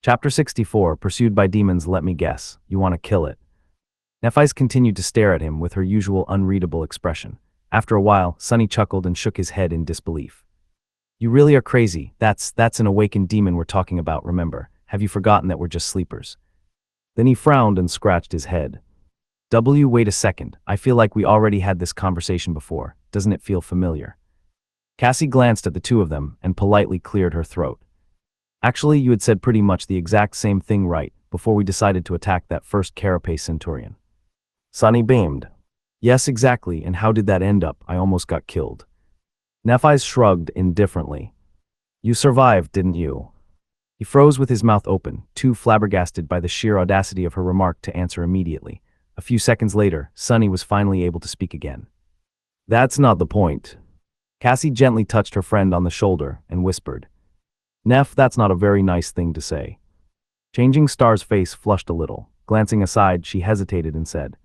Chapter 64, Pursued by Demons. Let me guess, you want to kill it. Nephis continued to stare at him with her usual unreadable expression. After a while, Sunny chuckled and shook his head in disbelief. You really are crazy. That's an awakened demon we're talking about, remember. Have you forgotten that we're just sleepers? Then he frowned and scratched his head. Wait a second. I feel like we already had this conversation before. Doesn't it feel familiar? Cassie glanced at the two of them and politely cleared her throat. Actually, you had said pretty much the exact same thing right before we decided to attack that first carapace centurion. Sunny beamed. Yes, exactly, and how did that end up? I almost got killed. Nephis shrugged indifferently. You survived, didn't you? He froze with his mouth open, too flabbergasted by the sheer audacity of her remark to answer immediately. A few seconds later, Sunny was finally able to speak again. That's not the point. Cassie gently touched her friend on the shoulder and whispered. Neph, that's not a very nice thing to say. Changing Star's face flushed a little. Glancing aside, she hesitated and said,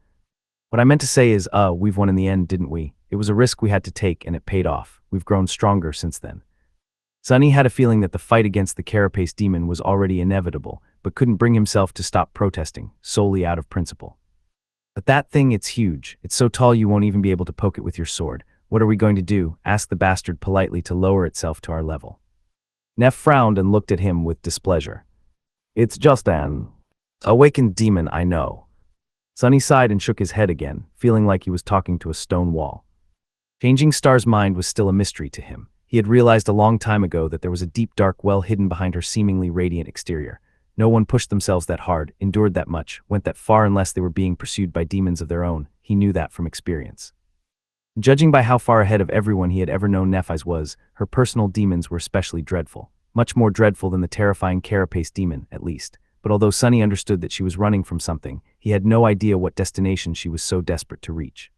What I meant to say is, we've won in the end, didn't we? It was a risk we had to take and it paid off. We've grown stronger since then. Sunny had a feeling that the fight against the carapace demon was already inevitable, but couldn't bring himself to stop protesting, solely out of principle. But that thing, it's huge. It's so tall you won't even be able to poke it with your sword. What are we going to do? Asked the bastard politely to lower itself to our level. Neph frowned and looked at him with displeasure. It's just an awakened demon, I know. Sunny sighed and shook his head again, feeling like he was talking to a stone wall. Changing Star's mind was still a mystery to him. He had realized a long time ago that there was a deep dark well hidden behind her seemingly radiant exterior. No one pushed themselves that hard, endured that much, went that far unless they were being pursued by demons of their own. He knew that from experience. Judging by how far ahead of everyone he had ever known Nephis was, her personal demons were especially dreadful. Much more dreadful than the terrifying carapace demon, at least. But although Sunny understood that she was running from something, he had no idea what destination she was so desperate to reach.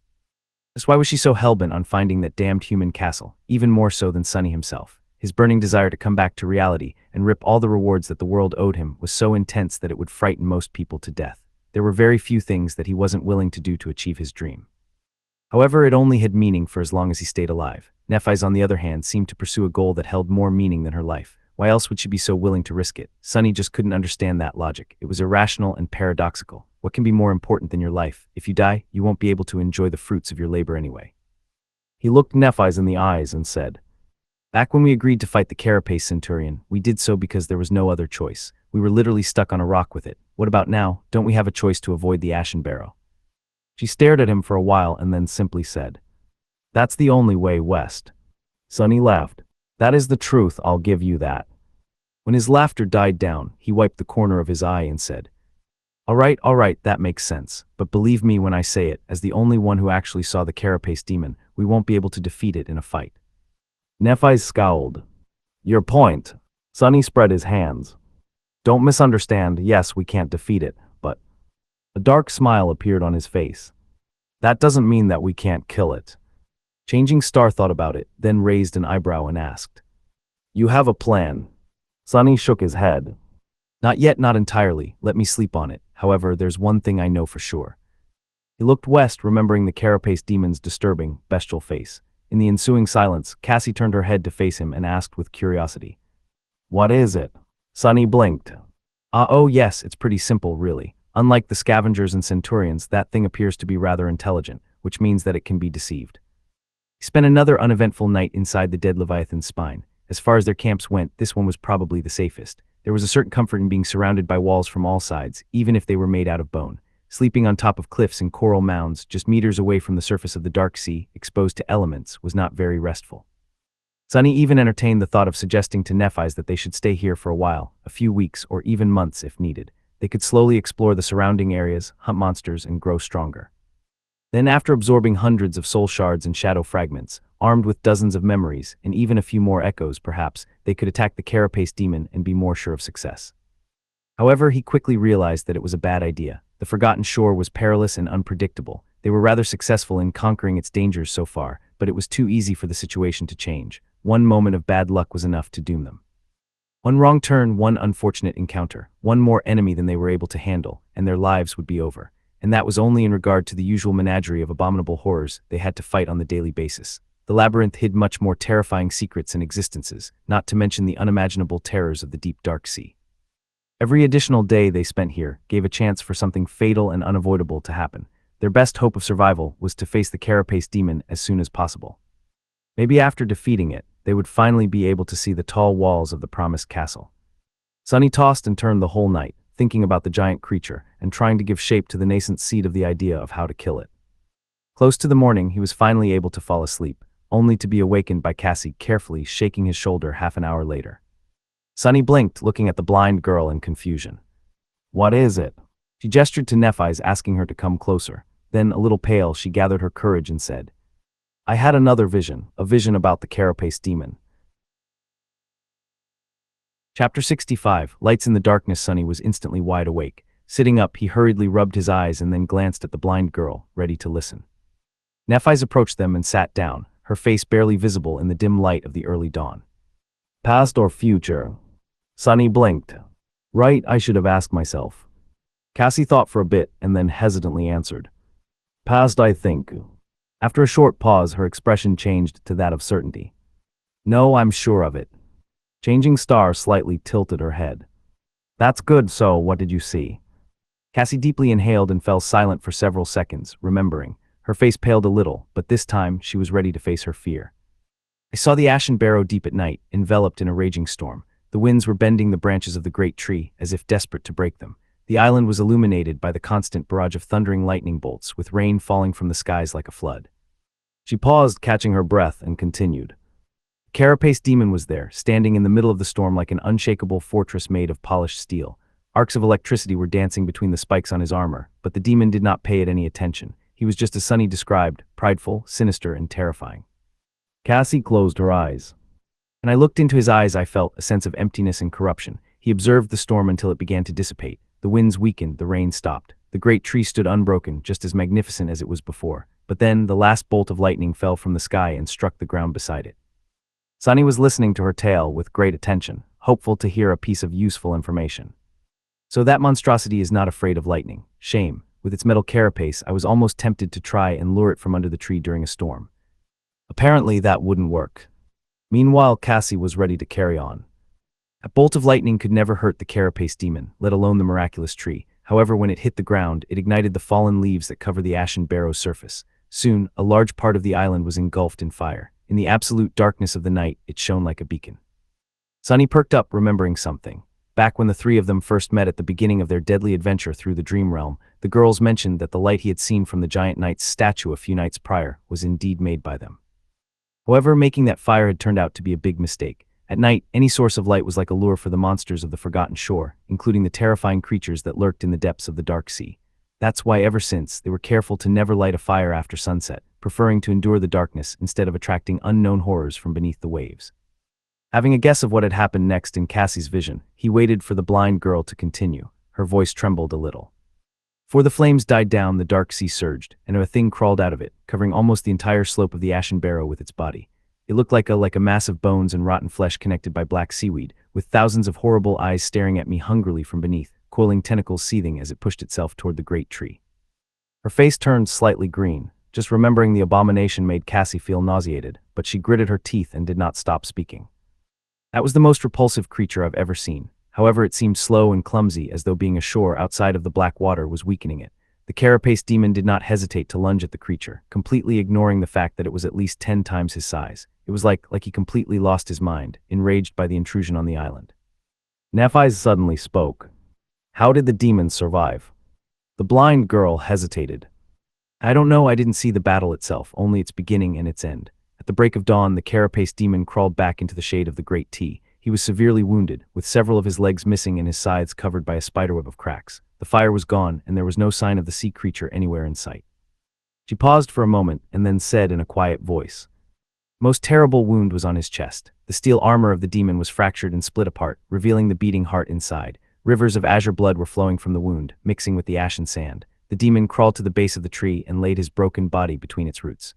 Just why was she so hellbent on finding that damned human castle, even more so than Sunny himself? His burning desire to come back to reality and rip all the rewards that the world owed him was so intense that it would frighten most people to death. There were very few things that he wasn't willing to do to achieve his dream. However, it only had meaning for as long as he stayed alive. Nephis, on the other hand, seemed to pursue a goal that held more meaning than her life. Why else would she be so willing to risk it? Sunny just couldn't understand that logic. It was irrational and paradoxical. What can be more important than your life? If you die, you won't be able to enjoy the fruits of your labor anyway. He looked Nephis in the eyes and said, Back when we agreed to fight the carapace centurion, we did so because there was no other choice. We were literally stuck on a rock with it. What about now? Don't we have a choice to avoid the ashen barrow? She stared at him for a while and then simply said, That's the only way west. Sunny laughed. That is the truth, I'll give you that. When his laughter died down, he wiped the corner of his eye and said, All right, that makes sense. But believe me when I say it, as the only one who actually saw the carapace demon, we won't be able to defeat it in a fight. Nephis scowled. Your point. Sunny spread his hands. Don't misunderstand, yes, we can't defeat it, but... A dark smile appeared on his face. That doesn't mean that we can't kill it. Changing Star thought about it, then raised an eyebrow and asked, You have a plan? Sunny shook his head. Not yet, not entirely. Let me sleep on it. However, there's one thing I know for sure. He looked west, remembering the carapace demon's disturbing, bestial face. In the ensuing silence, Cassie turned her head to face him and asked with curiosity, What is it? Sunny blinked. Oh yes, it's pretty simple, really. Unlike the scavengers and centurions, that thing appears to be rather intelligent, which means that it can be deceived. He spent another uneventful night inside the dead Leviathan's spine. As far as their camps went, this one was probably the safest. There was a certain comfort in being surrounded by walls from all sides, even if they were made out of bone. Sleeping on top of cliffs and coral mounds, just meters away from the surface of the dark sea, exposed to elements, was not very restful. Sunny even entertained the thought of suggesting to Nephis that they should stay here for a while, a few weeks or even months if needed. They could slowly explore the surrounding areas, hunt monsters, and grow stronger. Then, after absorbing hundreds of soul shards and shadow fragments, armed with dozens of memories, and even a few more echoes perhaps, they could attack the carapace demon and be more sure of success. However, he quickly realized that it was a bad idea. The Forgotten Shore was perilous and unpredictable. They were rather successful in conquering its dangers so far, but it was too easy for the situation to change. One moment of bad luck was enough to doom them. One wrong turn, one unfortunate encounter, one more enemy than they were able to handle, and their lives would be over. And that was only in regard to the usual menagerie of abominable horrors they had to fight on the daily basis. The labyrinth hid much more terrifying secrets and existences, not to mention the unimaginable terrors of the deep dark sea. Every additional day they spent here gave a chance for something fatal and unavoidable to happen. Their best hope of survival was to face the carapace demon as soon as possible. Maybe after defeating it, they would finally be able to see the tall walls of the promised castle. Sunny tossed and turned the whole night, thinking about the giant creature and trying to give shape to the nascent seed of the idea of how to kill it. Close to the morning, he was finally able to fall asleep, only to be awakened by Cassie carefully shaking his shoulder half an hour later. Sunny blinked, looking at the blind girl in confusion. "What is it?" She gestured to Nephis, asking her to come closer. Then, a little pale, she gathered her courage and said, "I had another vision, a vision about the carapace demon." Chapter 65. Lights in the darkness. Sunny was instantly wide awake. Sitting up, he hurriedly rubbed his eyes and then glanced at the blind girl, ready to listen. Nephis approached them and sat down, her face barely visible in the dim light of the early dawn. "Past or future?" Sunny blinked. "Right, I should have asked myself." Cassie thought for a bit and then hesitantly answered, "Past, I think." After a short pause, her expression changed to that of certainty. "No, I'm sure of it." Changing Star slightly tilted her head. "That's good, so what did you see?" Cassie deeply inhaled and fell silent for several seconds, remembering. Her face paled a little, but this time she was ready to face her fear. "I saw the ashen barrow deep at night, enveloped in a raging storm. The winds were bending the branches of the great tree, as if desperate to break them. The island was illuminated by the constant barrage of thundering lightning bolts, with rain falling from the skies like a flood." She paused, catching her breath, and continued. The carapace demon was there, standing in the middle of the storm like an unshakable fortress made of polished steel. Arcs of electricity were dancing between the spikes on his armor, but the demon did not pay it any attention. He was just as Sunny described, prideful, sinister, and terrifying. Cassie closed her eyes. When I looked into his eyes, I felt a sense of emptiness and corruption. He observed the storm until it began to dissipate. The winds weakened, the rain stopped. The great tree stood unbroken, just as magnificent as it was before. But then, the last bolt of lightning fell from the sky and struck the ground beside it. Sunny was listening to her tale with great attention, hopeful to hear a piece of useful information. "So that monstrosity is not afraid of lightning. Shame. With its metal carapace, I was almost tempted to try and lure it from under the tree during a storm. Apparently that wouldn't work." Meanwhile, Cassie was ready to carry on. "A bolt of lightning could never hurt the carapace demon, let alone the miraculous tree. However, when it hit the ground, it ignited the fallen leaves that cover the ashen barrow's surface. Soon, a large part of the island was engulfed in fire. In the absolute darkness of the night, it shone like a beacon." Sunny perked up, remembering something. Back when the three of them first met at the beginning of their deadly adventure through the dream realm, the girls mentioned that the light he had seen from the giant knight's statue a few nights prior was indeed made by them. However, making that fire had turned out to be a big mistake. At night, any source of light was like a lure for the monsters of the forgotten shore, including the terrifying creatures that lurked in the depths of the dark sea. That's why ever since, they were careful to never light a fire after sunset, preferring to endure the darkness instead of attracting unknown horrors from beneath the waves. Having a guess of what had happened next in Cassie's vision, he waited for the blind girl to continue. Her voice trembled a little. Before the flames died down, the dark sea surged, and a thing crawled out of it, covering almost the entire slope of the ashen barrow with its body. It looked like a mass of bones and rotten flesh connected by black seaweed, with thousands of horrible eyes staring at me hungrily from beneath, coiling tentacles seething as it pushed itself toward the great tree. Her face turned slightly green. Just remembering the abomination made Cassie feel nauseated, but she gritted her teeth and did not stop speaking. "That was the most repulsive creature I've ever seen. However, it seemed slow and clumsy, as though being ashore outside of the black water was weakening it. The carapace demon did not hesitate to lunge at the creature, completely ignoring the fact that it was at least 10 times his size. It was like he completely lost his mind, enraged by the intrusion on the island." Nephis suddenly spoke. "How did the demon survive?" The blind girl hesitated. "I don't know, I didn't see the battle itself, only its beginning and its end. At the break of dawn, the carapace demon crawled back into the shade of the great T. He was severely wounded, with several of his legs missing and his sides covered by a spiderweb of cracks. The fire was gone, and there was no sign of the sea creature anywhere in sight." She paused for a moment and then said in a quiet voice, "Most terrible wound was on his chest. The steel armor of the demon was fractured and split apart, revealing the beating heart inside. Rivers of azure blood were flowing from the wound, mixing with the ashen sand. The demon crawled to the base of the tree and laid his broken body between its roots."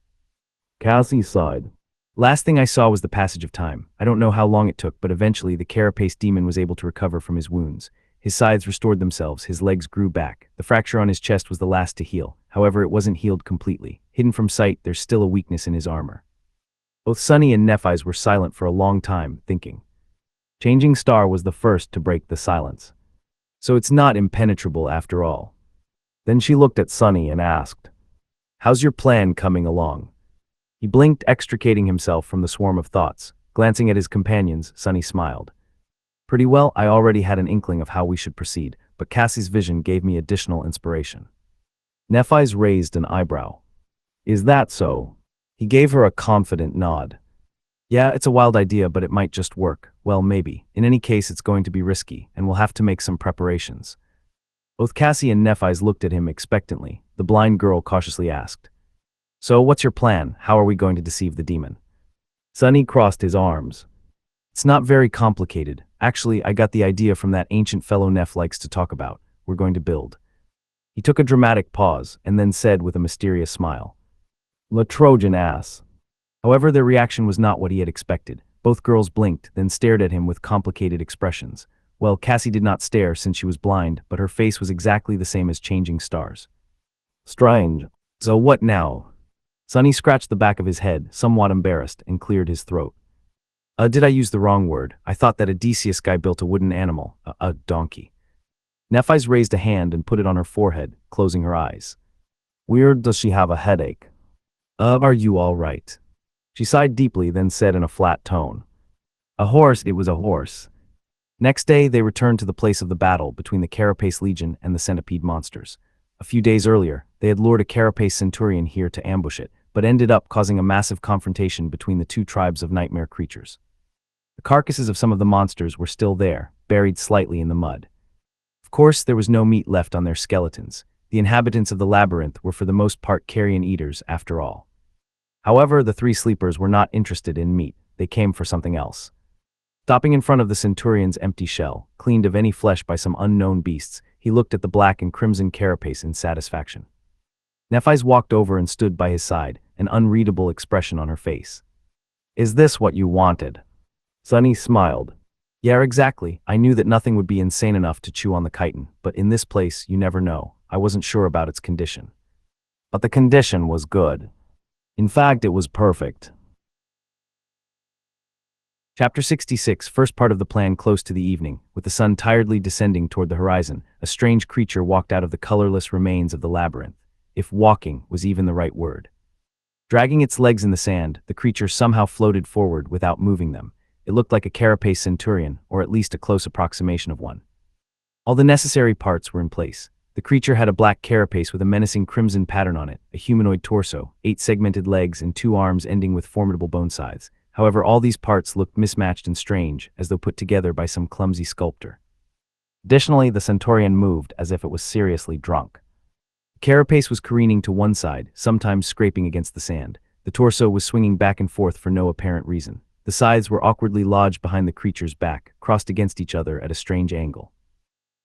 Cassie sighed. "Last thing I saw was the passage of time. I don't know how long it took, but eventually the carapace demon was able to recover from his wounds. His sides restored themselves, his legs grew back. The fracture on his chest was the last to heal. However, it wasn't healed completely. Hidden from sight, there's still a weakness in his armor." Both Sunny and Nephis were silent for a long time, thinking. Changing Star was the first to break the silence. So it's not impenetrable after all. Then she looked at Sunny and asked, "How's your plan coming along?" He blinked, extricating himself from the swarm of thoughts. Glancing at his companions, Sunny smiled. "Pretty well. I already had an inkling of how we should proceed, but Cassie's vision gave me additional inspiration." Nephis raised an eyebrow. "Is that so?" He gave her a confident nod. "Yeah, it's a wild idea, but it might just work. Well, maybe. In any case, it's going to be risky, and we'll have to make some preparations." Both Cassie and Nephis looked at him expectantly. The blind girl cautiously asked, "So, what's your plan? How are we going to deceive the demon?" Sunny crossed his arms. "It's not very complicated. Actually, I got the idea from that ancient fellow Neph likes to talk about. We're going to build." He took a dramatic pause, and then said with a mysterious smile, "La Trojan ass." However, their reaction was not what he had expected. Both girls blinked, then stared at him with complicated expressions. Well, Cassie did not stare since she was blind, but her face was exactly the same as changing stars. "Strange. So what now?" Sunny scratched the back of his head, somewhat embarrassed, and cleared his throat. Did I use the wrong word? I thought that Odysseus guy built a wooden animal, a donkey." Nephis raised a hand and put it on her forehead, closing her eyes. "Weird, does she have a headache?" Are you all right?" She sighed deeply, then said in a flat tone, "A horse, it was a horse." Next day, they returned to the place of the battle between the Carapace Legion and the centipede monsters. A few days earlier, they had lured a Carapace centurion here to ambush it, but ended up causing a massive confrontation between the two tribes of nightmare creatures. The carcasses of some of the monsters were still there, buried slightly in the mud. Of course, there was no meat left on their skeletons. The inhabitants of the Labyrinth were for the most part carrion eaters, after all. However, the three sleepers were not interested in meat. They came for something else. Stopping in front of the centurion's empty shell, cleaned of any flesh by some unknown beasts, he looked at the black and crimson carapace in satisfaction. Nephis walked over and stood by his side, an unreadable expression on her face. "Is this what you wanted?" Sunny smiled. "Yeah, exactly. I knew that nothing would be insane enough to chew on the chitin, but in this place, you never know. I wasn't sure about its condition." "But the condition was good. In fact, it was perfect." Chapter 66, first part of the plan. Close to the evening, with the sun tiredly descending toward the horizon, a strange creature walked out of the colorless remains of the labyrinth, if walking was even the right word. Dragging its legs in the sand, the creature somehow floated forward without moving them. It looked like a carapace centurion, or at least a close approximation of one. All the necessary parts were in place. The creature had a black carapace with a menacing crimson pattern on it, a humanoid torso, 8 segmented legs, and 2 arms ending with formidable bone scythes. However, all these parts looked mismatched and strange, as though put together by some clumsy sculptor. Additionally, the centurion moved as if it was seriously drunk. The carapace was careening to one side, sometimes scraping against the sand. The torso was swinging back and forth for no apparent reason. The scythes were awkwardly lodged behind the creature's back, crossed against each other at a strange angle.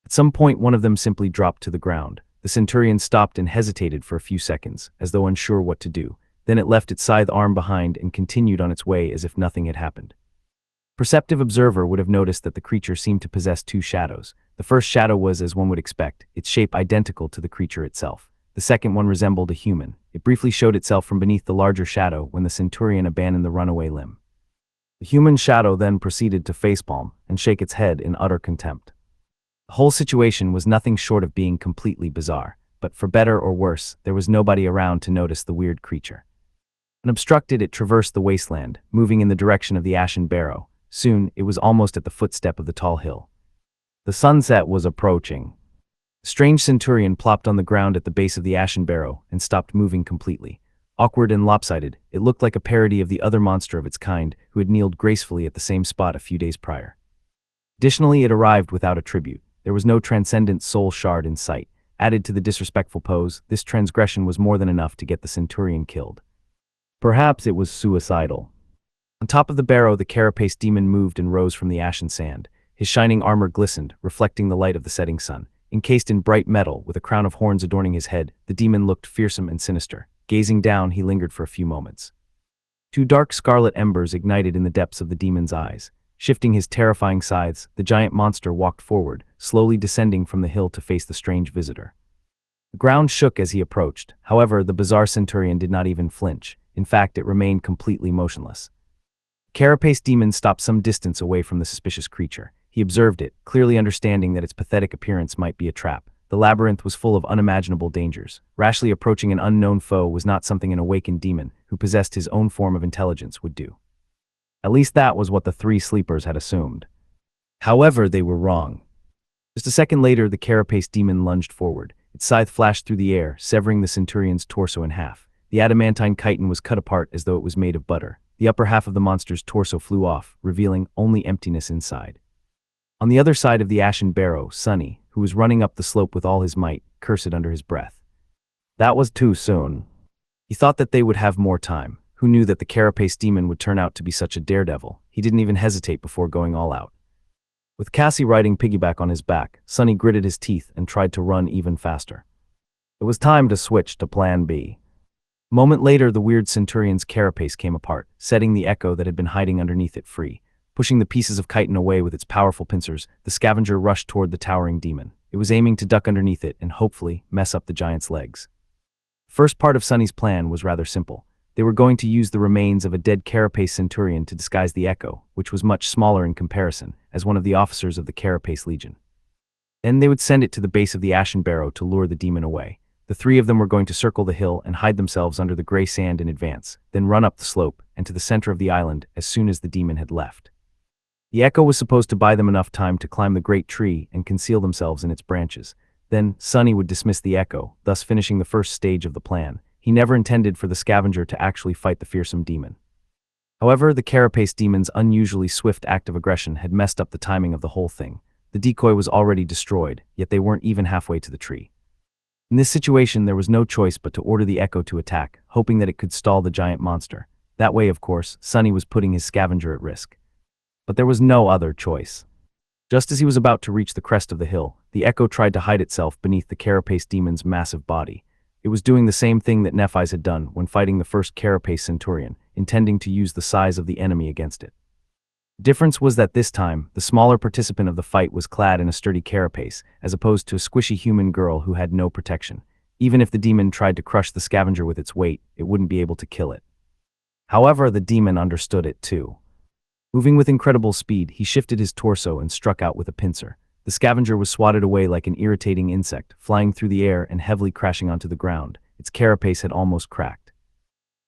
At some point, one of them simply dropped to the ground. The centurion stopped and hesitated for a few seconds, as though unsure what to do. Then it left its scythe arm behind and continued on its way as if nothing had happened. A perceptive observer would have noticed that the creature seemed to possess 2 shadows. The first shadow was as one would expect, its shape identical to the creature itself. The second one resembled a human. It briefly showed itself from beneath the larger shadow when the centurion abandoned the runaway limb. The human shadow then proceeded to facepalm and shake its head in utter contempt. The whole situation was nothing short of being completely bizarre, but for better or worse, there was nobody around to notice the weird creature. Unobstructed, it traversed the wasteland, moving in the direction of the Ashen Barrow. Soon, it was almost at the footstep of the tall hill. The sunset was approaching. The strange centurion plopped on the ground at the base of the Ashen Barrow and stopped moving completely. Awkward and lopsided, it looked like a parody of the other monster of its kind who had kneeled gracefully at the same spot a few days prior. Additionally, it arrived without a tribute. There was no transcendent soul shard in sight. Added to the disrespectful pose, this transgression was more than enough to get the centurion killed. Perhaps it was suicidal. On top of the barrow, the carapace demon moved and rose from the ashen sand. His shining armor glistened, reflecting the light of the setting sun. Encased in bright metal, with a crown of horns adorning his head, the demon looked fearsome and sinister. Gazing down, he lingered for a few moments. 2 dark scarlet embers ignited in the depths of the demon's eyes. Shifting his terrifying scythes, the giant monster walked forward, slowly descending from the hill to face the strange visitor. The ground shook as he approached. However, the bizarre centurion did not even flinch. In fact, it remained completely motionless. The carapace demon stopped some distance away from the suspicious creature. He observed it, clearly understanding that its pathetic appearance might be a trap. The labyrinth was full of unimaginable dangers. Rashly approaching an unknown foe was not something an awakened demon, who possessed his own form of intelligence, would do. At least that was what the three sleepers had assumed. However, they were wrong. Just a second later, the carapace demon lunged forward. Its scythe flashed through the air, severing the centurion's torso in half. The adamantine chitin was cut apart as though it was made of butter. The upper half of the monster's torso flew off, revealing only emptiness inside. On the other side of the ashen barrow, Sonny, who was running up the slope with all his might, cursed under his breath. That was too soon. He thought that they would have more time. Who knew that the carapace demon would turn out to be such a daredevil? He didn't even hesitate before going all out. With Cassie riding piggyback on his back, Sonny gritted his teeth and tried to run even faster. It was time to switch to Plan B. A moment later, the weird centurion's carapace came apart, setting the echo that had been hiding underneath it free. Pushing the pieces of chitin away with its powerful pincers, the scavenger rushed toward the towering demon. It was aiming to duck underneath it and hopefully mess up the giant's legs. The first part of Sonny's plan was rather simple. They were going to use the remains of a dead carapace centurion to disguise the echo, which was much smaller in comparison, as one of the officers of the carapace legion. Then they would send it to the base of the ashen barrow to lure the demon away. The three of them were going to circle the hill and hide themselves under the gray sand in advance, then run up the slope and to the center of the island as soon as the demon had left. The echo was supposed to buy them enough time to climb the great tree and conceal themselves in its branches. Then, Sonny would dismiss the echo, thus finishing the first stage of the plan. He never intended for the scavenger to actually fight the fearsome demon. However, the carapace demon's unusually swift act of aggression had messed up the timing of the whole thing. The decoy was already destroyed, yet they weren't even halfway to the tree. In this situation, there was no choice but to order the echo to attack, hoping that it could stall the giant monster. That way, of course, Sonny was putting his scavenger at risk. But there was no other choice. Just as he was about to reach the crest of the hill, the echo tried to hide itself beneath the carapace demon's massive body. It was doing the same thing that Nephis had done when fighting the first carapace centurion, intending to use the size of the enemy against it. The difference was that this time, the smaller participant of the fight was clad in a sturdy carapace, as opposed to a squishy human girl who had no protection. Even if the demon tried to crush the scavenger with its weight, it wouldn't be able to kill it. However, the demon understood it too. Moving with incredible speed, he shifted his torso and struck out with a pincer. The scavenger was swatted away like an irritating insect, flying through the air and heavily crashing onto the ground. Its carapace had almost cracked.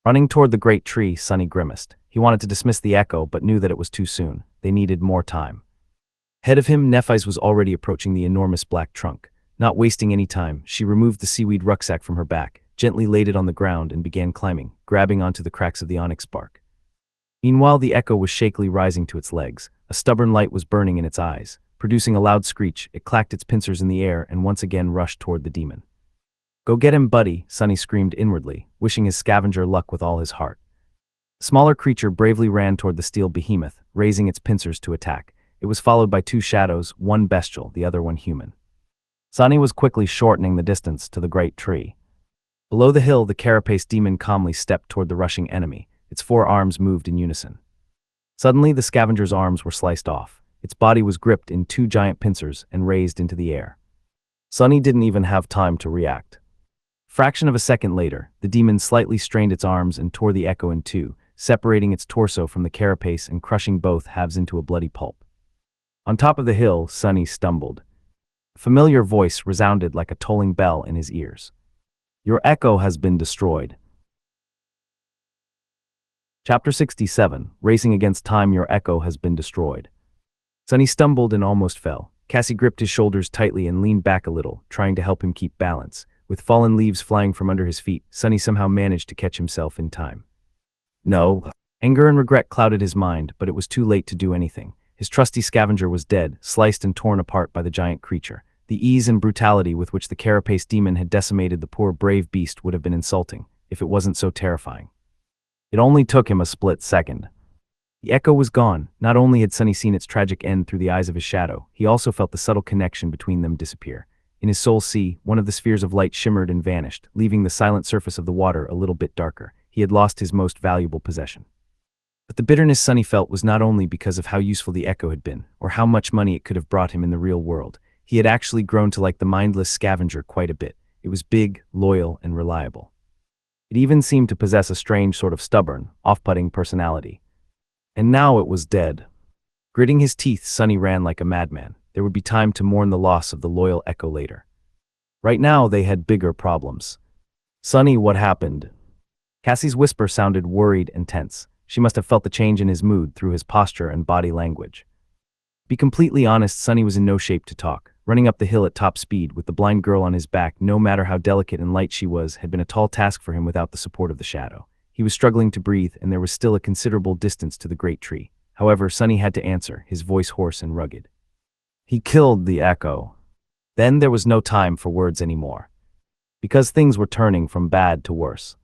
Running toward the great tree, Sonny grimaced. He wanted to dismiss the echo, but knew that it was too soon. They needed more time. Ahead of him, Nephis was already approaching the enormous black trunk. Not wasting any time, she removed the seaweed rucksack from her back, gently laid it on the ground and began climbing, grabbing onto the cracks of the onyx bark. Meanwhile, the echo was shakily rising to its legs. A stubborn light was burning in its eyes. Producing a loud screech, it clacked its pincers in the air and once again rushed toward the demon. "Go get him, buddy," Sonny screamed inwardly, wishing his scavenger luck with all his heart. The smaller creature bravely ran toward the steel behemoth, raising its pincers to attack. It was followed by two shadows, one bestial, the other one human. Sonny was quickly shortening the distance to the great tree. Below the hill, the carapace demon calmly stepped toward the rushing enemy. Its four arms moved in unison. Suddenly, the scavenger's arms were sliced off. Its body was gripped in two giant pincers and raised into the air. Sonny didn't even have time to react. Fraction of a second later, the demon slightly strained its arms and tore the echo in two, separating its torso from the carapace and crushing both halves into a bloody pulp. On top of the hill, Sonny stumbled. A familiar voice resounded like a tolling bell in his ears. "Your echo has been destroyed." Chapter 67, Racing Against Time. Your echo has been destroyed. Sonny stumbled and almost fell. Cassie gripped his shoulders tightly and leaned back a little, trying to help him keep balance. With fallen leaves flying from under his feet, Sonny somehow managed to catch himself in time. No. Anger and regret clouded his mind, but it was too late to do anything. His trusty scavenger was dead, sliced and torn apart by the giant creature. The ease and brutality with which the carapace demon had decimated the poor brave beast would have been insulting, if it wasn't so terrifying. It only took him a split second. The echo was gone. Not only had Sonny seen its tragic end through the eyes of his shadow, he also felt the subtle connection between them disappear. In his soul sea, one of the spheres of light shimmered and vanished, leaving the silent surface of the water a little bit darker. He had lost his most valuable possession. But the bitterness Sonny felt was not only because of how useful the echo had been, or how much money it could have brought him in the real world. He had actually grown to like the mindless scavenger quite a bit. It was big, loyal, and reliable. It even seemed to possess a strange sort of stubborn, off-putting personality. And now it was dead. Gritting his teeth, Sonny ran like a madman. There would be time to mourn the loss of the loyal Echo later. Right now, they had bigger problems. "Sonny, what happened?" Cassie's whisper sounded worried and tense. She must have felt the change in his mood through his posture and body language. Be completely honest, Sonny was in no shape to talk. Running up the hill at top speed with the blind girl on his back, no matter how delicate and light she was, had been a tall task for him without the support of the shadow. He was struggling to breathe, and there was still a considerable distance to the great tree. However, Sonny had to answer, his voice hoarse and rugged. "He killed the Echo." Then there was no time for words anymore, because things were turning from bad to worse.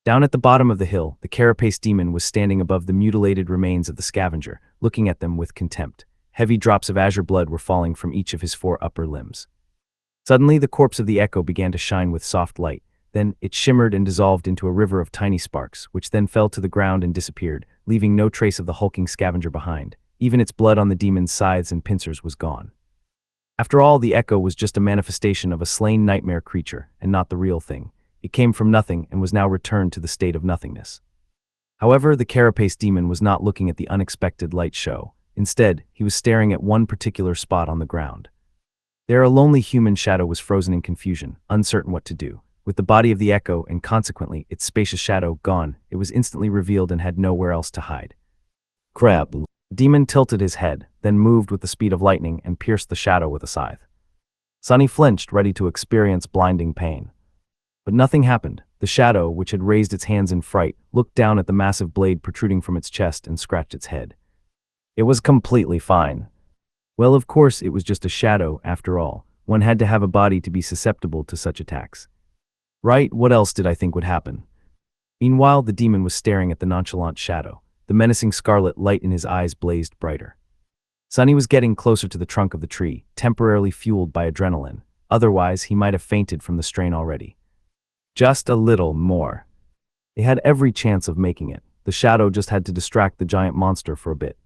Down at the bottom of the hill, the carapace demon was standing above the mutilated remains of the scavenger, looking at them with contempt. Heavy drops of azure blood were falling from each of his 4 upper limbs. Suddenly, the corpse of the Echo began to shine with soft light. Then it shimmered and dissolved into a river of tiny sparks, which then fell to the ground and disappeared, leaving no trace of the hulking scavenger behind. Even its blood on the demon's scythes and pincers was gone. After all, the Echo was just a manifestation of a slain nightmare creature, and not the real thing. It came from nothing and was now returned to the state of nothingness. However, the carapace demon was not looking at the unexpected light show. Instead, he was staring at one particular spot on the ground. There, a lonely human shadow was frozen in confusion, uncertain what to do. With the body of the Echo, and consequently its spacious shadow, gone, it was instantly revealed and had nowhere else to hide. "Crap." The demon tilted his head, then moved with the speed of lightning and pierced the shadow with a scythe. Sonny flinched, ready to experience blinding pain. But nothing happened. The shadow, which had raised its hands in fright, looked down at the massive blade protruding from its chest and scratched its head. It was completely fine. Well, of course, it was just a shadow, after all. One had to have a body to be susceptible to such attacks. Right, what else did I think would happen? Meanwhile, the demon was staring at the nonchalant shadow. The menacing scarlet light in his eyes blazed brighter. Sonny was getting closer to the trunk of the tree, temporarily fueled by adrenaline. Otherwise, he might have fainted from the strain already. Just a little more. They had every chance of making it. The shadow just had to distract the giant monster for a bit.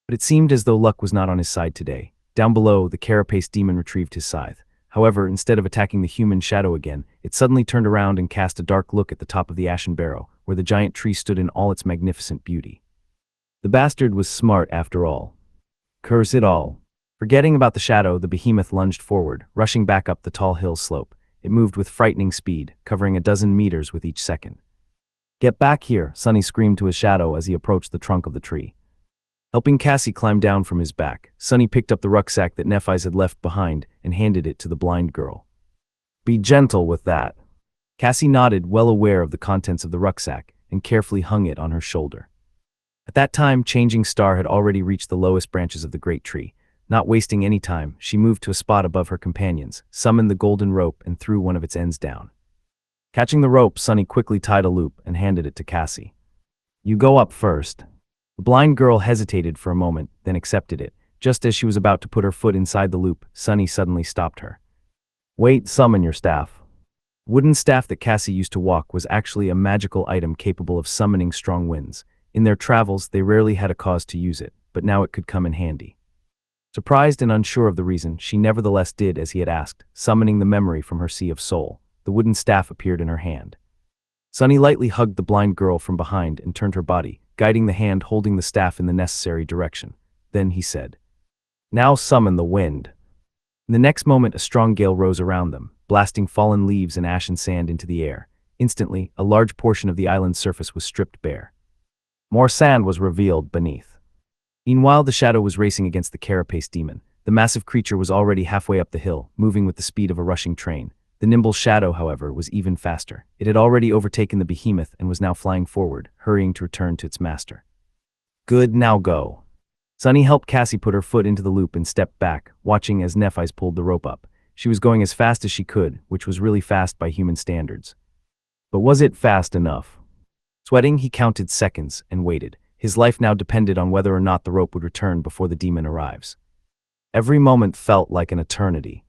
But it seemed as though luck was not on his side today. Down below, the carapace demon retrieved his scythe. However, instead of attacking the human shadow again, it suddenly turned around and cast a dark look at the top of the ashen barrow, where the giant tree stood in all its magnificent beauty. The bastard was smart after all. Curse it all. Forgetting about the shadow, the behemoth lunged forward, rushing back up the tall hill slope. It moved with frightening speed, covering a dozen meters with each second. "Get back here," Sonny screamed to his shadow as he approached the trunk of the tree. Helping Cassie climb down from his back, Sonny picked up the rucksack that Nephis had left behind and handed it to the blind girl. "Be gentle with that." Cassie nodded, well aware of the contents of the rucksack, and carefully hung it on her shoulder. At that time, Changing Star had already reached the lowest branches of the great tree. Not wasting any time, she moved to a spot above her companions, summoned the golden rope, and threw one of its ends down. Catching the rope, Sonny quickly tied a loop and handed it to Cassie. "You go up first." The blind girl hesitated for a moment, then accepted it. Just as she was about to put her foot inside the loop, Sonny suddenly stopped her. "Wait, summon your staff." The wooden staff that Cassie used to walk was actually a magical item capable of summoning strong winds. In their travels, they rarely had a cause to use it, but now it could come in handy. Surprised and unsure of the reason, she nevertheless did as he had asked, summoning the memory from her sea of soul. The wooden staff appeared in her hand. Sonny lightly hugged the blind girl from behind and turned her body, guiding the hand holding the staff in the necessary direction. Then he said, "Now summon the wind." In the next moment, a strong gale rose around them, blasting fallen leaves and ashen sand into the air. Instantly, a large portion of the island's surface was stripped bare. More sand was revealed beneath. Meanwhile, the shadow was racing against the carapace demon. The massive creature was already halfway up the hill, moving with the speed of a rushing train. The nimble shadow, however, was even faster. It had already overtaken the behemoth and was now flying forward, hurrying to return to its master. "Good, now go." Sonny helped Cassie put her foot into the loop and stepped back, watching as Nephis pulled the rope up. She was going as fast as she could, which was really fast by human standards. But was it fast enough? Sweating, he counted seconds and waited. His life now depended on whether or not the rope would return before the demon arrives. Every moment felt like an eternity.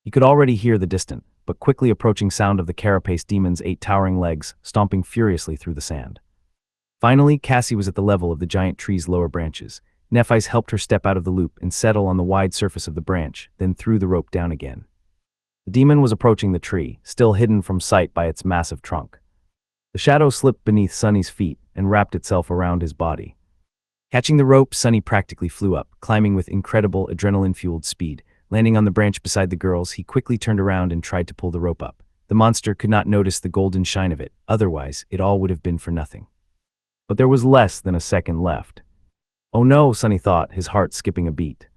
He could already hear the distant, but quickly approaching sound of the carapace demon's 8 towering legs, stomping furiously through the sand. Finally, Cassie was at the level of the giant tree's lower branches. Nephis helped her step out of the loop and settle on the wide surface of the branch, then threw the rope down again. The demon was approaching the tree, still hidden from sight by its massive trunk. The shadow slipped beneath Sonny's feet and wrapped itself around his body. Catching the rope, Sunny practically flew up, climbing with incredible adrenaline-fueled speed. Landing on the branch beside the girls, he quickly turned around and tried to pull the rope up. The monster could not notice the golden shine of it, otherwise it all would have been for nothing. But there was less than a second left. Oh no, Sunny thought, his heart skipping a beat.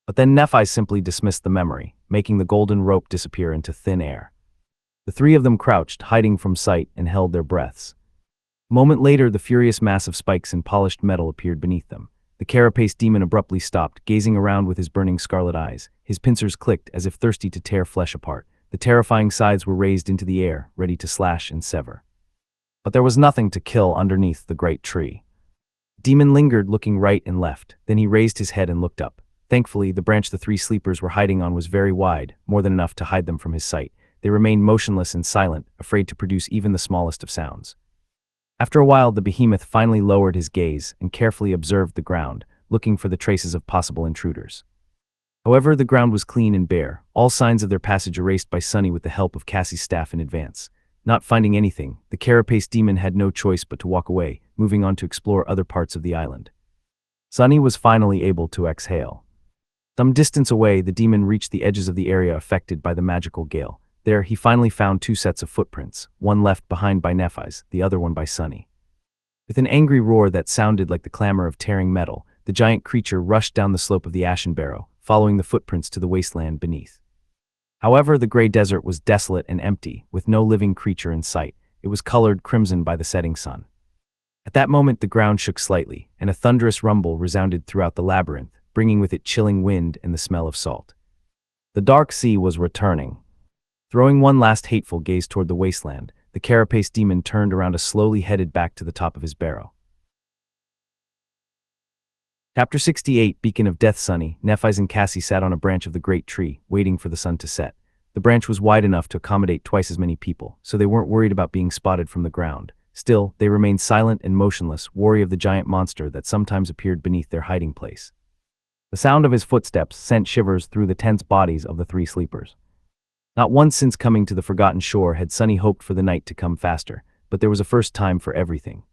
But then Nephis simply dismissed the memory, making the golden rope disappear into thin air. The three of them crouched, hiding from sight, and held their breaths. A moment later, the furious mass of spikes and polished metal appeared beneath them. The carapace demon abruptly stopped, gazing around with his burning scarlet eyes. His pincers clicked as if thirsty to tear flesh apart. The terrifying sides were raised into the air, ready to slash and sever. But there was nothing to kill underneath the great tree. Demon lingered, looking right and left. Then he raised his head and looked up. Thankfully, the branch the three sleepers were hiding on was very wide, more than enough to hide them from his sight. They remained motionless and silent, afraid to produce even the smallest of sounds. After a while, the behemoth finally lowered his gaze and carefully observed the ground, looking for the traces of possible intruders. However, the ground was clean and bare, all signs of their passage erased by Sunny with the help of Cassie's staff in advance. Not finding anything, the carapace demon had no choice but to walk away, moving on to explore other parts of the island. Sunny was finally able to exhale. Some distance away, the demon reached the edges of the area affected by the magical gale. There, he finally found two sets of footprints, one left behind by Nephis, the other one by Sunny. With an angry roar that sounded like the clamor of tearing metal, the giant creature rushed down the slope of the ashen barrow, following the footprints to the wasteland beneath. However, the gray desert was desolate and empty, with no living creature in sight. It was colored crimson by the setting sun. At that moment, the ground shook slightly, and a thunderous rumble resounded throughout the labyrinth, bringing with it chilling wind and the smell of salt. The dark sea was returning. Throwing one last hateful gaze toward the wasteland, the carapace demon turned around and slowly headed back to the top of his barrow. Chapter 68, Beacon of Death. Sunny, Nephis and Cassie sat on a branch of the great tree, waiting for the sun to set. The branch was wide enough to accommodate twice as many people, so they weren't worried about being spotted from the ground. Still, they remained silent and motionless, wary of the giant monster that sometimes appeared beneath their hiding place. The sound of his footsteps sent shivers through the tense bodies of the three sleepers. Not once since coming to the forgotten shore had Sunny hoped for the night to come faster, but there was a first time for everything.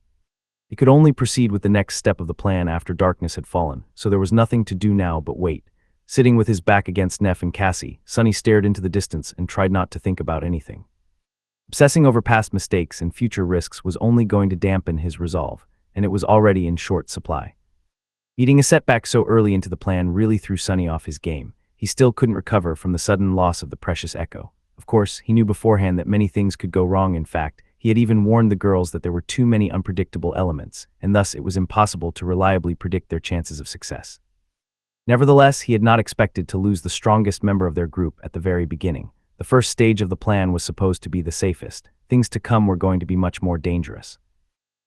He could only proceed with the next step of the plan after darkness had fallen, so there was nothing to do now but wait. Sitting with his back against Nephis and Cassie, Sunny stared into the distance and tried not to think about anything. Obsessing over past mistakes and future risks was only going to dampen his resolve, and it was already in short supply. Eating a setback so early into the plan really threw Sunny off his game. He still couldn't recover from the sudden loss of the precious echo. Of course, he knew beforehand that many things could go wrong. In fact, he had even warned the girls that there were too many unpredictable elements, and thus it was impossible to reliably predict their chances of success. Nevertheless, he had not expected to lose the strongest member of their group at the very beginning. The first stage of the plan was supposed to be the safest. Things to come were going to be much more dangerous.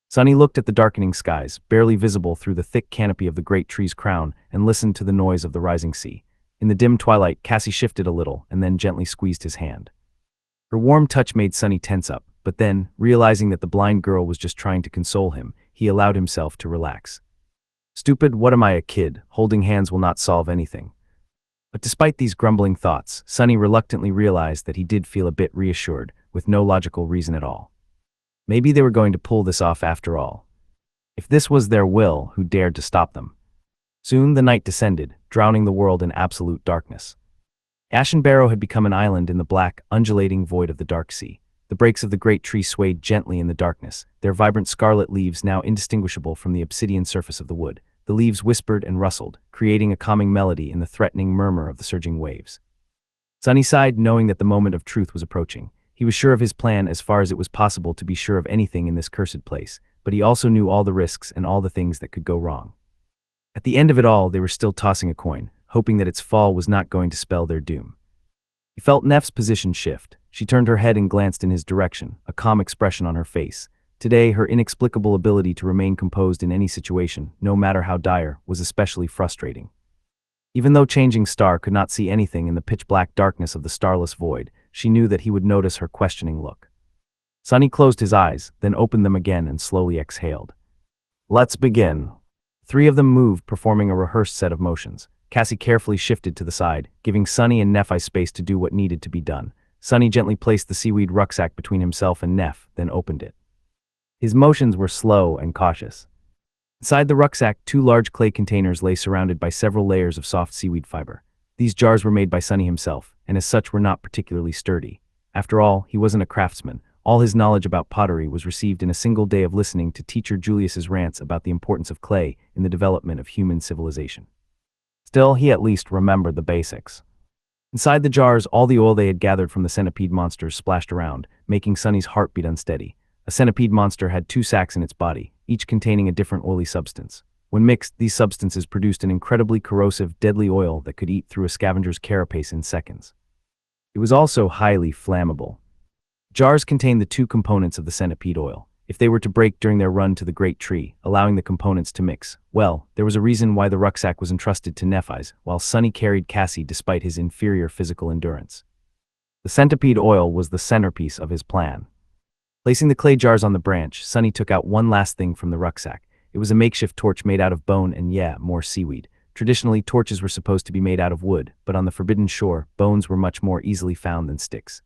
Sunny looked at the darkening skies, barely visible through the thick canopy of the great tree's crown, and listened to the noise of the rising sea. In the dim twilight, Cassie shifted a little and then gently squeezed his hand. Her warm touch made Sunny tense up, but then, realizing that the blind girl was just trying to console him, he allowed himself to relax. Stupid, what am I, a kid? Holding hands will not solve anything. But despite these grumbling thoughts, Sunny reluctantly realized that he did feel a bit reassured, with no logical reason at all. Maybe they were going to pull this off after all. If this was their will, who dared to stop them? Soon the night descended, drowning the world in absolute darkness. Ashen Barrow had become an island in the black, undulating void of the dark sea. The breaks of the great tree swayed gently in the darkness, their vibrant scarlet leaves now indistinguishable from the obsidian surface of the wood. The leaves whispered and rustled, creating a calming melody in the threatening murmur of the surging waves. Sunny sighed, knowing that the moment of truth was approaching. He was sure of his plan as far as it was possible to be sure of anything in this cursed place, but he also knew all the risks and all the things that could go wrong. At the end of it all, they were still tossing a coin, hoping that its fall was not going to spell their doom. He felt Neff's position shift. She turned her head and glanced in his direction, a calm expression on her face. Today, her inexplicable ability to remain composed in any situation, no matter how dire, was especially frustrating. Even though Changing Star could not see anything in the pitch-black darkness of the starless void, she knew that he would notice her questioning look. Sunny closed his eyes, then opened them again and slowly exhaled. Let's begin. Three of them moved, performing a rehearsed set of motions. Cassie carefully shifted to the side, giving Sunny and Nephi space to do what needed to be done. Sunny gently placed the seaweed rucksack between himself and Neph, then opened it. His motions were slow and cautious. Inside the rucksack, 2 large clay containers lay surrounded by several layers of soft seaweed fiber. These jars were made by Sonny himself, and as such were not particularly sturdy. After all, he wasn't a craftsman. All his knowledge about pottery was received in a single day of listening to teacher Julius's rants about the importance of clay in the development of human civilization. Still, he at least remembered the basics. Inside the jars, all the oil they had gathered from the centipede monsters splashed around, making Sonny's heart beat unsteady. A centipede monster had 2 sacs in its body, each containing a different oily substance. When mixed, these substances produced an incredibly corrosive, deadly oil that could eat through a scavenger's carapace in seconds. It was also highly flammable. Jars contained the 2 components of the centipede oil. If they were to break during their run to the great tree, allowing the components to mix, well, there was a reason why the rucksack was entrusted to Nephis, while Sonny carried Cassie despite his inferior physical endurance. The centipede oil was the centerpiece of his plan. Placing the clay jars on the branch, Sonny took out one last thing from the rucksack. It was a makeshift torch made out of bone and more seaweed. Traditionally, torches were supposed to be made out of wood, but on the Forbidden Shore, bones were much more easily found than sticks.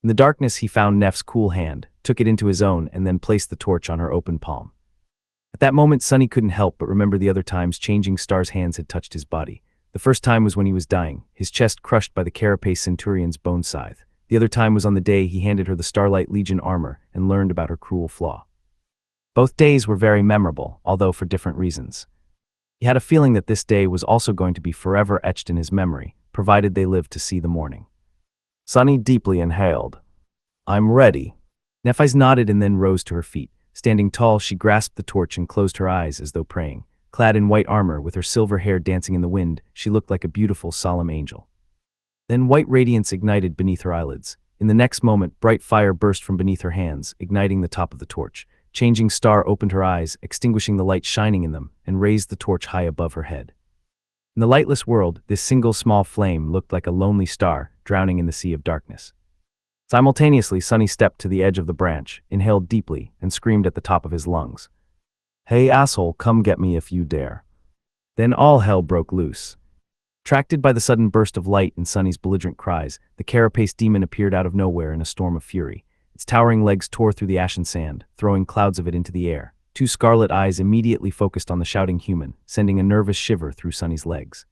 In the darkness, he found Neff's cool hand, took it into his own, and then placed the torch on her open palm. At that moment, Sonny couldn't help but remember the other times Changing Star's hands had touched his body. The first time was when he was dying, his chest crushed by the Carapace Centurion's bone scythe. The other time was on the day he handed her the Starlight Legion armor and learned about her cruel flaw. Both days were very memorable, although for different reasons. He had a feeling that this day was also going to be forever etched in his memory, provided they lived to see the morning. Sonny deeply inhaled. "I'm ready." Nephis nodded and then rose to her feet. Standing tall, she grasped the torch and closed her eyes as though praying. Clad in white armor, with her silver hair dancing in the wind, she looked like a beautiful, solemn angel. Then white radiance ignited beneath her eyelids. In the next moment, bright fire burst from beneath her hands, igniting the top of the torch. Changing Star opened her eyes, extinguishing the light shining in them, and raised the torch high above her head. In the lightless world, this single small flame looked like a lonely star, drowning in the sea of darkness. Simultaneously, Sonny stepped to the edge of the branch, inhaled deeply, and screamed at the top of his lungs. "Hey asshole, come get me if you dare." Then all hell broke loose. Attracted by the sudden burst of light and Sonny's belligerent cries, the Carapace demon appeared out of nowhere in a storm of fury. Its towering legs tore through the ashen sand, throwing clouds of it into the air. 2 scarlet eyes immediately focused on the shouting human, sending a nervous shiver through Sonny's legs.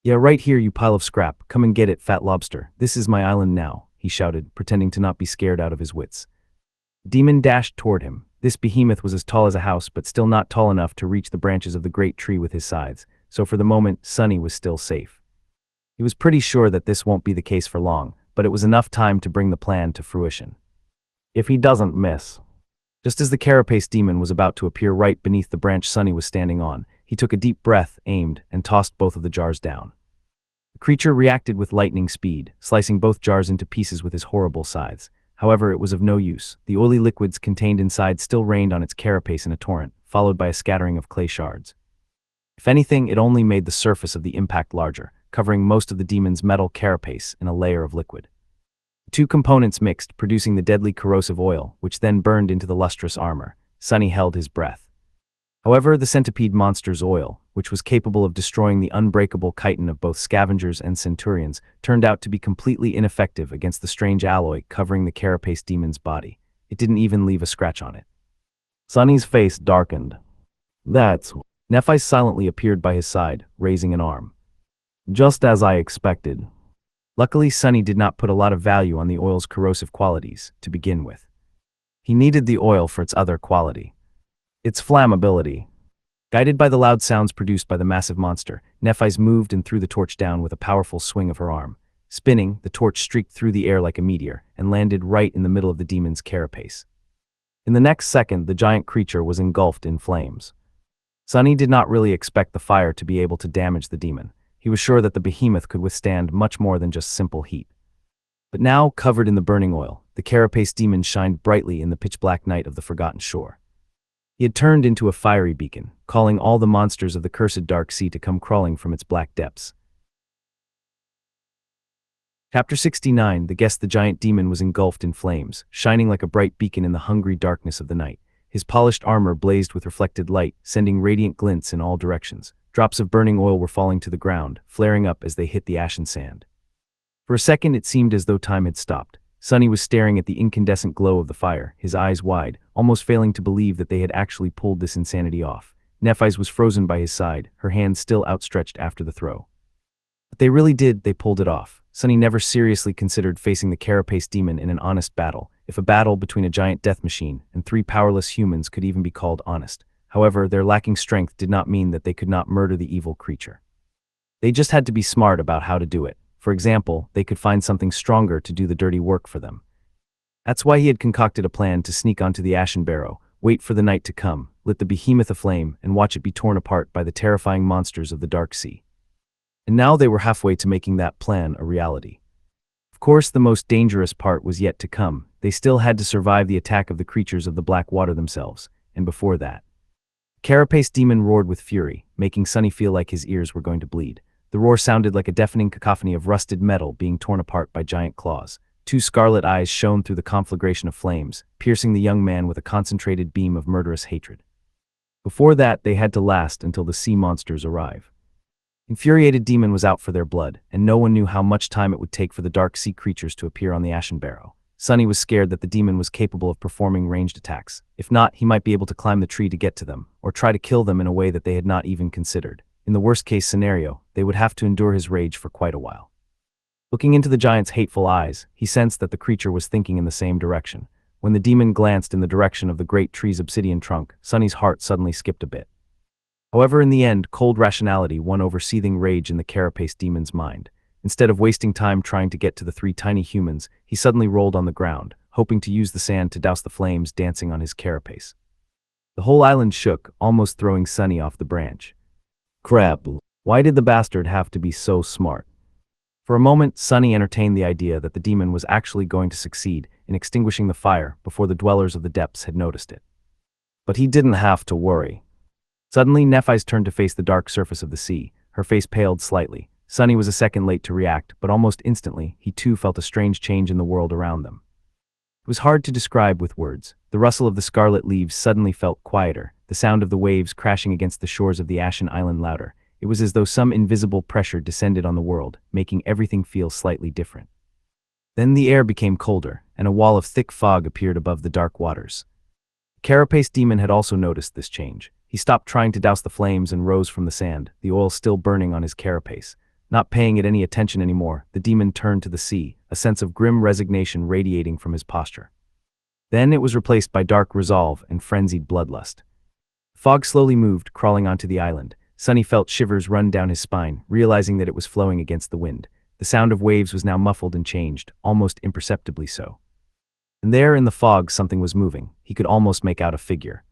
"Yeah, right here, you pile of scrap. Come and get it, fat lobster. This is my island now," he shouted, pretending to not be scared out of his wits. The demon dashed toward him. This behemoth was as tall as a house, but still not tall enough to reach the branches of the great tree with his scythes, so for the moment, Sonny was still safe. He was pretty sure that this won't be the case for long, but it was enough time to bring the plan to fruition. If he doesn't miss. Just as the Carapace demon was about to appear right beneath the branch Sonny was standing on, he took a deep breath, aimed, and tossed both of the jars down. The creature reacted with lightning speed, slicing both jars into pieces with his horrible scythes. However, it was of no use. The oily liquids contained inside still rained on its carapace in a torrent, followed by a scattering of clay shards. If anything, it only made the surface of the impact larger, covering most of the demon's metal carapace in a layer of liquid. The 2 components mixed, producing the deadly corrosive oil, which then burned into the lustrous armor. Sonny held his breath. However, the centipede monster's oil, which was capable of destroying the unbreakable chitin of both scavengers and centurions, turned out to be completely ineffective against the strange alloy covering the Carapace demon's body. It didn't even leave a scratch on it. Sonny's face darkened. "That's..." Nephis silently appeared by his side, raising an arm. "Just as I expected." Luckily, Sonny did not put a lot of value on the oil's corrosive qualities, to begin with. He needed the oil for its other quality. Its flammability. Guided by the loud sounds produced by the massive monster, Nephis moved and threw the torch down with a powerful swing of her arm. Spinning, the torch streaked through the air like a meteor, and landed right in the middle of the demon's carapace. In the next second, the giant creature was engulfed in flames. Sonny did not really expect the fire to be able to damage the demon. He was sure that the behemoth could withstand much more than just simple heat. But now, covered in the burning oil, the Carapace demon shined brightly in the pitch-black night of the Forgotten Shore. He had turned into a fiery beacon, calling all the monsters of the cursed dark sea to come crawling from its black depths. Chapter 69. The giant demon was engulfed in flames, shining like a bright beacon in the hungry darkness of the night. His polished armor blazed with reflected light, sending radiant glints in all directions. Drops of burning oil were falling to the ground, flaring up as they hit the ashen sand. For a second, it seemed as though time had stopped. Sonny was staring at the incandescent glow of the fire, his eyes wide, almost failing to believe that they had actually pulled this insanity off. Nephis was frozen by his side, her hand still outstretched after the throw. But they pulled it off. Sunny never seriously considered facing the carapace demon in an honest battle, if a battle between a giant death machine and three powerless humans could even be called honest. However, their lacking strength did not mean that they could not murder the evil creature. They just had to be smart about how to do it. For example, they could find something stronger to do the dirty work for them. That's why he had concocted a plan to sneak onto the Ashen Barrow, wait for the night to come, lit the behemoth aflame, and watch it be torn apart by the terrifying monsters of the Dark Sea. And now they were halfway to making that plan a reality. Of course, the most dangerous part was yet to come. They still had to survive the attack of the creatures of the Black Water themselves, and before that. Carapace Demon roared with fury, making Sunny feel like his ears were going to bleed. The roar sounded like a deafening cacophony of rusted metal being torn apart by giant claws. Two scarlet eyes shone through the conflagration of flames, piercing the young man with a concentrated beam of murderous hatred. Before that, they had to last until the sea monsters arrive. Infuriated Demon was out for their blood, and no one knew how much time it would take for the dark sea creatures to appear on the Ashen Barrow. Sunny was scared that the demon was capable of performing ranged attacks. If not, he might be able to climb the tree to get to them, or try to kill them in a way that they had not even considered. In the worst-case scenario, they would have to endure his rage for quite a while. Looking into the giant's hateful eyes, he sensed that the creature was thinking in the same direction. When the demon glanced in the direction of the great tree's obsidian trunk, Sunny's heart suddenly skipped a bit. However, in the end, cold rationality won over seething rage in the carapace demon's mind. Instead of wasting time trying to get to the three tiny humans, he suddenly rolled on the ground, hoping to use the sand to douse the flames dancing on his carapace. The whole island shook, almost throwing Sunny off the branch. Crap, why did the bastard have to be so smart? For a moment, Sunny entertained the idea that the demon was actually going to succeed in extinguishing the fire before the dwellers of the depths had noticed it. But he didn't have to worry. Suddenly, Nephis turned to face the dark surface of the sea. Her face paled slightly. Sunny was a second late to react, but almost instantly, he too felt a strange change in the world around them. It was hard to describe with words. The rustle of the scarlet leaves suddenly felt quieter, the sound of the waves crashing against the shores of the Ashen Island louder. It was as though some invisible pressure descended on the world, making everything feel slightly different. Then the air became colder, and a wall of thick fog appeared above the dark waters. The carapace demon had also noticed this change. He stopped trying to douse the flames and rose from the sand, the oil still burning on his carapace. Not paying it any attention anymore, the demon turned to the sea, a sense of grim resignation radiating from his posture. Then it was replaced by dark resolve and frenzied bloodlust. Fog slowly moved, crawling onto the island. Sunny felt shivers run down his spine, realizing that it was flowing against the wind. The sound of waves was now muffled and changed, almost imperceptibly so. And there in the fog something was moving. He could almost make out a figure.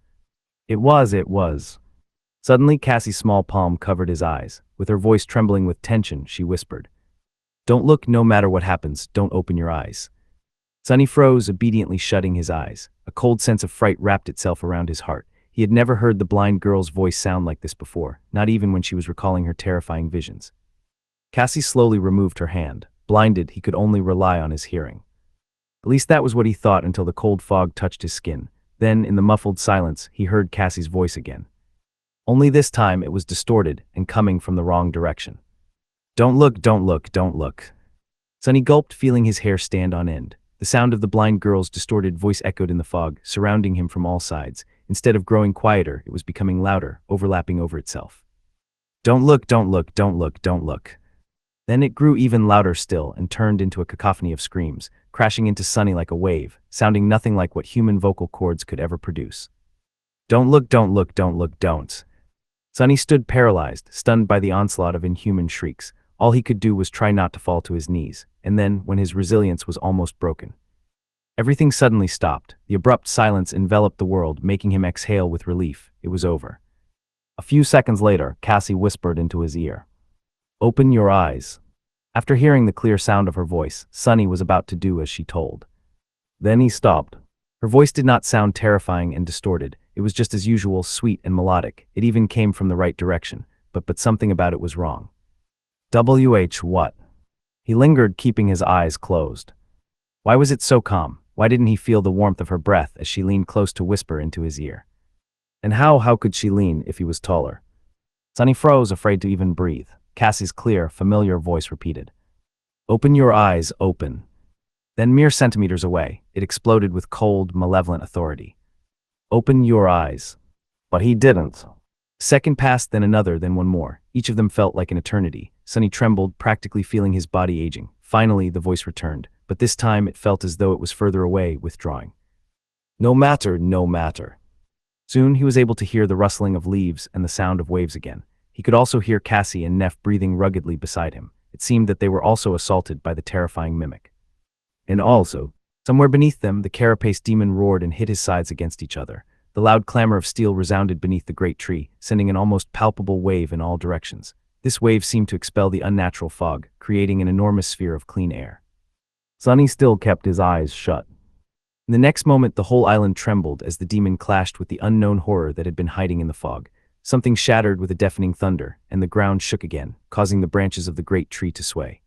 It was. Suddenly Cassie's small palm covered his eyes. With her voice trembling with tension, she whispered, "Don't look, no matter what happens, don't open your eyes." Sunny froze, obediently shutting his eyes. A cold sense of fright wrapped itself around his heart. He had never heard the blind girl's voice sound like this before, not even when she was recalling her terrifying visions. Cassie slowly removed her hand. Blinded, he could only rely on his hearing. At least that was what he thought until the cold fog touched his skin. Then, in the muffled silence, he heard Cassie's voice again. Only this time it was distorted and coming from the wrong direction. "Don't look, don't look, don't look." Sunny gulped, feeling his hair stand on end. The sound of the blind girl's distorted voice echoed in the fog, surrounding him from all sides. Instead of growing quieter, it was becoming louder, overlapping over itself. "Don't look, don't look, don't look, don't look." Then it grew even louder still and turned into a cacophony of screams, crashing into Sunny like a wave, sounding nothing like what human vocal cords could ever produce. "Don't look, don't look, don't look, don't." Sunny stood paralyzed, stunned by the onslaught of inhuman shrieks. All he could do was try not to fall to his knees, and then, when his resilience was almost broken, everything suddenly stopped. The abrupt silence enveloped the world, making him exhale with relief. It was over. A few seconds later, Cassie whispered into his ear, "Open your eyes." After hearing the clear sound of her voice, Sunny was about to do as she told. Then he stopped. Her voice did not sound terrifying and distorted. It was just as usual, sweet and melodic. It even came from the right direction, but something about it was wrong. What? He lingered, keeping his eyes closed. Why was it so calm? Why didn't he feel the warmth of her breath as she leaned close to whisper into his ear? And how could she lean if he was taller? Sunny froze, afraid to even breathe. Cassie's clear, familiar voice repeated, "Open your eyes, open." Then mere centimeters away, it exploded with cold, malevolent authority. "Open your eyes." But he didn't. A second passed, then another, then one more. Each of them felt like an eternity. Sonny trembled, practically feeling his body aging. Finally, the voice returned, but this time it felt as though it was further away, withdrawing. No matter, no matter. Soon he was able to hear the rustling of leaves and the sound of waves again. He could also hear Cassie and Neph breathing ruggedly beside him. It seemed that they were also assaulted by the terrifying mimic. And also, somewhere beneath them, the carapace demon roared and hit his sides against each other. The loud clamor of steel resounded beneath the great tree, sending an almost palpable wave in all directions. This wave seemed to expel the unnatural fog, creating an enormous sphere of clean air. Sonny still kept his eyes shut. In the next moment, the whole island trembled as the demon clashed with the unknown horror that had been hiding in the fog. Something shattered with a deafening thunder, and the ground shook again, causing the branches of the great tree to sway.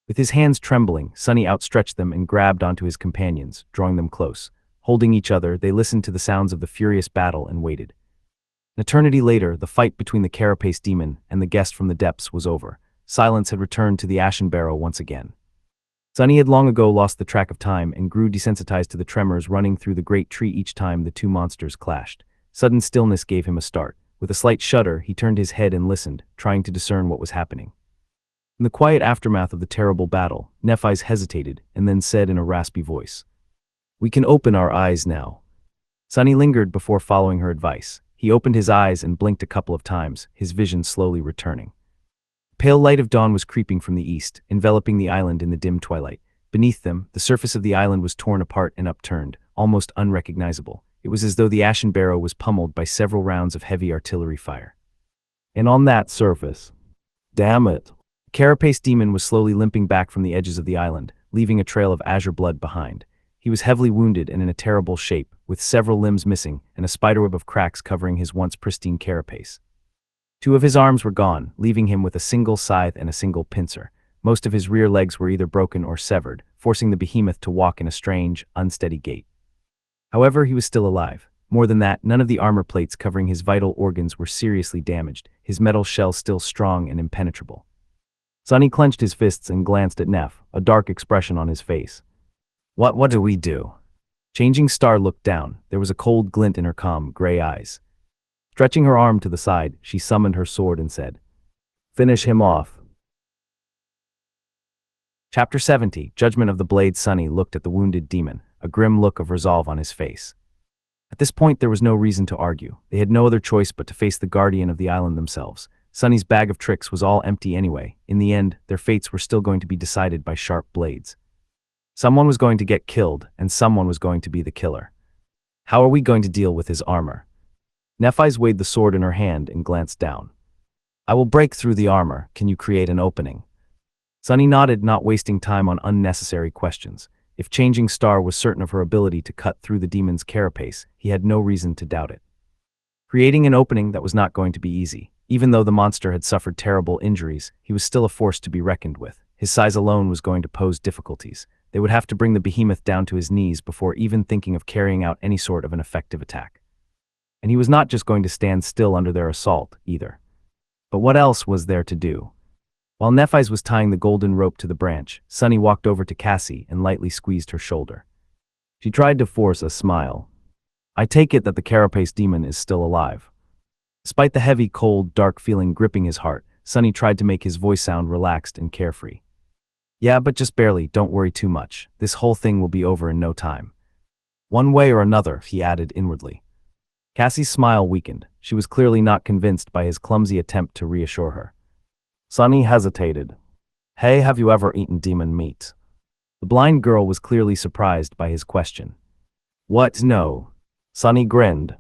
With his hands trembling, Sonny outstretched them and grabbed onto his companions, drawing them close. Holding each other, they listened to the sounds of the furious battle and waited. An eternity later, the fight between the carapace demon and the guest from the depths was over. Silence had returned to the ashen barrow once again. Sonny had long ago lost the track of time and grew desensitized to the tremors running through the great tree each time the two monsters clashed. Sudden stillness gave him a start. With a slight shudder, he turned his head and listened, trying to discern what was happening. In the quiet aftermath of the terrible battle, Nephis hesitated and then said in a raspy voice, "We can open our eyes now." Sonny lingered before following her advice. He opened his eyes and blinked a couple of times, his vision slowly returning. The pale light of dawn was creeping from the east, enveloping the island in the dim twilight. Beneath them, the surface of the island was torn apart and upturned, almost unrecognizable. It was as though the ashen barrow was pummeled by several rounds of heavy artillery fire. And on that surface, damn it, the carapace demon was slowly limping back from the edges of the island, leaving a trail of azure blood behind. He was heavily wounded and in a terrible shape, with several limbs missing and a spiderweb of cracks covering his once pristine carapace. Two of his arms were gone, leaving him with a single scythe and a single pincer. Most of his rear legs were either broken or severed, forcing the behemoth to walk in a strange, unsteady gait. However, he was still alive. More than that, none of the armor plates covering his vital organs were seriously damaged, his metal shell still strong and impenetrable. Sonny clenched his fists and glanced at Neph, a dark expression on his face. What do we do?" Changing Star looked down. There was a cold glint in her calm, gray eyes. Stretching her arm to the side, she summoned her sword and said, "Finish him off." Chapter 70, Judgment of the Blade. Sonny looked at the wounded demon, a grim look of resolve on his face. At this point, there was no reason to argue. They had no other choice but to face the guardian of the island themselves. Sonny's bag of tricks was all empty anyway. In the end, their fates were still going to be decided by sharp blades. Someone was going to get killed, and someone was going to be the killer. How are we going to deal with his armor? Nephis weighed the sword in her hand and glanced down. "I will break through the armor. Can you create an opening?" Sonny nodded, not wasting time on unnecessary questions. If Changing Star was certain of her ability to cut through the demon's carapace, he had no reason to doubt it. Creating an opening that was not going to be easy. Even though the monster had suffered terrible injuries, he was still a force to be reckoned with. His size alone was going to pose difficulties. They would have to bring the behemoth down to his knees before even thinking of carrying out any sort of an effective attack. And he was not just going to stand still under their assault, either. But what else was there to do? While Nephis was tying the golden rope to the branch, Sonny walked over to Cassie and lightly squeezed her shoulder. She tried to force a smile. "I take it that the carapace demon is still alive." Despite the heavy, cold, dark feeling gripping his heart, Sonny tried to make his voice sound relaxed and carefree. "Yeah, but just barely, don't worry too much. This whole thing will be over in no time. One way or another," he added inwardly. Cassie's smile weakened. She was clearly not convinced by his clumsy attempt to reassure her. Sonny hesitated. "Hey, have you ever eaten demon meat?" The blind girl was clearly surprised by his question. "What? No." Sonny grinned.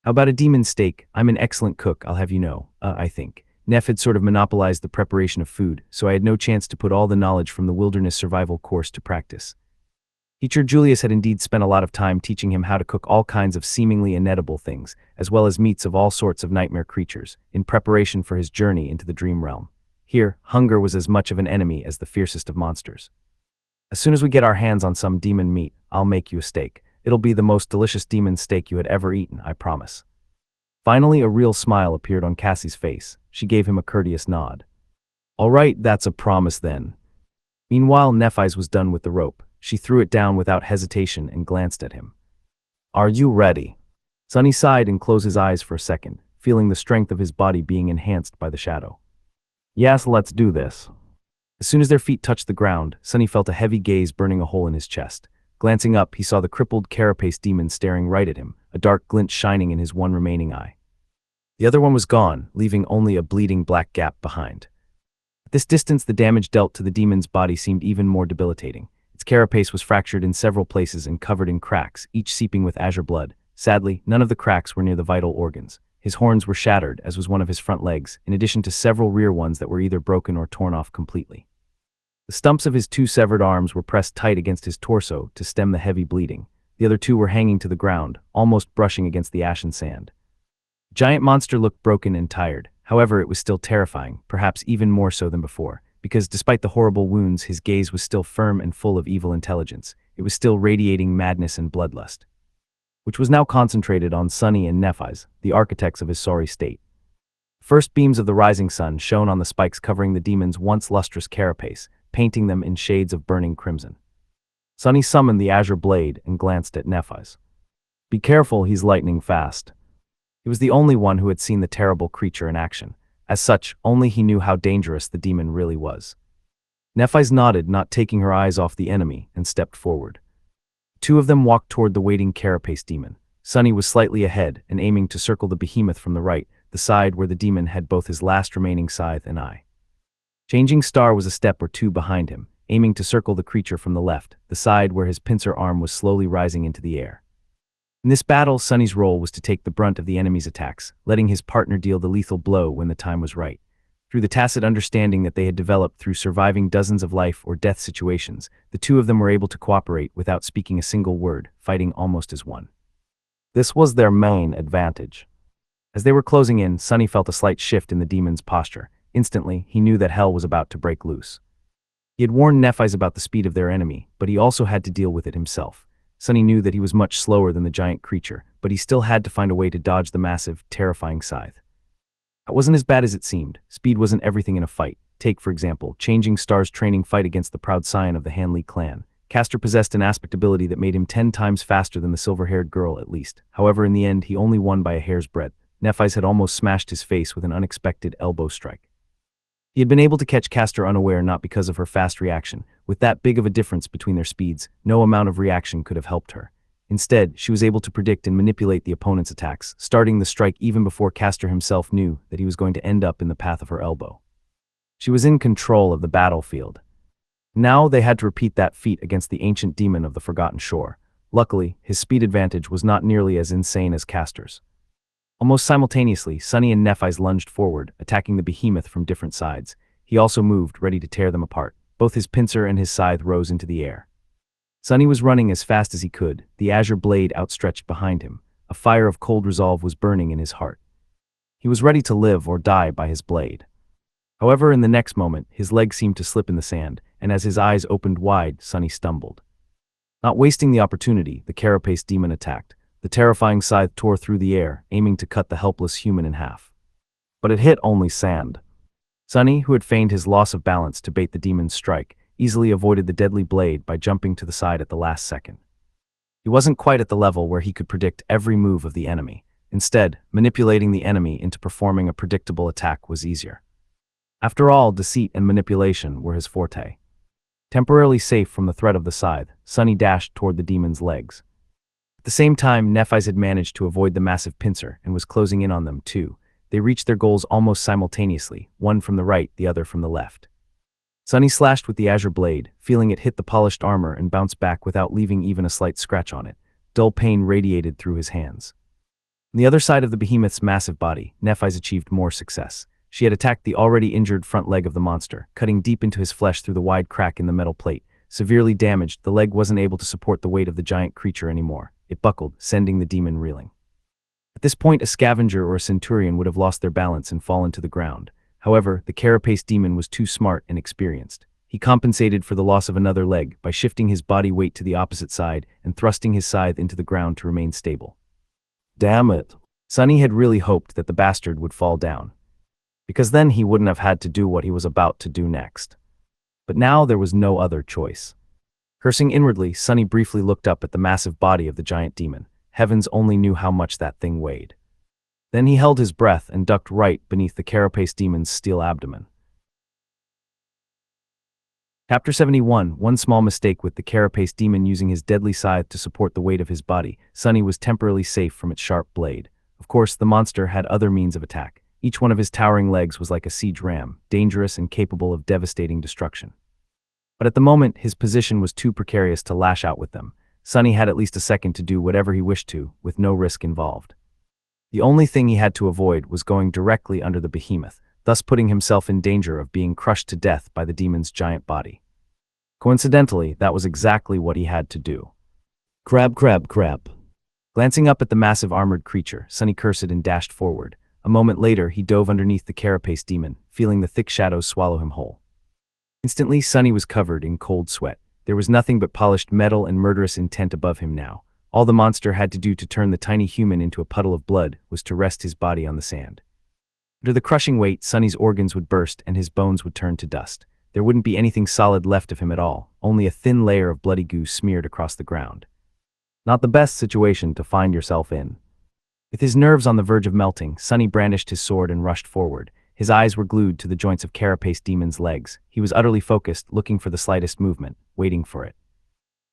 "How about a demon steak? I'm an excellent cook, I'll have you know, I think." Neph had sort of monopolized the preparation of food, so I had no chance to put all the knowledge from the wilderness survival course to practice. Teacher Julius had indeed spent a lot of time teaching him how to cook all kinds of seemingly inedible things, as well as meats of all sorts of nightmare creatures, in preparation for his journey into the dream realm. Here, hunger was as much of an enemy as the fiercest of monsters. "As soon as we get our hands on some demon meat, I'll make you a steak. It'll be the most delicious demon steak you had ever eaten, I promise." Finally, a real smile appeared on Cassie's face. She gave him a courteous nod. "All right, that's a promise then." Meanwhile, Nephis was done with the rope. She threw it down without hesitation and glanced at him. "Are you ready?" Sonny sighed and closed his eyes for a second, feeling the strength of his body being enhanced by the shadow. Yes, let's do this. As soon as their feet touched the ground, Sunny felt a heavy gaze burning a hole in his chest. Glancing up, he saw the crippled carapace demon staring right at him, a dark glint shining in his one remaining eye. The other one was gone, leaving only a bleeding black gap behind. At this distance, the damage dealt to the demon's body seemed even more debilitating. Its carapace was fractured in several places and covered in cracks, each seeping with azure blood. Sadly, none of the cracks were near the vital organs. His horns were shattered, as was one of his front legs, in addition to several rear ones that were either broken or torn off completely. The stumps of his two severed arms were pressed tight against his torso to stem the heavy bleeding. The other two were hanging to the ground, almost brushing against the ashen sand. The giant monster looked broken and tired. However, it was still terrifying, perhaps even more so than before, because despite the horrible wounds, his gaze was still firm and full of evil intelligence. It was still radiating madness and bloodlust, which was now concentrated on Sunny and Nephis, the architects of his sorry state. First beams of the rising sun shone on the spikes covering the demon's once lustrous carapace, painting them in shades of burning crimson. Sunny summoned the azure blade and glanced at Nephis. Be careful, he's lightning fast. He was the only one who had seen the terrible creature in action. As such, only he knew how dangerous the demon really was. Nephis nodded, not taking her eyes off the enemy, and stepped forward. Two of them walked toward the waiting carapace demon. Sunny was slightly ahead and aiming to circle the behemoth from the right, the side where the demon had both his last remaining scythe and eye. Changing Star was a step or two behind him, aiming to circle the creature from the left, the side where his pincer arm was slowly rising into the air. In this battle, Sunny's role was to take the brunt of the enemy's attacks, letting his partner deal the lethal blow when the time was right. Through the tacit understanding that they had developed through surviving dozens of life or death situations, the two of them were able to cooperate without speaking a single word, fighting almost as one. This was their main advantage. As they were closing in, Sunny felt a slight shift in the demon's posture. Instantly, he knew that hell was about to break loose. He had warned Nephis about the speed of their enemy, but he also had to deal with it himself. Sunny knew that he was much slower than the giant creature, but he still had to find a way to dodge the massive, terrifying scythe. It wasn't as bad as it seemed. Speed wasn't everything in a fight. Take, for example, Changing Star's training fight against the proud scion of the Hanley clan. Castor possessed an aspect ability that made him 10 times faster than the silver-haired girl at least. However, in the end, he only won by a hair's breadth. Nephis had almost smashed his face with an unexpected elbow strike. He had been able to catch Castor unaware not because of her fast reaction. With that big of a difference between their speeds, no amount of reaction could have helped her. Instead, she was able to predict and manipulate the opponent's attacks, starting the strike even before Castor himself knew that he was going to end up in the path of her elbow. She was in control of the battlefield. Now they had to repeat that feat against the ancient demon of the Forgotten Shore. Luckily, his speed advantage was not nearly as insane as Castor's. Almost simultaneously, Sunny and Nephis lunged forward, attacking the behemoth from different sides. He also moved, ready to tear them apart. Both his pincer and his scythe rose into the air. Sunny was running as fast as he could, the azure blade outstretched behind him. A fire of cold resolve was burning in his heart. He was ready to live or die by his blade. However, in the next moment, his leg seemed to slip in the sand, and as his eyes opened wide, Sunny stumbled. Not wasting the opportunity, the carapace demon attacked. The terrifying scythe tore through the air, aiming to cut the helpless human in half. But it hit only sand. Sunny, who had feigned his loss of balance to bait the demon's strike, easily avoided the deadly blade by jumping to the side at the last second. He wasn't quite at the level where he could predict every move of the enemy. Instead, manipulating the enemy into performing a predictable attack was easier. After all, deceit and manipulation were his forte. Temporarily safe from the threat of the scythe, Sunny dashed toward the demon's legs. At the same time, Nephis had managed to avoid the massive pincer and was closing in on them too. They reached their goals almost simultaneously, one from the right, the other from the left. Sunny slashed with the azure blade, feeling it hit the polished armor and bounce back without leaving even a slight scratch on it. Dull pain radiated through his hands. On the other side of the behemoth's massive body, Nephis achieved more success. She had attacked the already injured front leg of the monster, cutting deep into his flesh through the wide crack in the metal plate. Severely damaged, the leg wasn't able to support the weight of the giant creature anymore. It buckled, sending the demon reeling. At this point, a scavenger or a centurion would have lost their balance and fallen to the ground. However, the carapace demon was too smart and experienced. He compensated for the loss of another leg by shifting his body weight to the opposite side and thrusting his scythe into the ground to remain stable. Damn it. Sunny had really hoped that the bastard would fall down, because then he wouldn't have had to do what he was about to do next. But now there was no other choice. Cursing inwardly, Sunny briefly looked up at the massive body of the giant demon. Heavens only knew how much that thing weighed. Then he held his breath and ducked right beneath the carapace demon's steel abdomen. Chapter 71. One small mistake. With the carapace demon using his deadly scythe to support the weight of his body, Sunny was temporarily safe from its sharp blade. Of course, the monster had other means of attack. Each one of his towering legs was like a siege ram, dangerous and capable of devastating destruction. But at the moment, his position was too precarious to lash out with them. Sunny had at least a second to do whatever he wished to, with no risk involved. The only thing he had to avoid was going directly under the behemoth, thus putting himself in danger of being crushed to death by the demon's giant body. Coincidentally, that was exactly what he had to do. Crab, crab, crab. Glancing up at the massive armored creature, Sunny cursed and dashed forward. A moment later, he dove underneath the carapace demon, feeling the thick shadows swallow him whole. Instantly, Sunny was covered in cold sweat. There was nothing but polished metal and murderous intent above him now. All the monster had to do to turn the tiny human into a puddle of blood was to rest his body on the sand. Under the crushing weight, Sunny's organs would burst and his bones would turn to dust. There wouldn't be anything solid left of him at all, only a thin layer of bloody goo smeared across the ground. Not the best situation to find yourself in. With his nerves on the verge of melting, Sunny brandished his sword and rushed forward. His eyes were glued to the joints of carapace demon's legs. He was utterly focused, looking for the slightest movement, waiting for it.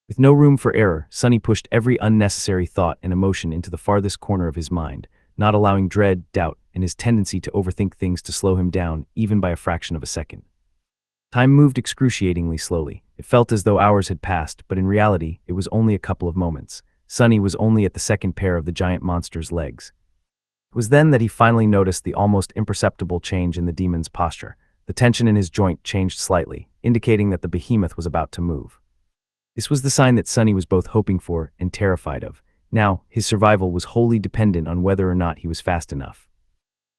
With no room for error, Sunny pushed every unnecessary thought and emotion into the farthest corner of his mind, not allowing dread, doubt, and his tendency to overthink things to slow him down, even by a fraction of a second. Time moved excruciatingly slowly. It felt as though hours had passed, but in reality, it was only a couple of moments. Sunny was only at the second pair of the giant monster's legs. It was then that he finally noticed the almost imperceptible change in the demon's posture. The tension in his joint changed slightly, indicating that the behemoth was about to move. This was the sign that Sunny was both hoping for and terrified of. Now, his survival was wholly dependent on whether or not he was fast enough.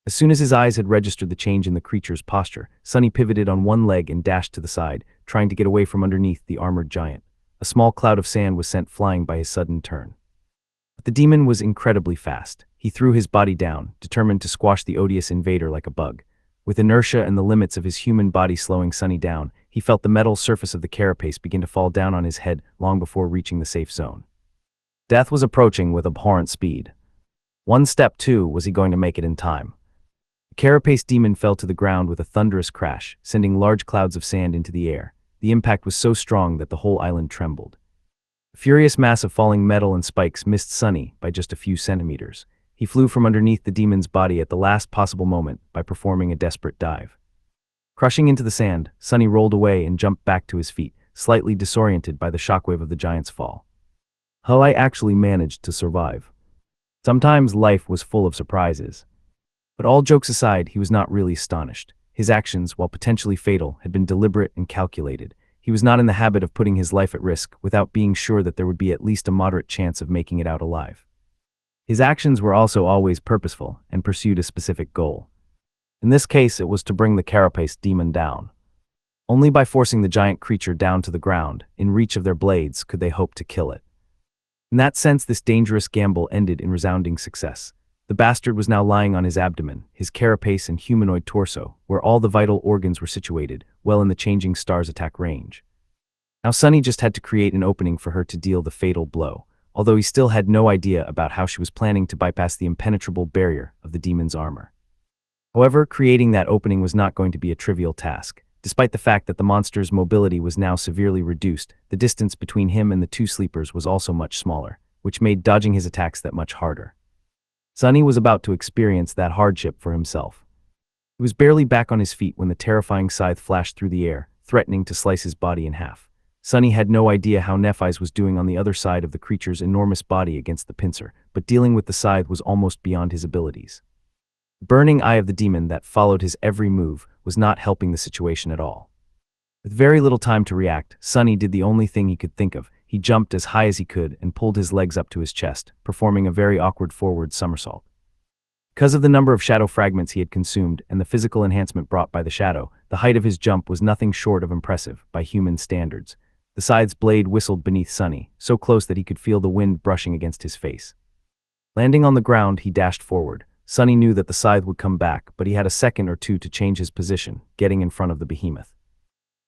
As soon as his eyes had registered the change in the creature's posture, Sunny pivoted on one leg and dashed to the side, trying to get away from underneath the armored giant. A small cloud of sand was sent flying by his sudden turn. But the demon was incredibly fast. He threw his body down, determined to squash the odious invader like a bug. With inertia and the limits of his human body slowing Sunny down, he felt the metal surface of the carapace begin to fall down on his head long before reaching the safe zone. Death was approaching with abhorrent speed. One step, too, was he going to make it in time? The carapace demon fell to the ground with a thunderous crash, sending large clouds of sand into the air. The impact was so strong that the whole island trembled. A furious mass of falling metal and spikes missed Sunny by just a few centimeters. He flew from underneath the demon's body at the last possible moment by performing a desperate dive. Crushing into the sand, Sunny rolled away and jumped back to his feet, slightly disoriented by the shockwave of the giant's fall. How I actually managed to survive. Sometimes life was full of surprises. But all jokes aside, he was not really astonished. His actions, while potentially fatal, had been deliberate and calculated. He was not in the habit of putting his life at risk without being sure that there would be at least a moderate chance of making it out alive. His actions were also always purposeful and pursued a specific goal. In this case, it was to bring the carapace demon down. Only by forcing the giant creature down to the ground, in reach of their blades, could they hope to kill it. In that sense, this dangerous gamble ended in resounding success. The bastard was now lying on his abdomen, his carapace and humanoid torso, where all the vital organs were situated, well in the changing star's attack range. Now Sunny just had to create an opening for her to deal the fatal blow, although he still had no idea about how she was planning to bypass the impenetrable barrier of the demon's armor. However, creating that opening was not going to be a trivial task. Despite the fact that the monster's mobility was now severely reduced, the distance between him and the two sleepers was also much smaller, which made dodging his attacks that much harder. Sunny was about to experience that hardship for himself. He was barely back on his feet when the terrifying scythe flashed through the air, threatening to slice his body in half. Sunny had no idea how Nephis was doing on the other side of the creature's enormous body against the pincer, but dealing with the scythe was almost beyond his abilities. The burning eye of the demon that followed his every move was not helping the situation at all. With very little time to react, Sunny did the only thing he could think of. He jumped as high as he could and pulled his legs up to his chest, performing a very awkward forward somersault. Because of the number of shadow fragments he had consumed and the physical enhancement brought by the shadow, the height of his jump was nothing short of impressive by human standards. The scythe's blade whistled beneath Sunny, so close that he could feel the wind brushing against his face. Landing on the ground, he dashed forward. Sunny knew that the scythe would come back, but he had a second or two to change his position, getting in front of the behemoth.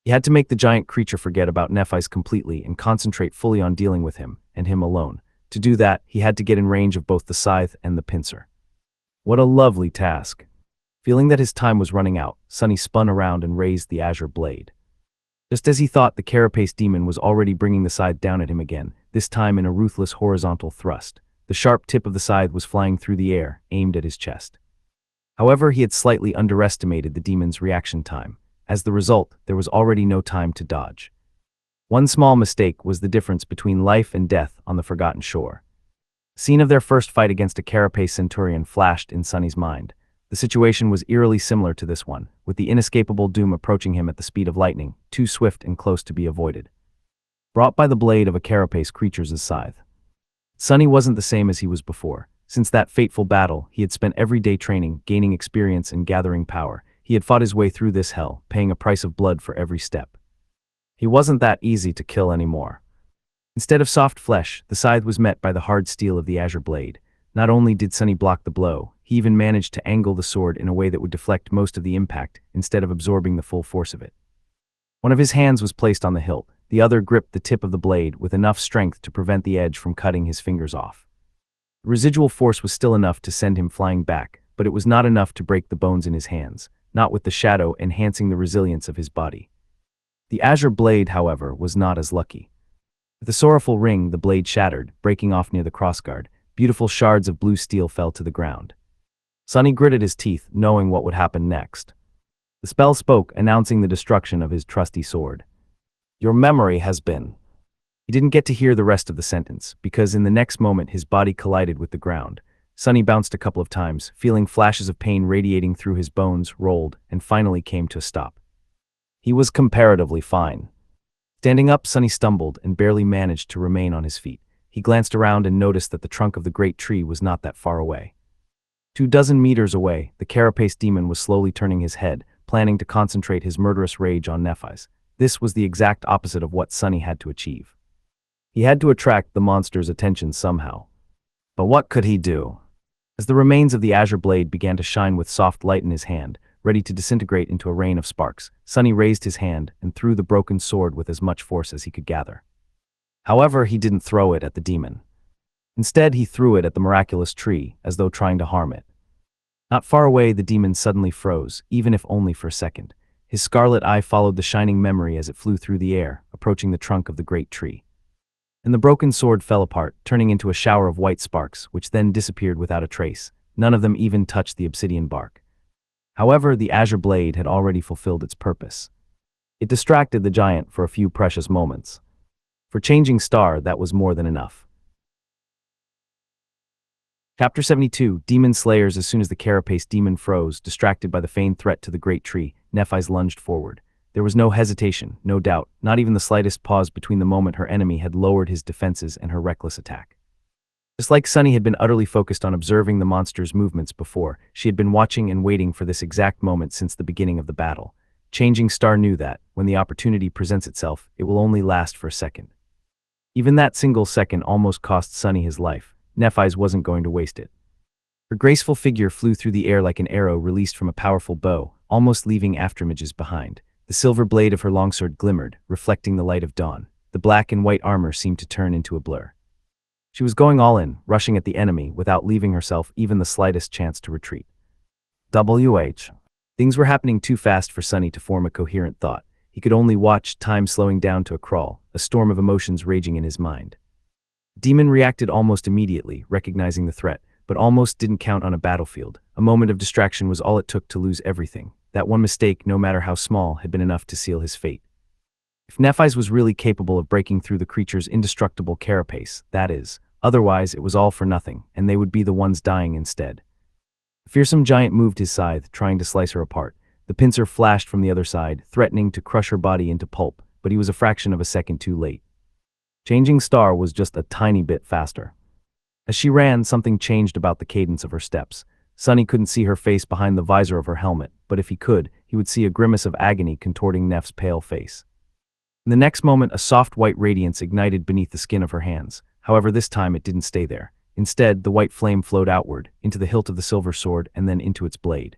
He had to make the giant creature forget about Nephis completely and concentrate fully on dealing with him, and him alone. To do that, he had to get in range of both the scythe and the pincer. What a lovely task. Feeling that his time was running out, Sunny spun around and raised the azure blade. Just as he thought, the carapace demon was already bringing the scythe down at him again, this time in a ruthless horizontal thrust. The sharp tip of the scythe was flying through the air, aimed at his chest. However, he had slightly underestimated the demon's reaction time. As the result, there was already no time to dodge. One small mistake was the difference between life and death on the Forgotten Shore. The scene of their first fight against a carapace centurion flashed in Sunny's mind. The situation was eerily similar to this one, with the inescapable doom approaching him at the speed of lightning, too swift and close to be avoided. Brought by the blade of a carapace creature's scythe. Sunny wasn't the same as he was before. Since that fateful battle, he had spent every day training, gaining experience and gathering power. He had fought his way through this hell, paying a price of blood for every step. He wasn't that easy to kill anymore. Instead of soft flesh, the scythe was met by the hard steel of the azure blade. Not only did Sunny block the blow, he even managed to angle the sword in a way that would deflect most of the impact, instead of absorbing the full force of it. One of his hands was placed on the hilt, the other gripped the tip of the blade with enough strength to prevent the edge from cutting his fingers off. The residual force was still enough to send him flying back, but it was not enough to break the bones in his hands, not with the shadow enhancing the resilience of his body. The azure blade, however, was not as lucky. With a sorrowful ring, the blade shattered, breaking off near the crossguard. Beautiful shards of blue steel fell to the ground. Sunny gritted his teeth, knowing what would happen next. The spell spoke, announcing the destruction of his trusty sword. Your memory has been. He didn't get to hear the rest of the sentence, because in the next moment his body collided with the ground. Sunny bounced a couple of times, feeling flashes of pain radiating through his bones, rolled, and finally came to a stop. He was comparatively fine. Standing up, Sunny stumbled and barely managed to remain on his feet. He glanced around and noticed that the trunk of the great tree was not that far away. 24 meters away, the carapace demon was slowly turning his head, planning to concentrate his murderous rage on Nephis. This was the exact opposite of what Sunny had to achieve. He had to attract the monster's attention somehow. But what could he do? As the remains of the azure blade began to shine with soft light in his hand, ready to disintegrate into a rain of sparks, Sunny raised his hand and threw the broken sword with as much force as he could gather. However, he didn't throw it at the demon. Instead, he threw it at the miraculous tree, as though trying to harm it. Not far away, the demon suddenly froze, even if only for a second. His scarlet eye followed the shining memory as it flew through the air, approaching the trunk of the great tree. And the broken sword fell apart, turning into a shower of white sparks, which then disappeared without a trace. None of them even touched the obsidian bark. However, the azure blade had already fulfilled its purpose. It distracted the giant for a few precious moments. For Changing Star, that was more than enough. Chapter 72, Demon Slayers. As soon as the carapace demon froze, distracted by the feigned threat to the great tree, Nephis lunged forward. There was no hesitation, no doubt, not even the slightest pause between the moment her enemy had lowered his defenses and her reckless attack. Just like Sunny had been utterly focused on observing the monster's movements before, she had been watching and waiting for this exact moment since the beginning of the battle. Changing Star knew that, when the opportunity presents itself, it will only last for a second. Even that single second almost cost Sunny his life. Nephis wasn't going to waste it. Her graceful figure flew through the air like an arrow released from a powerful bow, almost leaving afterimages behind. The silver blade of her longsword glimmered, reflecting the light of dawn. The black and white armor seemed to turn into a blur. She was going all in, rushing at the enemy without leaving herself even the slightest chance to retreat. Things were happening too fast for Sunny to form a coherent thought. He could only watch time slowing down to a crawl, a storm of emotions raging in his mind. Demon reacted almost immediately, recognizing the threat, but almost didn't count on a battlefield. A moment of distraction was all it took to lose everything. That one mistake, no matter how small, had been enough to seal his fate. If Nephis was really capable of breaking through the creature's indestructible carapace, that is. Otherwise, it was all for nothing, and they would be the ones dying instead. The fearsome giant moved his scythe, trying to slice her apart. The pincer flashed from the other side, threatening to crush her body into pulp, but he was a fraction of a second too late. Changing Star was just a tiny bit faster. As she ran, something changed about the cadence of her steps. Sunny couldn't see her face behind the visor of her helmet, but if he could, he would see a grimace of agony contorting Neff's pale face. In the next moment, a soft white radiance ignited beneath the skin of her hands. However, this time it didn't stay there. Instead, the white flame flowed outward, into the hilt of the silver sword and then into its blade.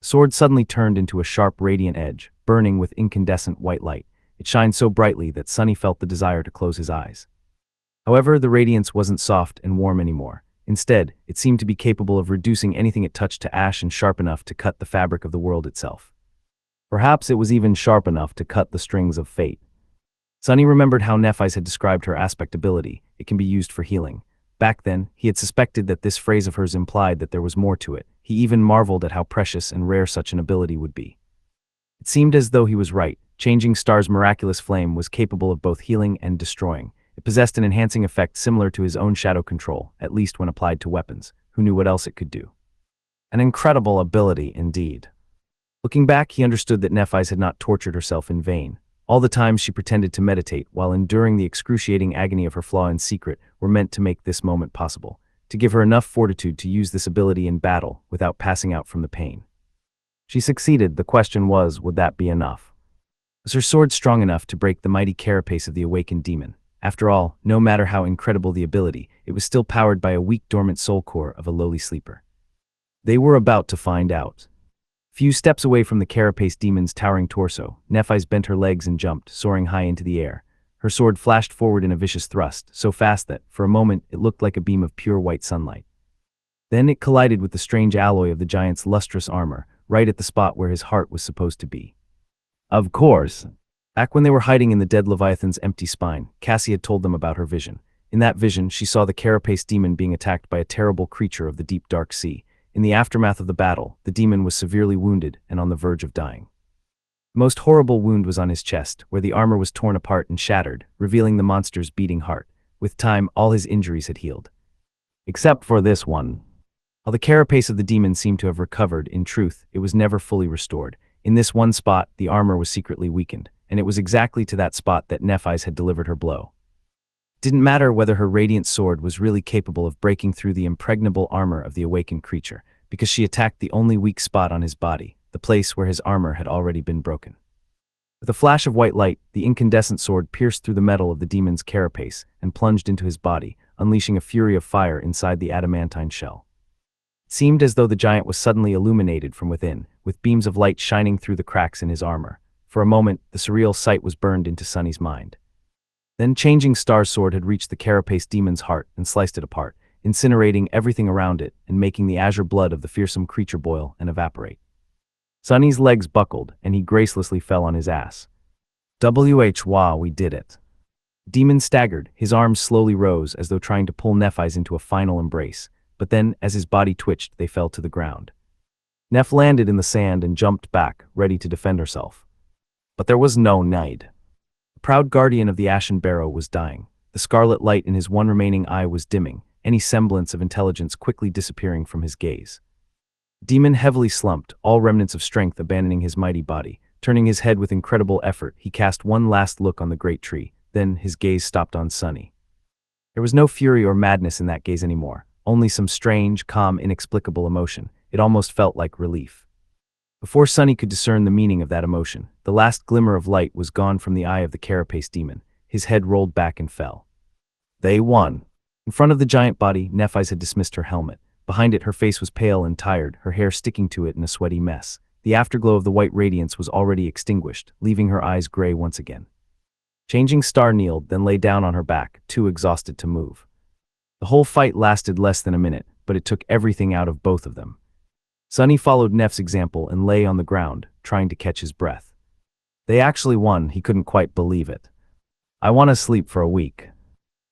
The sword suddenly turned into a sharp, radiant edge, burning with incandescent white light. It shined so brightly that Sunny felt the desire to close his eyes. However, the radiance wasn't soft and warm anymore. Instead, it seemed to be capable of reducing anything it touched to ash and sharp enough to cut the fabric of the world itself. Perhaps it was even sharp enough to cut the strings of fate. Sunny remembered how Nephis had described her aspect ability. It can be used for healing. Back then, he had suspected that this phrase of hers implied that there was more to it. He even marveled at how precious and rare such an ability would be. It seemed as though he was right. Changing Star's miraculous flame was capable of both healing and destroying. It possessed an enhancing effect similar to his own shadow control, at least when applied to weapons. Who knew what else it could do? An incredible ability, indeed. Looking back, he understood that Nephis had not tortured herself in vain. All the times she pretended to meditate while enduring the excruciating agony of her flaw in secret were meant to make this moment possible, to give her enough fortitude to use this ability in battle without passing out from the pain. She succeeded. The question was, would that be enough? Was her sword strong enough to break the mighty carapace of the awakened demon? After all, no matter how incredible the ability, it was still powered by a weak dormant soul core of a lowly sleeper. They were about to find out. Few steps away from the carapace demon's towering torso, Nephis bent her legs and jumped, soaring high into the air. Her sword flashed forward in a vicious thrust, so fast that, for a moment, it looked like a beam of pure white sunlight. Then it collided with the strange alloy of the giant's lustrous armor, right at the spot where his heart was supposed to be. Of course. Back when they were hiding in the dead Leviathan's empty spine, Cassie had told them about her vision. In that vision, she saw the carapace demon being attacked by a terrible creature of the deep dark sea. In the aftermath of the battle, the demon was severely wounded and on the verge of dying. The most horrible wound was on his chest, where the armor was torn apart and shattered, revealing the monster's beating heart. With time, all his injuries had healed. Except for this one. While the carapace of the demon seemed to have recovered, in truth, it was never fully restored. In this one spot, the armor was secretly weakened, and it was exactly to that spot that Nephis had delivered her blow. It didn't matter whether her radiant sword was really capable of breaking through the impregnable armor of the awakened creature, because she attacked the only weak spot on his body, the place where his armor had already been broken. With a flash of white light, the incandescent sword pierced through the metal of the demon's carapace and plunged into his body, unleashing a fury of fire inside the adamantine shell. It seemed as though the giant was suddenly illuminated from within, with beams of light shining through the cracks in his armor. For a moment, the surreal sight was burned into Sunny's mind. Then Changing Star's sword had reached the carapace demon's heart and sliced it apart, incinerating everything around it and making the azure blood of the fearsome creature boil and evaporate. Sunny's legs buckled, and he gracelessly fell on his ass. Wah, we did it. Demon staggered, his arms slowly rose as though trying to pull Nephis into a final embrace, but then, as his body twitched, they fell to the ground. Neph landed in the sand and jumped back, ready to defend herself. But there was no need. The proud guardian of the Ashen Barrow was dying. The scarlet light in his one remaining eye was dimming, any semblance of intelligence quickly disappearing from his gaze. Demon heavily slumped, all remnants of strength abandoning his mighty body. Turning his head with incredible effort, he cast one last look on the great tree, then his gaze stopped on Sunny. There was no fury or madness in that gaze anymore, only some strange, calm, inexplicable emotion. It almost felt like relief. Before Sunny could discern the meaning of that emotion, the last glimmer of light was gone from the eye of the carapace demon. His head rolled back and fell. They won. In front of the giant body, Nephis had dismissed her helmet. Behind it, her face was pale and tired, her hair sticking to it in a sweaty mess. The afterglow of the white radiance was already extinguished, leaving her eyes gray once again. Changing Star kneeled, then lay down on her back, too exhausted to move. The whole fight lasted less than a minute, but it took everything out of both of them. Sunny followed Neff's example and lay on the ground, trying to catch his breath. They actually won, he couldn't quite believe it. I want to sleep for a week.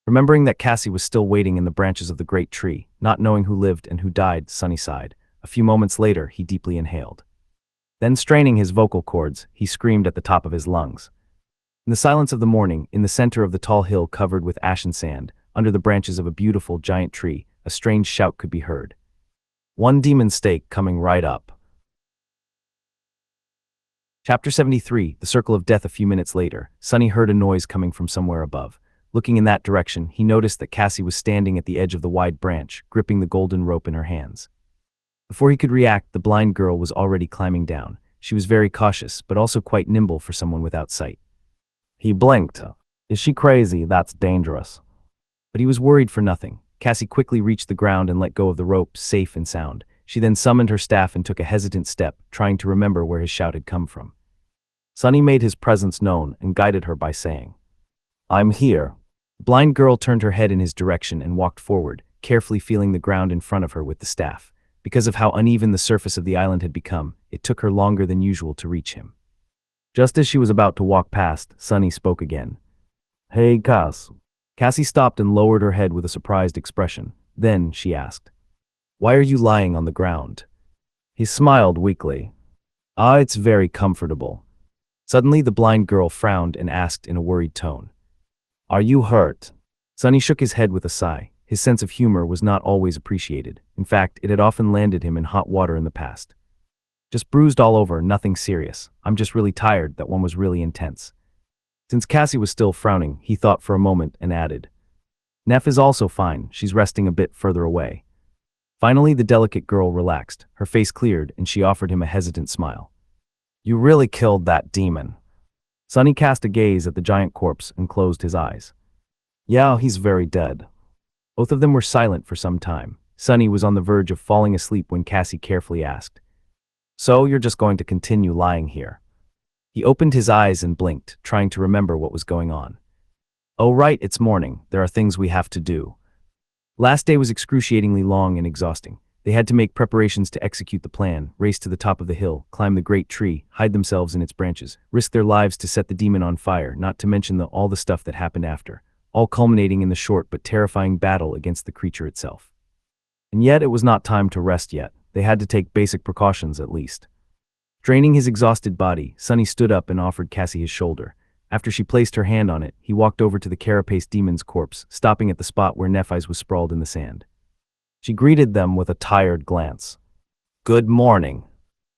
Remembering that Cassie was still waiting in the branches of the great tree, not knowing who lived and who died, Sunny sighed. A few moments later, he deeply inhaled. Then straining his vocal cords, he screamed at the top of his lungs. In the silence of the morning, in the center of the tall hill covered with ashen sand, under the branches of a beautiful giant tree, a strange shout could be heard. One demon stake coming right up. Chapter 73, The Circle of Death. A few minutes later, Sunny heard a noise coming from somewhere above. Looking in that direction, he noticed that Cassie was standing at the edge of the wide branch, gripping the golden rope in her hands. Before he could react, the blind girl was already climbing down. She was very cautious, but also quite nimble for someone without sight. He blinked. Is she crazy? That's dangerous. But he was worried for nothing. Cassie quickly reached the ground and let go of the rope, safe and sound. She then summoned her staff and took a hesitant step, trying to remember where his shout had come from. Sunny made his presence known and guided her by saying, I'm here. The blind girl turned her head in his direction and walked forward, carefully feeling the ground in front of her with the staff. Because of how uneven the surface of the island had become, it took her longer than usual to reach him. Just as she was about to walk past, Sunny spoke again. Hey, Cass. Cassie stopped and lowered her head with a surprised expression. Then she asked, Why are you lying on the ground? He smiled weakly. It's very comfortable. Suddenly the blind girl frowned and asked in a worried tone. Are you hurt? Sunny shook his head with a sigh. His sense of humor was not always appreciated. In fact, it had often landed him in hot water in the past. Just bruised all over, nothing serious. I'm just really tired. That one was really intense. Since Cassie was still frowning, he thought for a moment and added, Neph is also fine. She's resting a bit further away. Finally, the delicate girl relaxed. Her face cleared, and she offered him a hesitant smile. You really killed that demon. Sunny cast a gaze at the giant corpse and closed his eyes. Yeah, he's very dead. Both of them were silent for some time. Sunny was on the verge of falling asleep when Cassie carefully asked, So you're just going to continue lying here? He opened his eyes and blinked, trying to remember what was going on. Oh right, it's morning. There are things we have to do. Last day was excruciatingly long and exhausting. They had to make preparations to execute the plan, race to the top of the hill, climb the great tree, hide themselves in its branches, risk their lives to set the demon on fire, not to mention all the stuff that happened after, all culminating in the short but terrifying battle against the creature itself. And yet it was not time to rest yet. They had to take basic precautions at least. Draining his exhausted body, Sunny stood up and offered Cassie his shoulder. After she placed her hand on it, he walked over to the carapace demon's corpse, stopping at the spot where Nephis was sprawled in the sand. She greeted them with a tired glance. Good morning.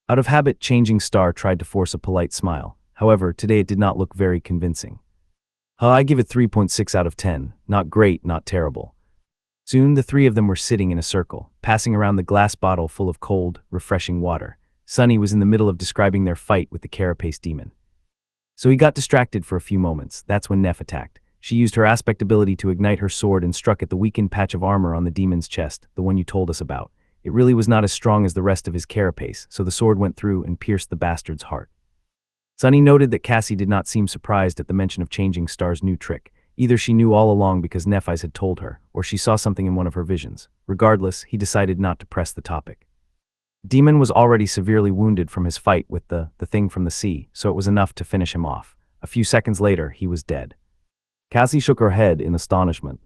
Out of habit, Changing Star tried to force a polite smile. However, today it did not look very convincing. I give it 3.6 out of 10. Not great, not terrible. Soon the three of them were sitting in a circle, passing around the glass bottle full of cold, refreshing water. Sunny was in the middle of describing their fight with the carapace demon. So he got distracted for a few moments. That's when Neph attacked. She used her aspect ability to ignite her sword and struck at the weakened patch of armor on the demon's chest, the one you told us about. It really was not as strong as the rest of his carapace, so the sword went through and pierced the bastard's heart. Sunny noted that Cassie did not seem surprised at the mention of Changing Star's new trick. Either she knew all along because Nephis had told her, or she saw something in one of her visions. Regardless, he decided not to press the topic. Demon was already severely wounded from his fight with the thing from the sea, so it was enough to finish him off. A few seconds later, he was dead. Cassie shook her head in astonishment.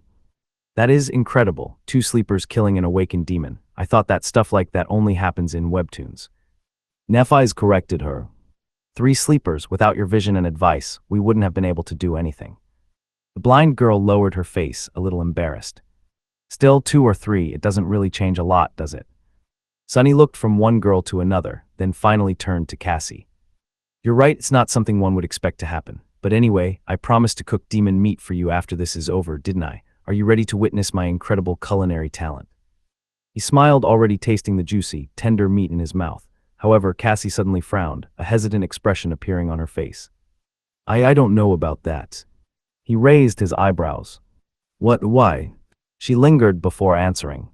That is incredible. 2 sleepers killing an awakened demon. I thought that stuff like that only happens in webtoons. Nephis corrected her. 3 sleepers, without your vision and advice, we wouldn't have been able to do anything. The blind girl lowered her face, a little embarrassed. Still, 2 or 3, it doesn't really change a lot, does it? Sunny looked from one girl to another, then finally turned to Cassie. You're right, it's not something one would expect to happen. But anyway, I promised to cook demon meat for you after this is over, didn't I? Are you ready to witness my incredible culinary talent? He smiled, already tasting the juicy, tender meat in his mouth. However, Cassie suddenly frowned, a hesitant expression appearing on her face. I don't know about that. He raised his eyebrows. Why? She lingered before answering.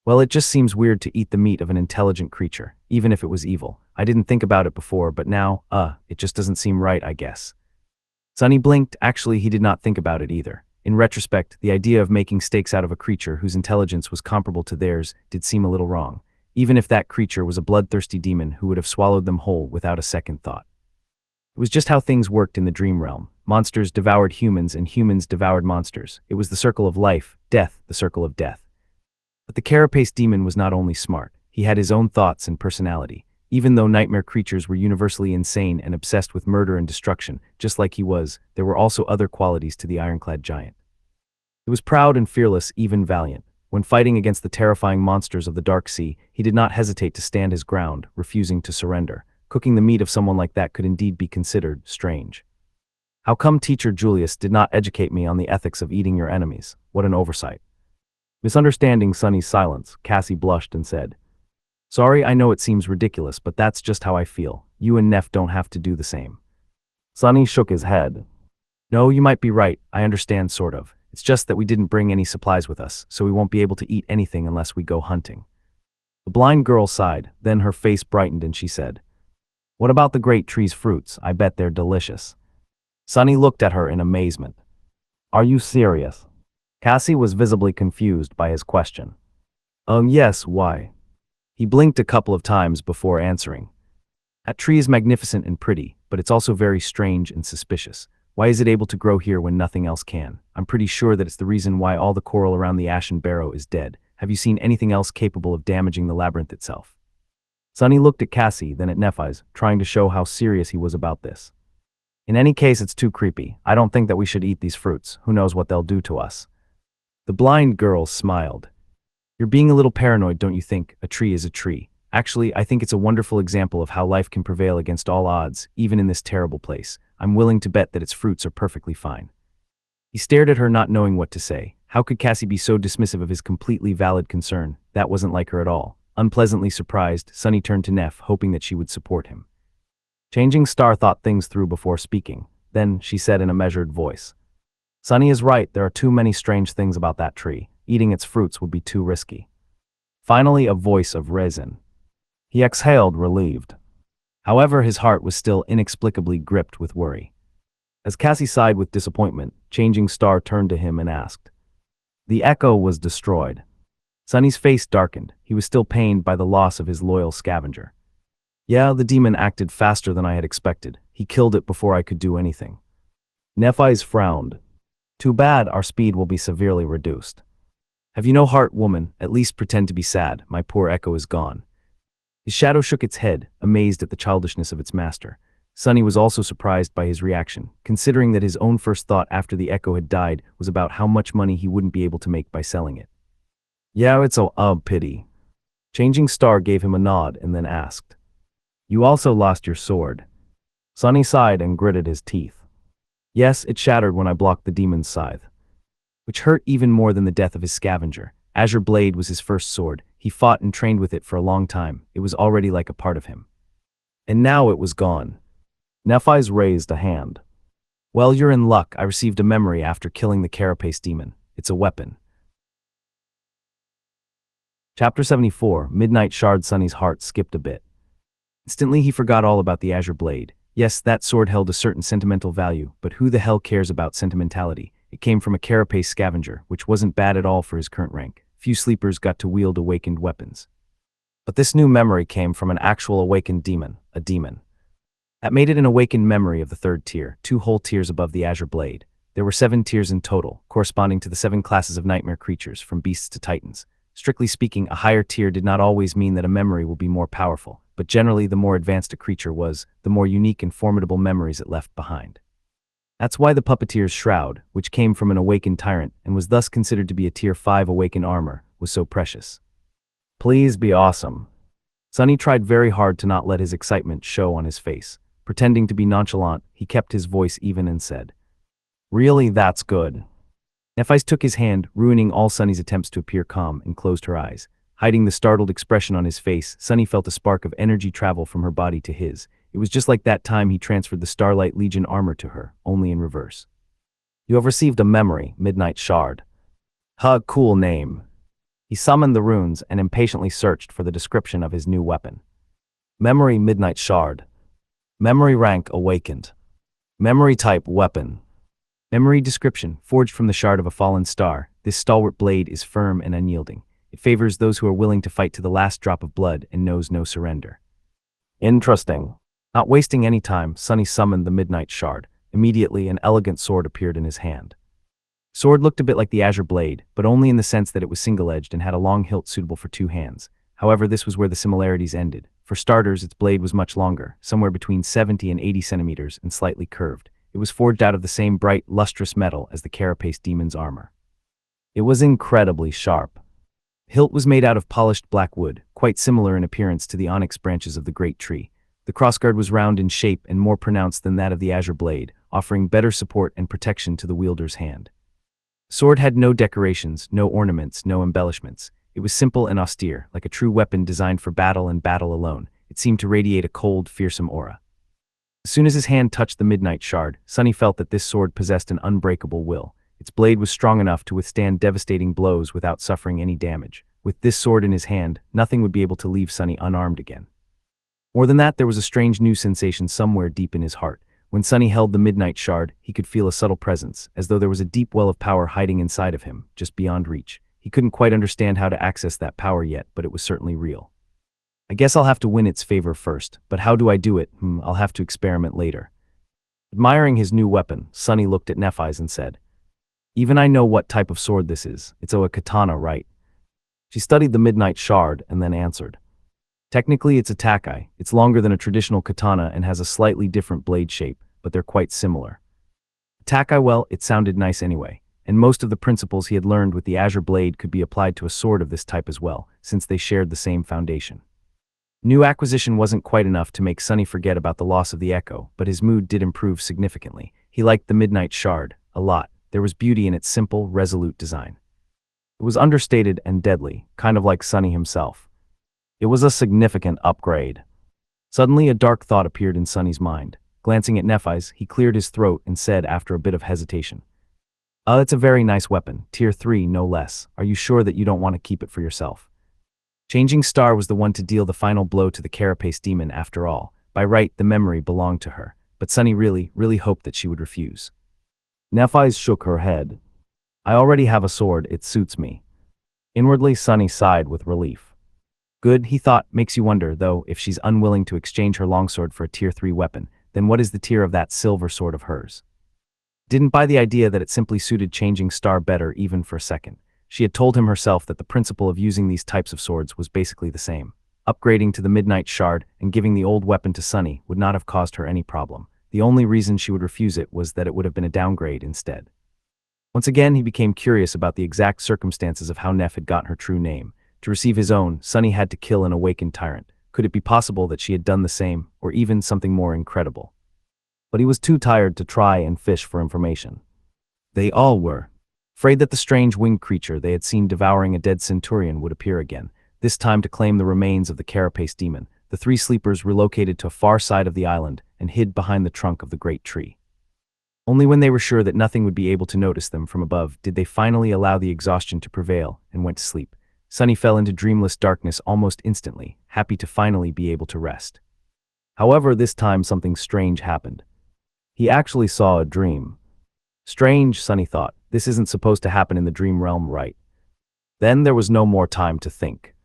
Well, it just seems weird to eat the meat of an intelligent creature, even if it was evil. I didn't think about it before, but now, it just doesn't seem right, I guess. Sunny blinked. Actually, he did not think about it either. In retrospect, the idea of making steaks out of a creature whose intelligence was comparable to theirs did seem a little wrong, even if that creature was a bloodthirsty demon who would have swallowed them whole without a second thought. It was just how things worked in the dream realm. Monsters devoured humans and humans devoured monsters. It was the circle of life, death, the circle of death. But the carapace demon was not only smart, he had his own thoughts and personality. Even though nightmare creatures were universally insane and obsessed with murder and destruction, just like he was, there were also other qualities to the ironclad giant. He was proud and fearless, even valiant. When fighting against the terrifying monsters of the Dark Sea, he did not hesitate to stand his ground, refusing to surrender. Cooking the meat of someone like that could indeed be considered strange. How come Teacher Julius did not educate me on the ethics of eating your enemies? What an oversight. Misunderstanding Sunny's silence, Cassie blushed and said, Sorry, I know it seems ridiculous, but that's just how I feel. You and Neph don't have to do the same. Sunny shook his head. No, you might be right. I understand, sort of. It's just that we didn't bring any supplies with us, so we won't be able to eat anything unless we go hunting. The blind girl sighed, then her face brightened and she said, What about the great tree's fruits? I bet they're delicious. Sunny looked at her in amazement. Are you serious? Cassie was visibly confused by his question. Yes, why? He blinked a couple of times before answering. That tree is magnificent and pretty, but it's also very strange and suspicious. Why is it able to grow here when nothing else can? I'm pretty sure that it's the reason why all the coral around the Ashen Barrow is dead. Have you seen anything else capable of damaging the labyrinth itself? Sonny looked at Cassie, then at Nephis, trying to show how serious he was about this. In any case, it's too creepy. I don't think that we should eat these fruits. Who knows what they'll do to us? The blind girl smiled. You're being a little paranoid, don't you think? A tree is a tree. Actually, I think it's a wonderful example of how life can prevail against all odds, even in this terrible place. I'm willing to bet that its fruits are perfectly fine. He stared at her, not knowing what to say. How could Cassie be so dismissive of his completely valid concern? That wasn't like her at all. Unpleasantly surprised, Sonny turned to Neph, hoping that she would support him. Changing Star thought things through before speaking. Then, she said in a measured voice. Sonny is right, there are too many strange things about that tree. Eating its fruits would be too risky. Finally, a voice of reason. He exhaled, relieved. However, his heart was still inexplicably gripped with worry. As Cassie sighed with disappointment, Changing Star turned to him and asked. The echo was destroyed. Sonny's face darkened. He was still pained by the loss of his loyal scavenger. Yeah, the demon acted faster than I had expected. He killed it before I could do anything. Nephis frowned. Too bad, our speed will be severely reduced. Have you no heart, woman? At least pretend to be sad. My poor echo is gone. His shadow shook its head, amazed at the childishness of its master. Sonny was also surprised by his reaction, considering that his own first thought after the echo had died was about how much money he wouldn't be able to make by selling it. Yeah, it's a pity. Changing Star gave him a nod and then asked. You also lost your sword. Sonny sighed and gritted his teeth. Yes, it shattered when I blocked the demon's scythe, which hurt even more than the death of his scavenger. Azure Blade was his first sword. He fought and trained with it for a long time. It was already like a part of him. And now it was gone. Nephis raised a hand. Well, you're in luck. I received a memory after killing the carapace demon. It's a weapon. Chapter 74, Midnight Shard. Sonny's heart skipped a bit. Instantly he forgot all about the Azure Blade. Yes, that sword held a certain sentimental value, but who the hell cares about sentimentality? It came from a carapace scavenger, which wasn't bad at all for his current rank. Few sleepers got to wield awakened weapons. But this new memory came from an actual awakened demon, a demon. That made it an awakened memory of the third tier, 2 whole tiers above the Azure Blade. There were 7 tiers in total, corresponding to the 7 classes of nightmare creatures, from beasts to titans. Strictly speaking, a higher tier did not always mean that a memory will be more powerful, but generally the more advanced a creature was, the more unique and formidable memories it left behind. That's why the Puppeteer's Shroud, which came from an awakened tyrant and was thus considered to be a tier 5 awakened armor, was so precious. Please be awesome. Sonny tried very hard to not let his excitement show on his face. Pretending to be nonchalant, he kept his voice even and said, Really, that's good. Nephis took his hand, ruining all Sonny's attempts to appear calm, and closed her eyes. Hiding the startled expression on his face, Sonny felt a spark of energy travel from her body to his. It was just like that time he transferred the Starlight Legion armor to her, only in reverse. You have received a memory, Midnight Shard. Cool name. He summoned the runes and impatiently searched for the description of his new weapon. Memory Midnight Shard. Memory rank awakened. Memory type weapon. Memory description, forged from the shard of a fallen star. This stalwart blade is firm and unyielding. It favors those who are willing to fight to the last drop of blood and knows no surrender. Interesting. Not wasting any time, Sonny summoned the Midnight Shard. Immediately, an elegant sword appeared in his hand. Sword looked a bit like the Azure Blade, but only in the sense that it was single-edged and had a long hilt suitable for 2 hands. However, this was where the similarities ended. For starters, its blade was much longer, somewhere between 70 and 80 centimeters, and slightly curved. It was forged out of the same bright, lustrous metal as the carapace demon's armor. It was incredibly sharp. The hilt was made out of polished black wood, quite similar in appearance to the onyx branches of the great tree. The crossguard was round in shape and more pronounced than that of the Azure Blade, offering better support and protection to the wielder's hand. The sword had no decorations, no ornaments, no embellishments. It was simple and austere, like a true weapon designed for battle and battle alone. It seemed to radiate a cold, fearsome aura. As soon as his hand touched the Midnight Shard, Sonny felt that this sword possessed an unbreakable will. Its blade was strong enough to withstand devastating blows without suffering any damage. With this sword in his hand, nothing would be able to leave Sonny unarmed again. More than that, there was a strange new sensation somewhere deep in his heart. When Sunny held the midnight shard, he could feel a subtle presence, as though there was a deep well of power hiding inside of him, just beyond reach. He couldn't quite understand how to access that power yet, but it was certainly real. I guess I'll have to win its favor first, but how do I do it? I'll have to experiment later. Admiring his new weapon, Sunny looked at Nephis and said, "Even I know what type of sword this is. It's a katana, right?" She studied the midnight shard and then answered, "Technically it's a takai. It's longer than a traditional katana and has a slightly different blade shape, but they're quite similar." Takai, well, it sounded nice anyway, and most of the principles he had learned with the azure blade could be applied to a sword of this type as well, since they shared the same foundation. New acquisition wasn't quite enough to make Sunny forget about the loss of the echo, but his mood did improve significantly. He liked the midnight shard a lot. There was beauty in its simple, resolute design. It was understated and deadly, kind of like Sunny himself. It was a significant upgrade. Suddenly a dark thought appeared in Sunny's mind. Glancing at Nephis, he cleared his throat and said after a bit of hesitation, It's a very nice weapon, tier 3 no less. Are you sure that you don't want to keep it for yourself?" Changing Star was the one to deal the final blow to the carapace demon after all. By right, the memory belonged to her, but Sunny really hoped that she would refuse. Nephis shook her head. "I already have a sword, it suits me." Inwardly, Sunny sighed with relief. Good, he thought, makes you wonder, though, if she's unwilling to exchange her longsword for a tier 3 weapon, then what is the tier of that silver sword of hers? Didn't buy the idea that it simply suited Changing Star better even for a second. She had told him herself that the principle of using these types of swords was basically the same. Upgrading to the midnight shard and giving the old weapon to Sunny would not have caused her any problem. The only reason she would refuse it was that it would have been a downgrade instead. Once again, he became curious about the exact circumstances of how Neph had gotten her true name. To receive his own, Sunny had to kill an awakened tyrant. Could it be possible that she had done the same, or even something more incredible? But he was too tired to try and fish for information. They all were. Afraid that the strange winged creature they had seen devouring a dead centurion would appear again, this time to claim the remains of the carapace demon. The three sleepers relocated to a far side of the island and hid behind the trunk of the great tree. Only when they were sure that nothing would be able to notice them from above did they finally allow the exhaustion to prevail and went to sleep. Sunny fell into dreamless darkness almost instantly, happy to finally be able to rest. However, this time something strange happened. He actually saw a dream. Strange, Sunny thought. This isn't supposed to happen in the dream realm, right? Then there was no more time to think.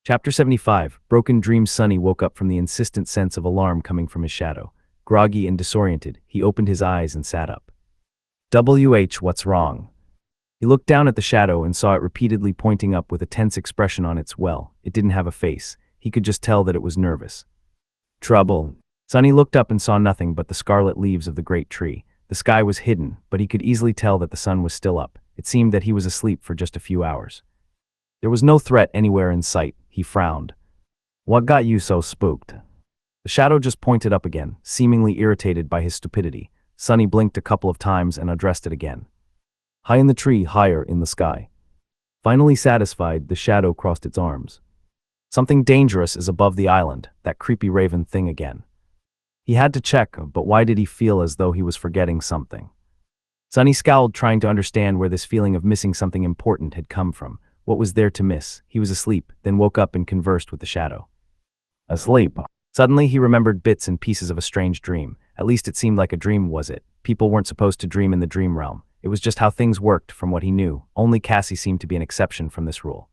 Chapter 75. Broken Dreams. Sunny woke up from the insistent sense of alarm coming from his shadow. Groggy and disoriented, he opened his eyes and sat up. What's wrong? He looked down at the shadow and saw it repeatedly pointing up with a tense expression on its it didn't have a face. He could just tell that it was nervous. Trouble. Sunny looked up and saw nothing but the scarlet leaves of the great tree. The sky was hidden, but he could easily tell that the sun was still up. It seemed that he was asleep for just a few hours. There was no threat anywhere in sight. He frowned. What got you so spooked? The shadow just pointed up again, seemingly irritated by his stupidity. Sunny blinked a couple of times and addressed it again. High in the tree, higher in the sky. Finally satisfied, the shadow crossed its arms. Something dangerous is above the island, that creepy raven thing again. He had to check, but why did he feel as though he was forgetting something? Sunny scowled, trying to understand where this feeling of missing something important had come from. What was there to miss? He was asleep, then woke up and conversed with the shadow. Asleep. Suddenly he remembered bits and pieces of a strange dream. At least it seemed like a dream, was it? People weren't supposed to dream in the dream realm. It was just how things worked from what he knew. Only Cassie seemed to be an exception from this rule.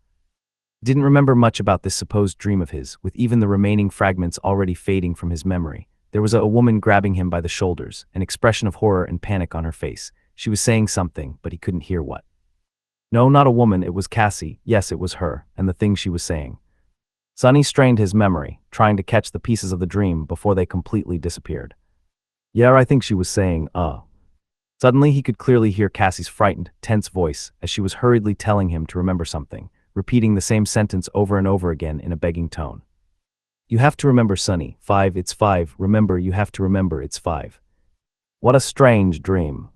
He didn't remember much about this supposed dream of his, with even the remaining fragments already fading from his memory. There was a woman grabbing him by the shoulders, an expression of horror and panic on her face. She was saying something, but he couldn't hear what. No, not a woman, it was Cassie. Yes, it was her, and the thing she was saying. Sunny strained his memory, trying to catch the pieces of the dream before they completely disappeared. Yeah, I think she was saying, Suddenly he could clearly hear Cassie's frightened, tense voice as she was hurriedly telling him to remember something, repeating the same sentence over and over again in a begging tone. You have to remember, Sunny. 5, it's 5. Remember, you have to remember, it's 5. What a strange dream.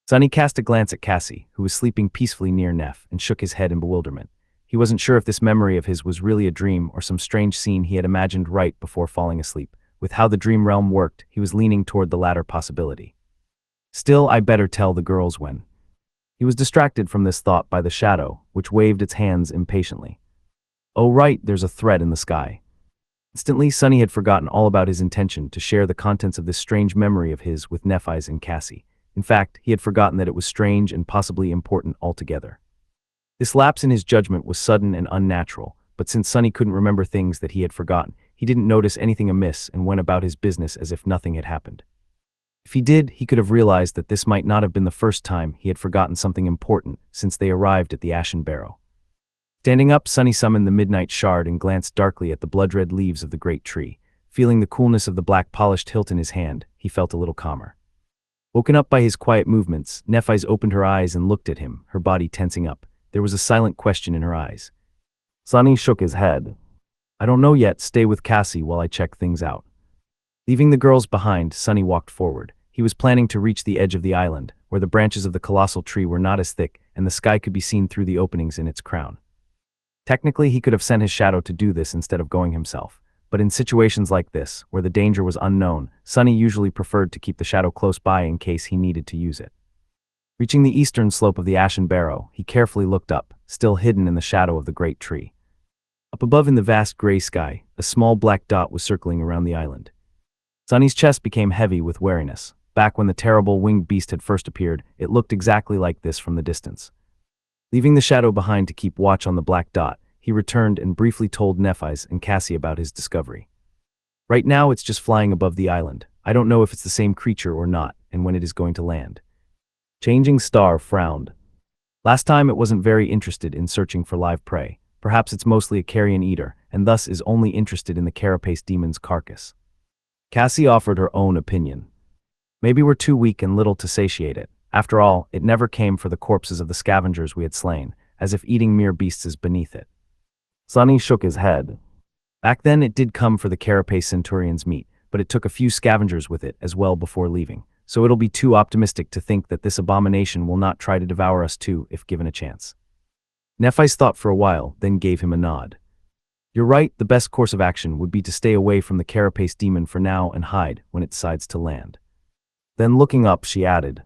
Sunny cast a glance at Cassie, who was sleeping peacefully near Neph, and shook his head in bewilderment. He wasn't sure if this memory of his was really a dream or some strange scene he had imagined right before falling asleep. With how the dream realm worked, he was leaning toward the latter possibility. Still, I better tell the girls when. He was distracted from this thought by the shadow, which waved its hands impatiently. Oh right, there's a threat in the sky. Instantly, Sunny had forgotten all about his intention to share the contents of this strange memory of his with Nephis and Cassie. In fact, he had forgotten that it was strange and possibly important altogether. This lapse in his judgment was sudden and unnatural, but since Sunny couldn't remember things that he had forgotten, he didn't notice anything amiss and went about his business as if nothing had happened. If he did, he could have realized that this might not have been the first time he had forgotten something important since they arrived at the Ashen Barrow. Standing up, Sunny summoned the midnight shard and glanced darkly at the blood-red leaves of the great tree. Feeling the coolness of the black polished hilt in his hand, he felt a little calmer. Woken up by his quiet movements, Nephis opened her eyes and looked at him, her body tensing up. There was a silent question in her eyes. Sunny shook his head. I don't know yet, stay with Cassie while I check things out. Leaving the girls behind, Sunny walked forward. He was planning to reach the edge of the island, where the branches of the colossal tree were not as thick and the sky could be seen through the openings in its crown. Technically, he could have sent his shadow to do this instead of going himself, but in situations like this, where the danger was unknown, Sunny usually preferred to keep the shadow close by in case he needed to use it. Reaching the eastern slope of the Ashen Barrow, he carefully looked up, still hidden in the shadow of the great tree. Up above in the vast gray sky, a small black dot was circling around the island. Sunny's chest became heavy with wariness. Back when the terrible winged beast had first appeared, it looked exactly like this from the distance. Leaving the shadow behind to keep watch on the black dot, he returned and briefly told Nephis and Cassie about his discovery. Right now it's just flying above the island. I don't know if it's the same creature or not, and when it is going to land. Changing Star frowned. Last time it wasn't very interested in searching for live prey. Perhaps it's mostly a carrion eater, and thus is only interested in the carapace demon's carcass. Cassie offered her own opinion. Maybe we're too weak and little to satiate it. After all, it never came for the corpses of the scavengers we had slain, as if eating mere beasts is beneath it. Sunny shook his head. Back then it did come for the carapace centurion's meat, but it took a few scavengers with it as well before leaving, so it'll be too optimistic to think that this abomination will not try to devour us too if given a chance. Nephis thought for a while, then gave him a nod. You're right, the best course of action would be to stay away from the carapace demon for now and hide when it decides to land. Then looking up, she added,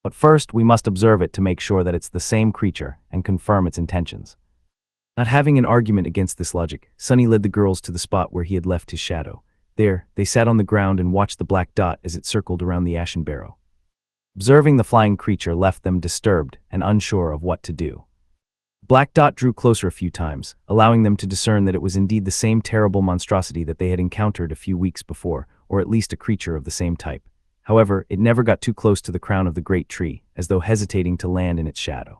but first we must observe it to make sure that it's the same creature and confirm its intentions. Not having an argument against this logic, Sunny led the girls to the spot where he had left his shadow. There, they sat on the ground and watched the black dot as it circled around the Ashen Barrow. Observing the flying creature left them disturbed and unsure of what to do. Black dot drew closer a few times, allowing them to discern that it was indeed the same terrible monstrosity that they had encountered a few weeks before, or at least a creature of the same type. However, it never got too close to the crown of the great tree, as though hesitating to land in its shadow.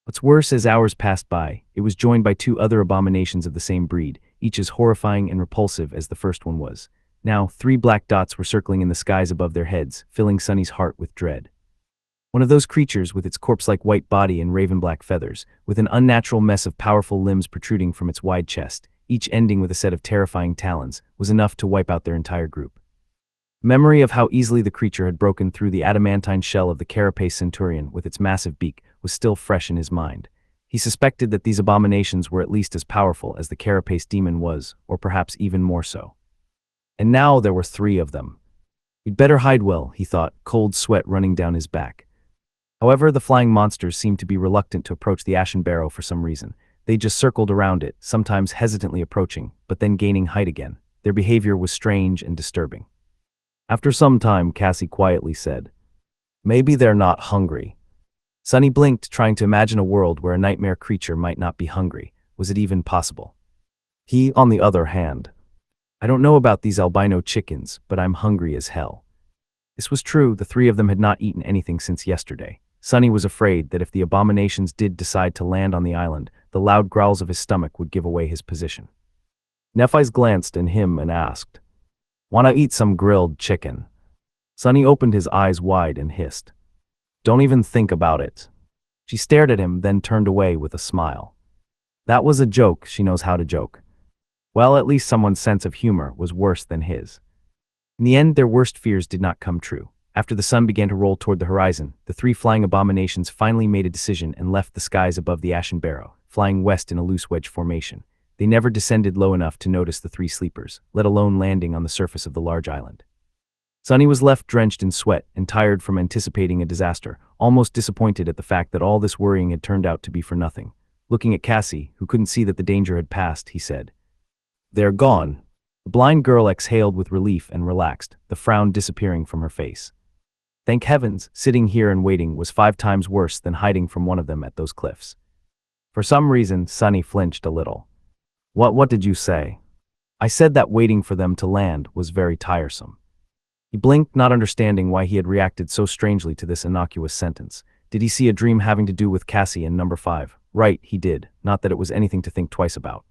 What's worse, as hours passed by, it was joined by two other abominations of the same breed, each as horrifying and repulsive as the first one was. Now, 3 black dots were circling in the skies above their heads, filling Sunny's heart with dread. One of those creatures with its corpse-like white body and raven-black feathers, with an unnatural mess of powerful limbs protruding from its wide chest, each ending with a set of terrifying talons, was enough to wipe out their entire group. Memory of how easily the creature had broken through the adamantine shell of the carapace centurion with its massive beak was still fresh in his mind. He suspected that these abominations were at least as powerful as the carapace demon was, or perhaps even more so. And now there were 3 of them. We'd better hide well, he thought, cold sweat running down his back. However, the flying monsters seemed to be reluctant to approach the Ashen Barrow for some reason. They just circled around it, sometimes hesitantly approaching, but then gaining height again. Their behavior was strange and disturbing. After some time, Cassie quietly said, "Maybe they're not hungry." Sunny blinked, trying to imagine a world where a nightmare creature might not be hungry. Was it even possible? He, on the other hand, I don't know about these albino chickens, but I'm hungry as hell. This was true, the 3 of them had not eaten anything since yesterday. Sunny was afraid that if the abominations did decide to land on the island, the loud growls of his stomach would give away his position. Nephis glanced at him and asked, "Wanna eat some grilled chicken?" Sunny opened his eyes wide and hissed, "Don't even think about it." She stared at him, then turned away with a smile. That was a joke, she knows how to joke. Well, at least someone's sense of humor was worse than his. In the end, their worst fears did not come true. After the sun began to roll toward the horizon, the 3 flying abominations finally made a decision and left the skies above the Ashen Barrow, flying west in a loose wedge formation. They never descended low enough to notice the 3 sleepers, let alone landing on the surface of the large island. Sunny was left drenched in sweat and tired from anticipating a disaster, almost disappointed at the fact that all this worrying had turned out to be for nothing. Looking at Cassie, who couldn't see that the danger had passed, he said, "They're gone." The blind girl exhaled with relief and relaxed, the frown disappearing from her face. Thank heavens, sitting here and waiting was 5 times worse than hiding from one of them at those cliffs. For some reason, Sunny flinched a little. What did you say? I said that waiting for them to land was very tiresome. He blinked, not understanding why he had reacted so strangely to this innocuous sentence. Did he see a dream having to do with Cassie and number 5? Right, he did, not that it was anything to think twice about.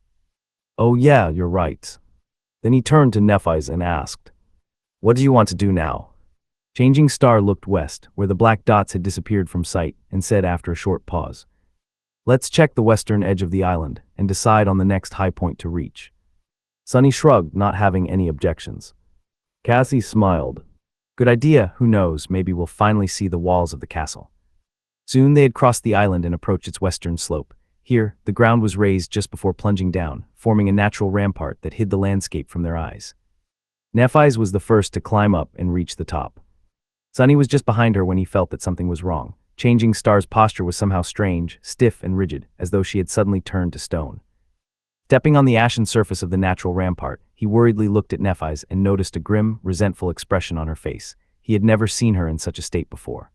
Oh yeah, you're right. Then he turned to Nephis and asked, what do you want to do now? Changing Star looked west, where the black dots had disappeared from sight, and said after a short pause, let's check the western edge of the island, and decide on the next high point to reach. Sunny shrugged, not having any objections. Cassie smiled. Good idea, who knows, maybe we'll finally see the walls of the castle. Soon they had crossed the island and approached its western slope. Here, the ground was raised just before plunging down, forming a natural rampart that hid the landscape from their eyes. Nephis was the first to climb up and reach the top. Sunny was just behind her when he felt that something was wrong. Changing Star's posture was somehow strange, stiff and rigid, as though she had suddenly turned to stone. Stepping on the ashen surface of the natural rampart, he worriedly looked at Nephis and noticed a grim, resentful expression on her face. He had never seen her in such a state before.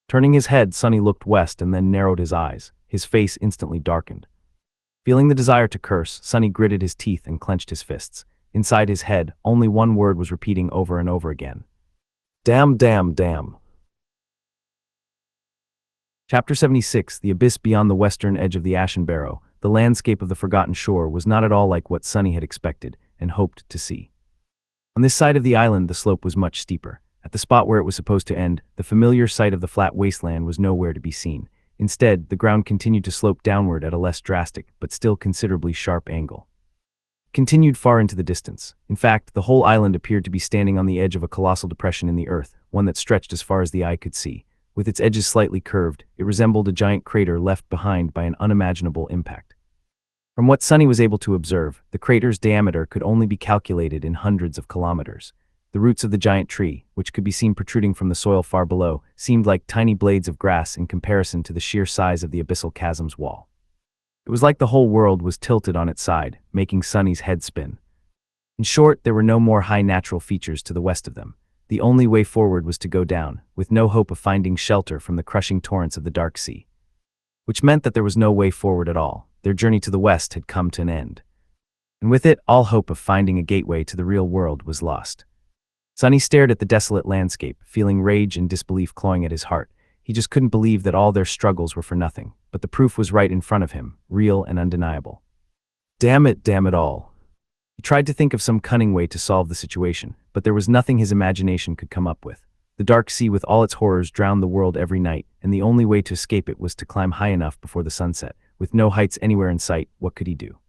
Turning his head, Sunny looked west and then narrowed his eyes. His face instantly darkened. Feeling the desire to curse, Sunny gritted his teeth and clenched his fists. Inside his head, only one word was repeating over and over again. Damn, damn, damn. Chapter 76, The Abyss Beyond the Western Edge of the Ashen Barrow. The landscape of the Forgotten Shore was not at all like what Sunny had expected and hoped to see. On this side of the island, the slope was much steeper. At the spot where it was supposed to end, the familiar sight of the flat wasteland was nowhere to be seen. Instead, the ground continued to slope downward at a less drastic, but still considerably sharp angle. It continued far into the distance. In fact, the whole island appeared to be standing on the edge of a colossal depression in the earth, one that stretched as far as the eye could see. With its edges slightly curved, it resembled a giant crater left behind by an unimaginable impact. From what Sunny was able to observe, the crater's diameter could only be calculated in hundreds of kilometers. The roots of the giant tree, which could be seen protruding from the soil far below, seemed like tiny blades of grass in comparison to the sheer size of the abyssal chasm's wall. It was like the whole world was tilted on its side, making Sunny's head spin. In short, there were no more high natural features to the west of them. The only way forward was to go down, with no hope of finding shelter from the crushing torrents of the dark sea. Which meant that there was no way forward at all. Their journey to the west had come to an end. And with it, all hope of finding a gateway to the real world was lost. Sunny stared at the desolate landscape, feeling rage and disbelief clawing at his heart. He just couldn't believe that all their struggles were for nothing, but the proof was right in front of him, real and undeniable. Damn it all. He tried to think of some cunning way to solve the situation, but there was nothing his imagination could come up with. The dark sea with all its horrors drowned the world every night, and the only way to escape it was to climb high enough before the sunset. With no heights anywhere in sight, what could he do?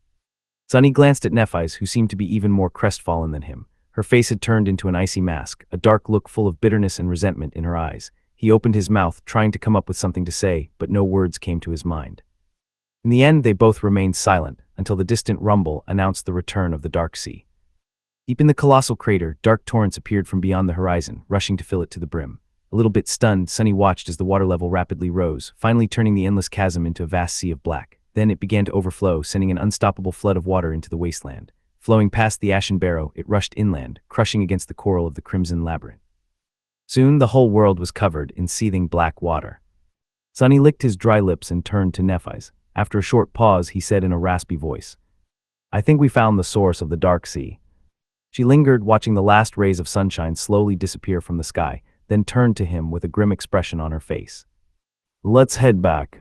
Sunny glanced at Nephis, who seemed to be even more crestfallen than him. Her face had turned into an icy mask, a dark look full of bitterness and resentment in her eyes. He opened his mouth, trying to come up with something to say, but no words came to his mind. In the end, they both remained silent, until the distant rumble announced the return of the dark sea. Deep in the colossal crater, dark torrents appeared from beyond the horizon, rushing to fill it to the brim. A little bit stunned, Sunny watched as the water level rapidly rose, finally turning the endless chasm into a vast sea of black. Then it began to overflow, sending an unstoppable flood of water into the wasteland. Flowing past the ashen barrow, it rushed inland, crushing against the coral of the crimson labyrinth. Soon the whole world was covered in seething black water. Sunny licked his dry lips and turned to Nephis. After a short pause, he said in a raspy voice, I think we found the source of the dark sea. She lingered, watching the last rays of sunshine slowly disappear from the sky, then turned to him with a grim expression on her face. Let's head back.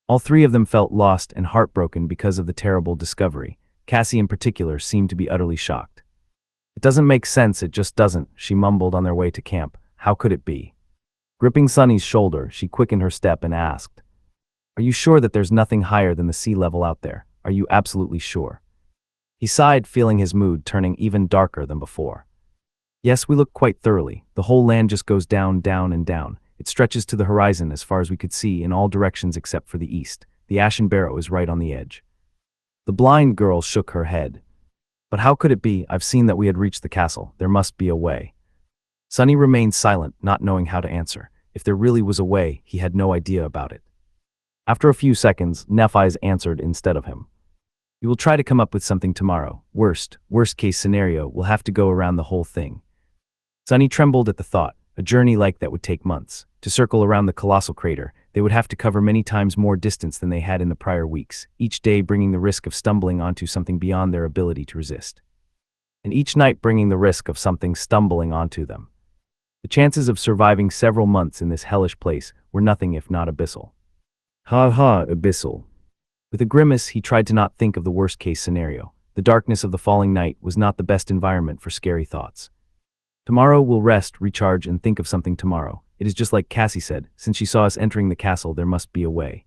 All three of them felt lost and heartbroken because of the terrible discovery. Cassie in particular seemed to be utterly shocked. It doesn't make sense, it just doesn't, she mumbled on their way to camp. How could it be? Gripping Sunny's shoulder, she quickened her step and asked, Are you sure that there's nothing higher than the sea level out there? Are you absolutely sure? He sighed, feeling his mood turning even darker than before. Yes, we looked quite thoroughly. The whole land just goes down, down, and down. It stretches to the horizon as far as we could see in all directions except for the east. The ashen barrow is right on the edge. The blind girl shook her head. But how could it be? I've seen that we had reached the castle. There must be a way. Sunny remained silent, not knowing how to answer. If there really was a way, he had no idea about it. After a few seconds, Nephis answered instead of him. We will try to come up with something tomorrow. Worst case scenario, we'll have to go around the whole thing. Sunny trembled at the thought. A journey like that would take months. To circle around the colossal crater, they would have to cover many times more distance than they had in the prior weeks, each day bringing the risk of stumbling onto something beyond their ability to resist. And each night bringing the risk of something stumbling onto them. The chances of surviving several months in this hellish place were nothing if not abyssal. Abyssal. With a grimace, he tried to not think of the worst-case scenario. The darkness of the falling night was not the best environment for scary thoughts. Tomorrow we'll rest, recharge, and think of something tomorrow. It is just like Cassie said, since she saw us entering the castle, there must be a way.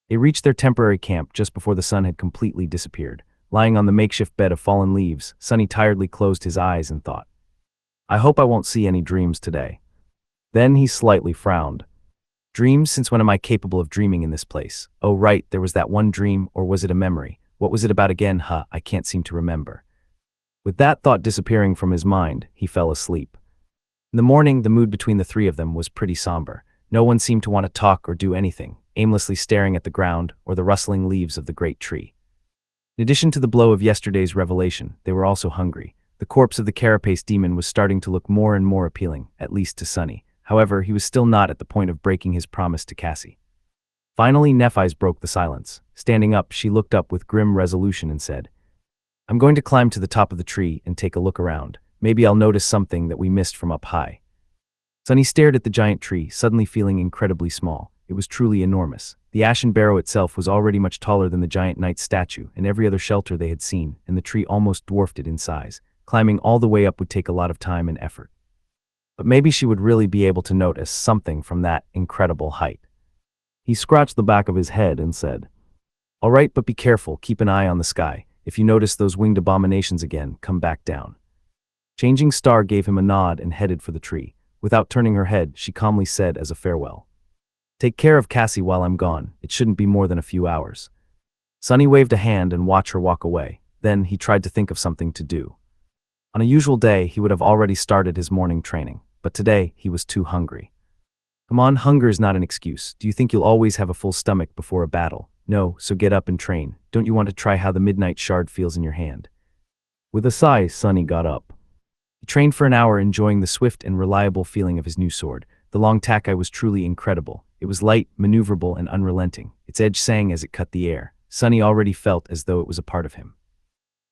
They reached their temporary camp just before the sun had completely disappeared. Lying on the makeshift bed of fallen leaves, Sunny tiredly closed his eyes and thought, I hope I won't see any dreams today. Then he slightly frowned. Dreams? Since when am I capable of dreaming in this place? Oh right, there was that one dream, or was it a memory? What was it about again? I can't seem to remember. With that thought disappearing from his mind, he fell asleep. In the morning, the mood between the three of them was pretty somber. No one seemed to want to talk or do anything, aimlessly staring at the ground or the rustling leaves of the great tree. In addition to the blow of yesterday's revelation, they were also hungry. The corpse of the carapace demon was starting to look more and more appealing, at least to Sunny. However, he was still not at the point of breaking his promise to Cassie. Finally, Nephis broke the silence. Standing up, she looked up with grim resolution and said, I'm going to climb to the top of the tree and take a look around. Maybe I'll notice something that we missed from up high. Sunny stared at the giant tree, suddenly feeling incredibly small. It was truly enormous. The ashen barrow itself was already much taller than the giant knight's statue and every other shelter they had seen, and the tree almost dwarfed it in size. Climbing all the way up would take a lot of time and effort. But maybe she would really be able to notice something from that incredible height. He scratched the back of his head and said, All right, but be careful, keep an eye on the sky. If you notice those winged abominations again, come back down. Changing Star gave him a nod and headed for the tree. Without turning her head, she calmly said as a farewell, Take care of Cassie while I'm gone. It shouldn't be more than a few hours. Sunny waved a hand and watched her walk away. Then he tried to think of something to do. On a usual day, he would have already started his morning training, but today he was too hungry. Come on, hunger is not an excuse. Do you think you'll always have a full stomach before a battle? No, so get up and train. Don't you want to try how the midnight shard feels in your hand? With a sigh, Sunny got up. He trained for an hour, enjoying the swift and reliable feeling of his new sword. The long takai was truly incredible. It was light, maneuverable, and unrelenting. Its edge sang as it cut the air. Sunny already felt as though it was a part of him.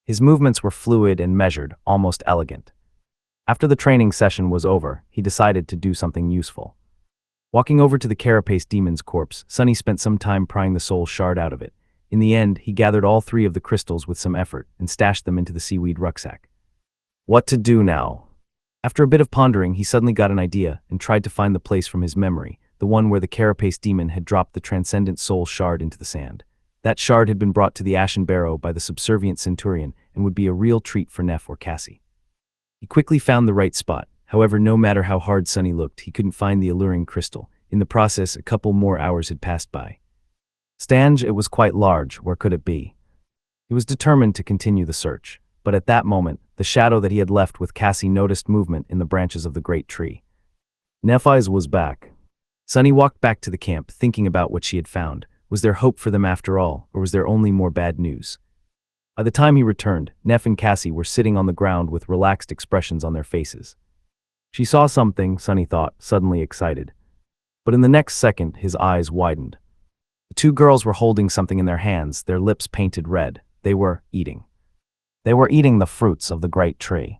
His movements were fluid and measured, almost elegant. After the training session was over, he decided to do something useful. Walking over to the carapace demon's corpse, Sunny spent some time prying the soul shard out of it. In the end, he gathered all three of the crystals with some effort and stashed them into the seaweed rucksack. What to do now? After a bit of pondering, he suddenly got an idea and tried to find the place from his memory, the one where the carapace demon had dropped the transcendent soul shard into the sand. That shard had been brought to the ashen barrow by the subservient centurion and would be a real treat for Neph or Cassie. He quickly found the right spot. However, no matter how hard Sunny looked, he couldn't find the alluring crystal. In the process, a couple more hours had passed by. Stange, it was quite large. Where could it be? He was determined to continue the search, but at that moment, the shadow that he had left with Cassie noticed movement in the branches of the great tree. Nephis was back. Sunny walked back to the camp, thinking about what she had found. Was there hope for them after all, or was there only more bad news? By the time he returned, Neph and Cassie were sitting on the ground with relaxed expressions on their faces. She saw something, Sunny thought, suddenly excited. But in the next second, his eyes widened. The two girls were holding something in their hands, their lips painted red. They were eating. They were eating the fruits of the great tree.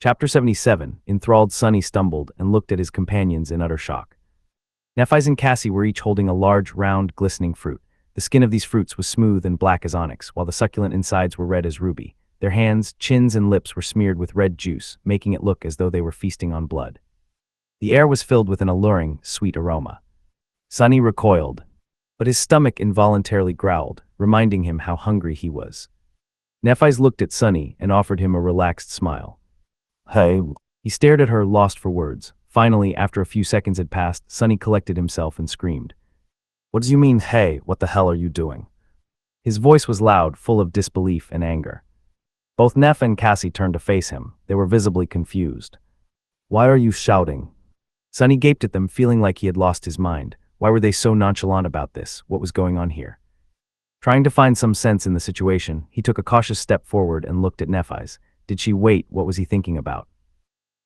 Chapter 77. Enthralled, Sunny stumbled and looked at his companions in utter shock. Nephis and Cassie were each holding a large, round, glistening fruit. The skin of these fruits was smooth and black as onyx, while the succulent insides were red as ruby. Their hands, chins, and lips were smeared with red juice, making it look as though they were feasting on blood. The air was filled with an alluring, sweet aroma. Sunny recoiled, but his stomach involuntarily growled, reminding him how hungry he was. Nephis looked at Sunny and offered him a relaxed smile. Hey. He stared at her, lost for words. Finally, after a few seconds had passed, Sunny collected himself and screamed. What do you mean, hey, what the hell are you doing? His voice was loud, full of disbelief and anger. Both Neph and Cassie turned to face him. They were visibly confused. Why are you shouting? Sunny gaped at them, feeling like he had lost his mind. Why were they so nonchalant about this? What was going on here? Trying to find some sense in the situation, he took a cautious step forward and looked at Nephis. Did she wait? What was he thinking about?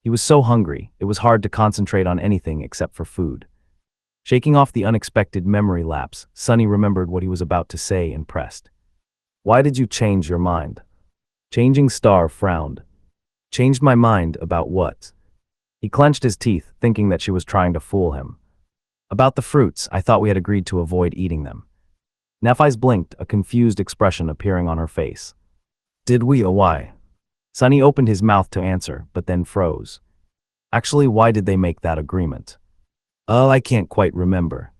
He was so hungry, it was hard to concentrate on anything except for food. Shaking off the unexpected memory lapse, Sonny remembered what he was about to say and pressed. Why did you change your mind? Changing Star frowned. Changed my mind about what? He clenched his teeth, thinking that she was trying to fool him. About the fruits, I thought we had agreed to avoid eating them. Nephis blinked, a confused expression appearing on her face. Did we or why? Sonny opened his mouth to answer, but then froze. Actually, why did they make that agreement? Oh, I can't quite remember.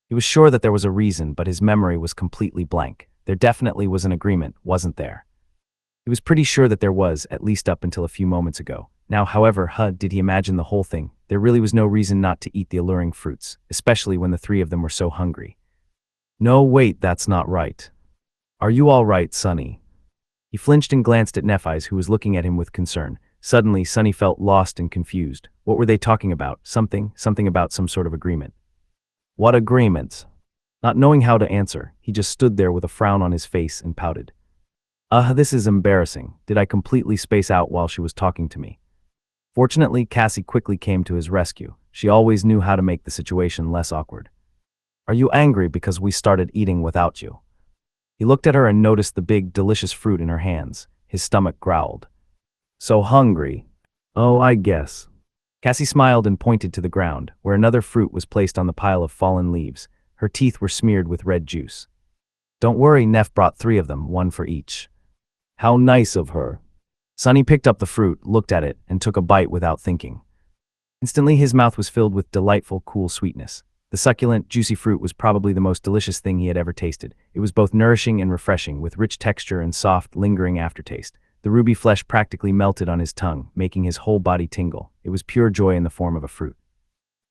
He was sure that there was a reason, but his memory was completely blank. There definitely was an agreement, wasn't there? He was pretty sure that there was, at least up until a few moments ago. Now, however, did he imagine the whole thing? There really was no reason not to eat the alluring fruits, especially when the three of them were so hungry. No, wait, that's not right. Are you all right, Sonny? He flinched and glanced at Nephis, who was looking at him with concern. Suddenly, Sonny felt lost and confused. What were they talking about? Something about some sort of agreement. What agreements? Not knowing how to answer, he just stood there with a frown on his face and pouted. This is embarrassing. Did I completely space out while she was talking to me? Fortunately, Cassie quickly came to his rescue. She always knew how to make the situation less awkward. Are you angry because we started eating without you? He looked at her and noticed the big, delicious fruit in her hands. His stomach growled. So hungry. Oh, I guess. Cassie smiled and pointed to the ground, where another fruit was placed on the pile of fallen leaves. Her teeth were smeared with red juice. Don't worry, Neph brought 3 of them, 1 for each. How nice of her. Sonny picked up the fruit, looked at it, and took a bite without thinking. Instantly, his mouth was filled with delightful, cool sweetness. The succulent, juicy fruit was probably the most delicious thing he had ever tasted. It was both nourishing and refreshing, with rich texture and soft, lingering aftertaste. The ruby flesh practically melted on his tongue, making his whole body tingle. It was pure joy in the form of a fruit.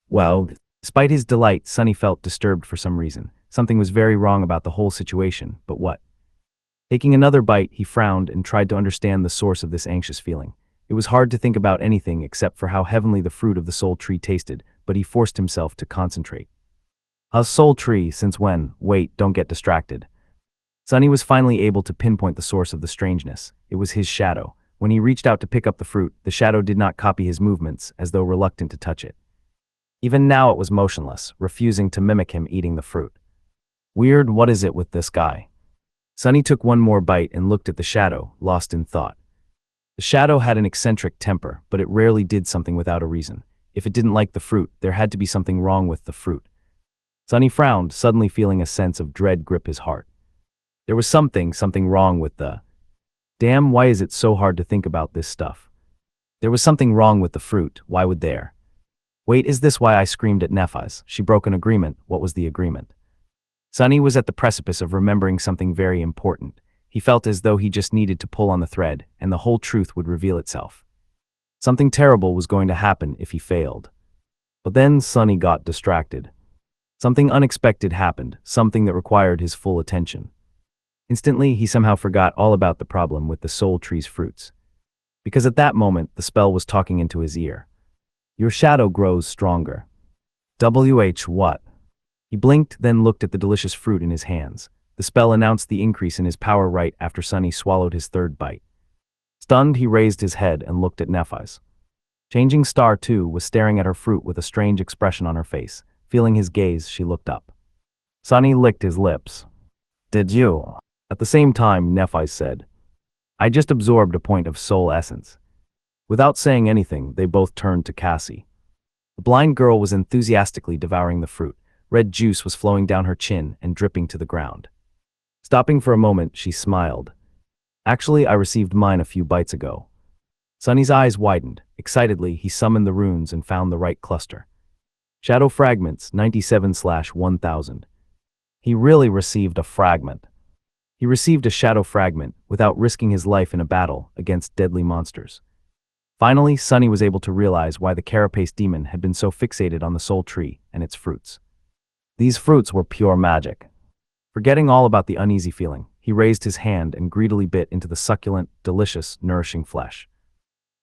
Well, despite his delight, Sonny felt disturbed for some reason. Something was very wrong about the whole situation, but what? Taking another bite, he frowned and tried to understand the source of this anxious feeling. It was hard to think about anything except for how heavenly the fruit of the soul tree tasted, but he forced himself to concentrate. A soul tree, since when? Wait, don't get distracted. Sonny was finally able to pinpoint the source of the strangeness. It was his shadow. When he reached out to pick up the fruit, the shadow did not copy his movements, as though reluctant to touch it. Even now it was motionless, refusing to mimic him eating the fruit. Weird, what is it with this guy? Sonny took one more bite and looked at the shadow, lost in thought. The shadow had an eccentric temper, but it rarely did something without a reason. If it didn't like the fruit, there had to be something wrong with the fruit. Sonny frowned, suddenly feeling a sense of dread grip his heart. There was something wrong with the... Damn, why is it so hard to think about this stuff? There was something wrong with the fruit, why would there? Wait, is this why I screamed at Nephis? She broke an agreement. What was the agreement? Sonny was at the precipice of remembering something very important. He felt as though he just needed to pull on the thread, and the whole truth would reveal itself. Something terrible was going to happen if he failed. But then Sonny got distracted. Something unexpected happened, something that required his full attention. Instantly, he somehow forgot all about the problem with the soul tree's fruits. Because at that moment, the spell was talking into his ear. Your shadow grows stronger. What? He blinked, then looked at the delicious fruit in his hands. The spell announced the increase in his power right after Sonny swallowed his 3rd bite. Stunned, he raised his head and looked at Nephis. Changing Star, too, was staring at her fruit with a strange expression on her face. Feeling his gaze, she looked up. Sonny licked his lips. Did you? At the same time, Nephis said, I just absorbed a point of soul essence. Without saying anything, they both turned to Cassie. The blind girl was enthusiastically devouring the fruit. Red juice was flowing down her chin and dripping to the ground. Stopping for a moment, she smiled. Actually, I received mine a few bites ago. Sonny's eyes widened. Excitedly, he summoned the runes and found the right cluster. Shadow fragments, 97/1000. He really received a fragment. He received a shadow fragment without risking his life in a battle against deadly monsters. Finally, Sonny was able to realize why the carapace demon had been so fixated on the soul tree and its fruits. These fruits were pure magic. Forgetting all about the uneasy feeling, he raised his hand and greedily bit into the succulent, delicious, nourishing flesh.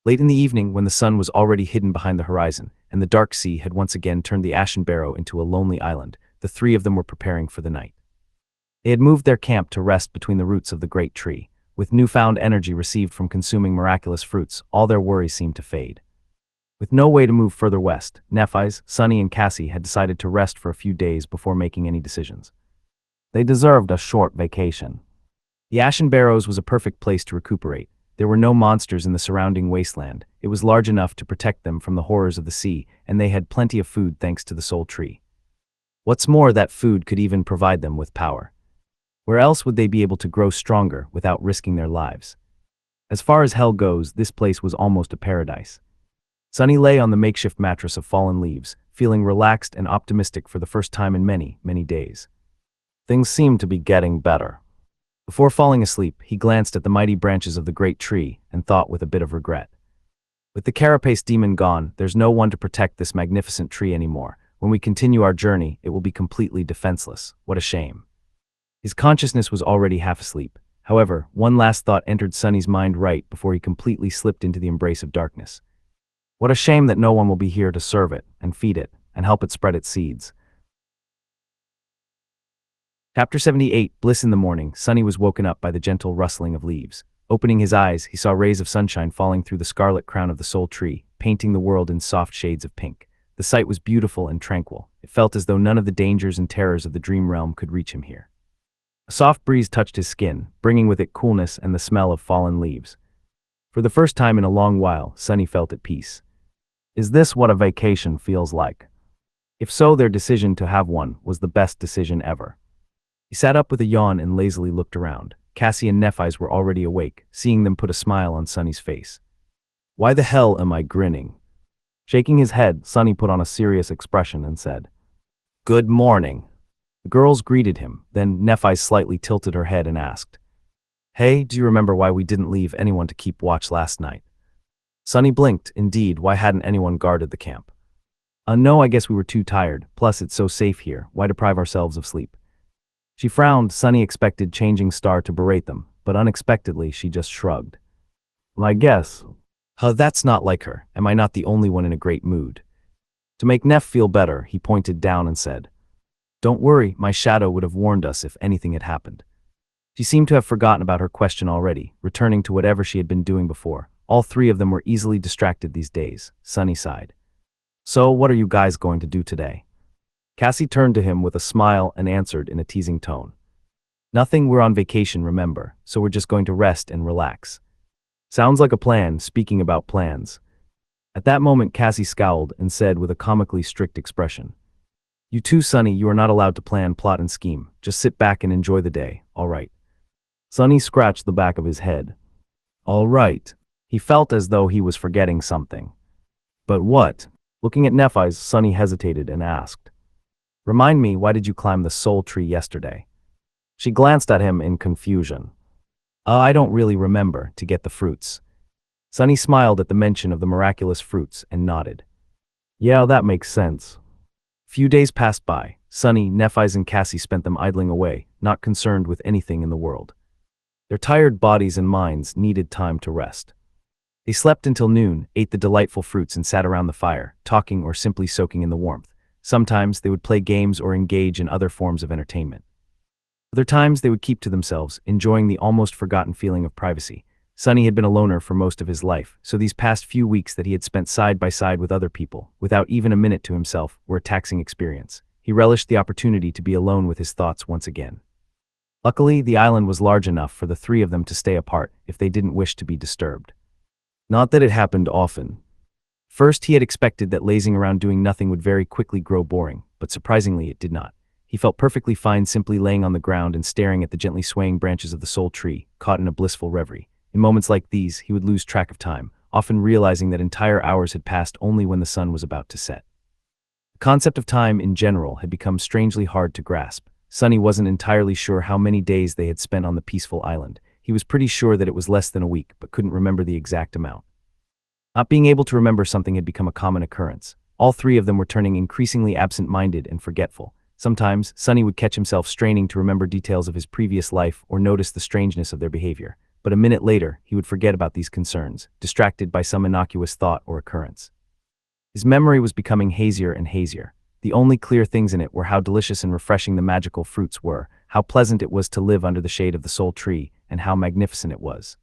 Late in the evening, when the sun was already hidden behind the horizon, and the dark sea had once again turned the Ashen Barrow into a lonely island, the 3 of them were preparing for the night. They had moved their camp to rest between the roots of the great tree. With newfound energy received from consuming miraculous fruits, all their worries seemed to fade. With no way to move further west, Nephis, Sunny, and Cassie had decided to rest for a few days before making any decisions. They deserved a short vacation. The Ashen Barrows was a perfect place to recuperate. There were no monsters in the surrounding wasteland. It was large enough to protect them from the horrors of the sea, and they had plenty of food thanks to the Soul Tree. What's more, that food could even provide them with power. Where else would they be able to grow stronger without risking their lives? As far as hell goes, this place was almost a paradise. Sunny lay on the makeshift mattress of fallen leaves, feeling relaxed and optimistic for the first time in many, many days. Things seemed to be getting better. Before falling asleep, he glanced at the mighty branches of the great tree and thought with a bit of regret. With the carapace demon gone, there's no one to protect this magnificent tree anymore. When we continue our journey, it will be completely defenseless. What a shame. His consciousness was already half asleep. However, one last thought entered Sunny's mind right before he completely slipped into the embrace of darkness. What a shame that no one will be here to serve it, and feed it, and help it spread its seeds. Chapter 78, Bliss in the morning. Sunny was woken up by the gentle rustling of leaves. Opening his eyes, he saw rays of sunshine falling through the scarlet crown of the Soul Tree, painting the world in soft shades of pink. The sight was beautiful and tranquil. It felt as though none of the dangers and terrors of the dream realm could reach him here. A soft breeze touched his skin, bringing with it coolness and the smell of fallen leaves. For the first time in a long while, Sunny felt at peace. Is this what a vacation feels like? If so, their decision to have one was the best decision ever. He sat up with a yawn and lazily looked around. Cassie and Nephis were already awake, seeing them put a smile on Sunny's face. Why the hell am I grinning? Shaking his head, Sunny put on a serious expression and said, Good morning. The girls greeted him, then Nephis slightly tilted her head and asked, Hey, do you remember why we didn't leave anyone to keep watch last night? Sunny blinked. Indeed, why hadn't anyone guarded the camp? No, I guess we were too tired, plus it's so safe here, why deprive ourselves of sleep? She frowned. Sunny expected Changing Star to berate them, but unexpectedly she just shrugged. I guess. That's not like her. Am I not the only one in a great mood? To make Neff feel better, he pointed down and said, Don't worry, my shadow would have warned us if anything had happened. She seemed to have forgotten about her question already, returning to whatever she had been doing before. All three of them were easily distracted these days. Sunny sighed. So, what are you guys going to do today? Cassie turned to him with a smile and answered in a teasing tone. Nothing, we're on vacation, remember, so we're just going to rest and relax. Sounds like a plan, speaking about plans. At that moment, Cassie scowled and said with a comically strict expression, You too, Sunny, you are not allowed to plan, plot, and scheme. Just sit back and enjoy the day, all right? Sunny scratched the back of his head. All right. He felt as though he was forgetting something. But what? Looking at Nephis, Sunny hesitated and asked, Remind me, why did you climb the Soul Tree yesterday? She glanced at him in confusion. I don't really remember, to get the fruits. Sunny smiled at the mention of the miraculous fruits and nodded. Yeah, that makes sense. Few days passed by. Sunny, Nephis, and Cassie spent them idling away, not concerned with anything in the world. Their tired bodies and minds needed time to rest. They slept until noon, ate the delightful fruits, and sat around the fire, talking or simply soaking in the warmth. Sometimes they would play games or engage in other forms of entertainment. Other times they would keep to themselves, enjoying the almost forgotten feeling of privacy. Sunny had been a loner for most of his life, so these past few weeks that he had spent side by side with other people, without even a minute to himself, were a taxing experience. He relished the opportunity to be alone with his thoughts once again. Luckily, the island was large enough for the three of them to stay apart if they didn't wish to be disturbed. Not that it happened often. First, he had expected that lazing around doing nothing would very quickly grow boring, but surprisingly it did not. He felt perfectly fine simply laying on the ground and staring at the gently swaying branches of the Soul Tree, caught in a blissful reverie. In moments like these, he would lose track of time, often realizing that entire hours had passed only when the sun was about to set. The concept of time in general had become strangely hard to grasp. Sunny wasn't entirely sure how many days they had spent on the peaceful island. He was pretty sure that it was less than a week, but couldn't remember the exact amount. Not being able to remember something had become a common occurrence. All three of them were turning increasingly absent-minded and forgetful. Sometimes, Sunny would catch himself straining to remember details of his previous life or notice the strangeness of their behavior. But a minute later, he would forget about these concerns, distracted by some innocuous thought or occurrence. His memory was becoming hazier and hazier. The only clear things in it were how delicious and refreshing the magical fruits were, how pleasant it was to live under the shade of the soul tree, and how magnificent it was.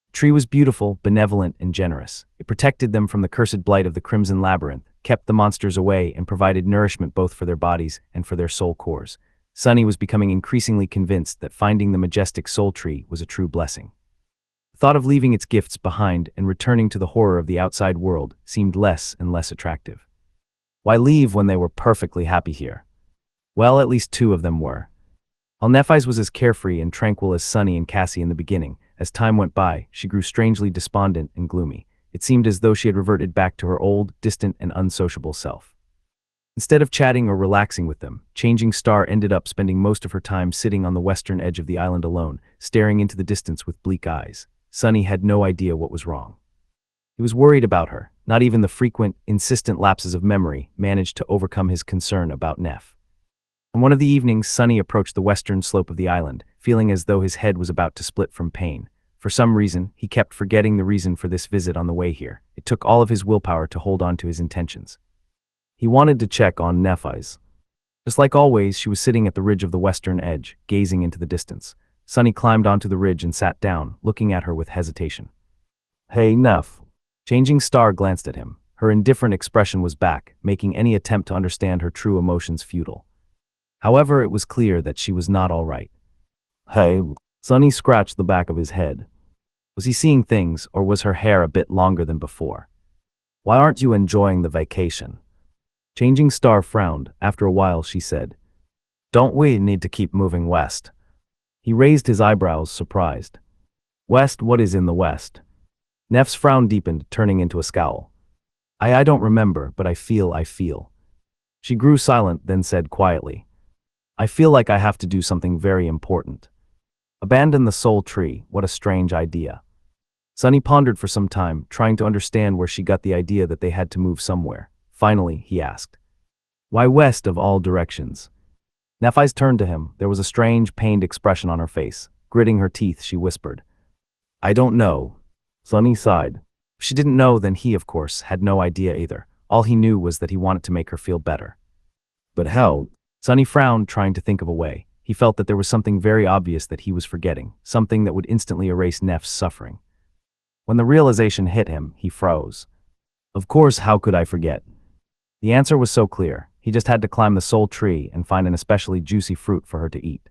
The tree was beautiful, benevolent, and generous. It protected them from the cursed blight of the crimson labyrinth, kept the monsters away, and provided nourishment both for their bodies and for their soul cores. Sunny was becoming increasingly convinced that finding the majestic soul tree was a true blessing. The thought of leaving its gifts behind and returning to the horror of the outside world seemed less and less attractive. Why leave when they were perfectly happy here? Well, at least two of them were. While Nephis was as carefree and tranquil as Sunny and Cassie in the beginning, as time went by, she grew strangely despondent and gloomy. It seemed as though she had reverted back to her old, distant, and unsociable self. Instead of chatting or relaxing with them, Changing Star ended up spending most of her time sitting on the western edge of the island alone, staring into the distance with bleak eyes. Sunny had no idea what was wrong. He was worried about her. Not even the frequent, insistent lapses of memory managed to overcome his concern about Neph. On one of the evenings, Sunny approached the western slope of the island, feeling as though his head was about to split from pain. For some reason, he kept forgetting the reason for this visit on the way here. It took all of his willpower to hold on to his intentions. He wanted to check on Nephis. Just like always, she was sitting at the ridge of the western edge, gazing into the distance. Sunny climbed onto the ridge and sat down, looking at her with hesitation. "Hey, Neph." Changing Star glanced at him. Her indifferent expression was back, making any attempt to understand her true emotions futile. However, it was clear that she was not all right. "Hey." Sunny scratched the back of his head. Was he seeing things, or was her hair a bit longer than before? "Why aren't you enjoying the vacation?" Changing Star frowned. After a while, she said, "Don't we need to keep moving west?" He raised his eyebrows, surprised. "West? What is in the west?" Neph's frown deepened, turning into a scowl. I don't remember, but I feel. She grew silent, then said quietly, "I feel like I have to do something very important. Abandon the soul tree, what a strange idea." Sunny pondered for some time, trying to understand where she got the idea that they had to move somewhere. Finally, he asked, "Why west of all directions?" Nephis turned to him. There was a strange, pained expression on her face. Gritting her teeth, she whispered, "I don't know." Sunny sighed. If she didn't know, then he, of course, had no idea either. All he knew was that he wanted to make her feel better. But how? Sunny frowned, trying to think of a way. He felt that there was something very obvious that he was forgetting, something that would instantly erase Neph's suffering. When the realization hit him, he froze. Of course, how could I forget? The answer was so clear. He just had to climb the soul tree and find an especially juicy fruit for her to eat.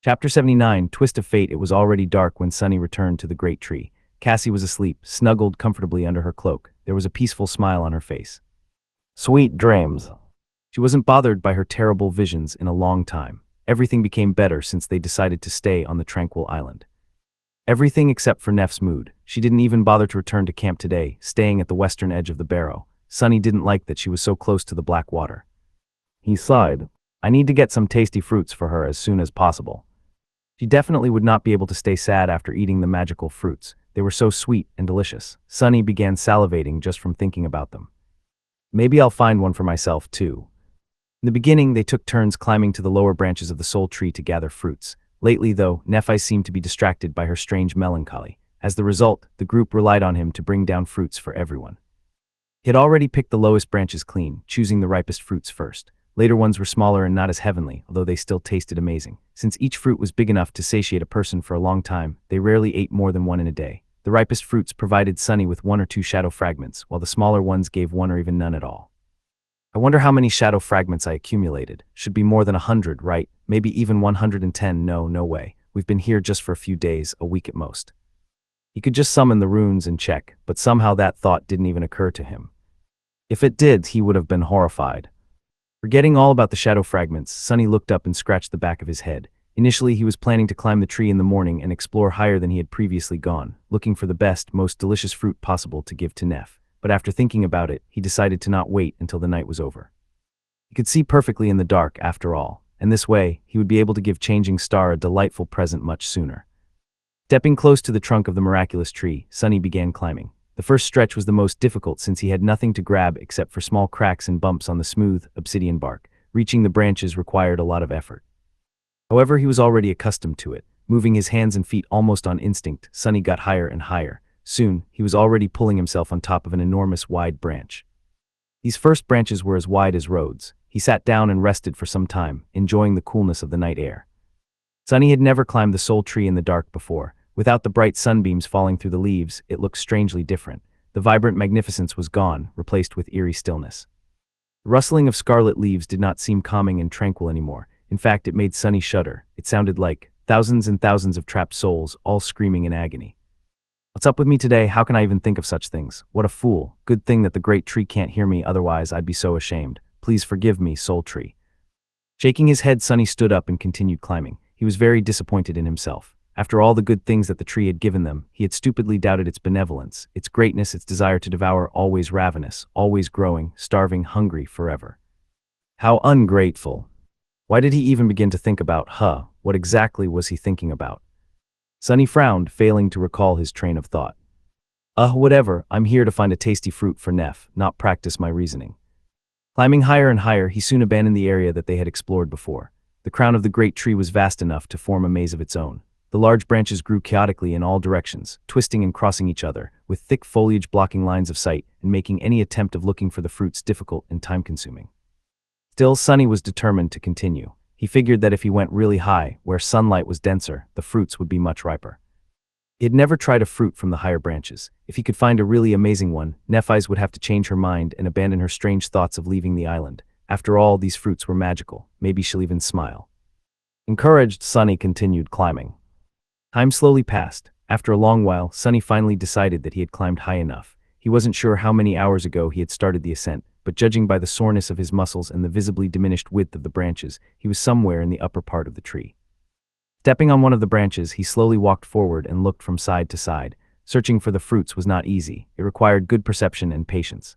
Chapter 79, Twist of Fate. It was already dark when Sunny returned to the great tree. Cassie was asleep, snuggled comfortably under her cloak. There was a peaceful smile on her face. Sweet dreams. She wasn't bothered by her terrible visions in a long time. Everything became better since they decided to stay on the tranquil island. Everything except for Neph's mood. She didn't even bother to return to camp today, staying at the western edge of the barrow. Sunny didn't like that she was so close to the black water. He sighed. I need to get some tasty fruits for her as soon as possible. She definitely would not be able to stay sad after eating the magical fruits. They were so sweet and delicious. Sunny began salivating just from thinking about them. Maybe I'll find one for myself, too. In the beginning, they took turns climbing to the lower branches of the soul tree to gather fruits. Lately, though, Nephis seemed to be distracted by her strange melancholy. As the result, the group relied on him to bring down fruits for everyone. He had already picked the lowest branches clean, choosing the ripest fruits first. Later ones were smaller and not as heavenly, although they still tasted amazing. Since each fruit was big enough to satiate a person for a long time, they rarely ate more than one in a day. The ripest fruits provided Sunny with 1 or 2 shadow fragments, while the smaller ones gave 1 or even none at all. I wonder how many shadow fragments I accumulated. Should be more than 100, right? Maybe even 110. No way. We've been here just for a few days, a week at most. He could just summon the runes and check, but somehow that thought didn't even occur to him. If it did, he would have been horrified. Forgetting all about the shadow fragments, Sunny looked up and scratched the back of his head. Initially, he was planning to climb the tree in the morning and explore higher than he had previously gone, looking for the best, most delicious fruit possible to give to Neph. But after thinking about it, he decided to not wait until the night was over. He could see perfectly in the dark, after all, and this way, he would be able to give Changing Star a delightful present much sooner. Stepping close to the trunk of the miraculous tree, Sunny began climbing. The first stretch was the most difficult since he had nothing to grab except for small cracks and bumps on the smooth, obsidian bark. Reaching the branches required a lot of effort. However, he was already accustomed to it. Moving his hands and feet almost on instinct, Sunny got higher and higher. Soon, he was already pulling himself on top of an enormous wide branch. These first branches were as wide as roads. He sat down and rested for some time, enjoying the coolness of the night air. Sunny had never climbed the Soul Tree in the dark before. Without the bright sunbeams falling through the leaves, it looked strangely different. The vibrant magnificence was gone, replaced with eerie stillness. The rustling of scarlet leaves did not seem calming and tranquil anymore. In fact, it made Sunny shudder. It sounded like thousands and thousands of trapped souls, all screaming in agony. What's up with me today? How can I even think of such things? What a fool. Good thing that the great tree can't hear me, otherwise I'd be so ashamed. Please forgive me, Soul Tree. Shaking his head, Sunny stood up and continued climbing. He was very disappointed in himself. After all the good things that the tree had given them, he had stupidly doubted its benevolence, its greatness, its desire to devour, always ravenous, always growing, starving, hungry forever. How ungrateful. Why did he even begin to think about, what exactly was he thinking about? Sunny frowned, failing to recall his train of thought. Whatever, I'm here to find a tasty fruit for Neph, not practice my reasoning. Climbing higher and higher, he soon abandoned the area that they had explored before. The crown of the great tree was vast enough to form a maze of its own. The large branches grew chaotically in all directions, twisting and crossing each other, with thick foliage blocking lines of sight and making any attempt of looking for the fruits difficult and time-consuming. Still, Sunny was determined to continue. He figured that if he went really high, where sunlight was denser, the fruits would be much riper. He had never tried a fruit from the higher branches. If he could find a really amazing one, Nephis would have to change her mind and abandon her strange thoughts of leaving the island. After all, these fruits were magical. Maybe she'll even smile. Encouraged, Sunny continued climbing. Time slowly passed. After a long while, Sunny finally decided that he had climbed high enough. He wasn't sure how many hours ago he had started the ascent, but judging by the soreness of his muscles and the visibly diminished width of the branches, he was somewhere in the upper part of the tree. Stepping on one of the branches, he slowly walked forward and looked from side to side. Searching for the fruits was not easy. It required good perception and patience.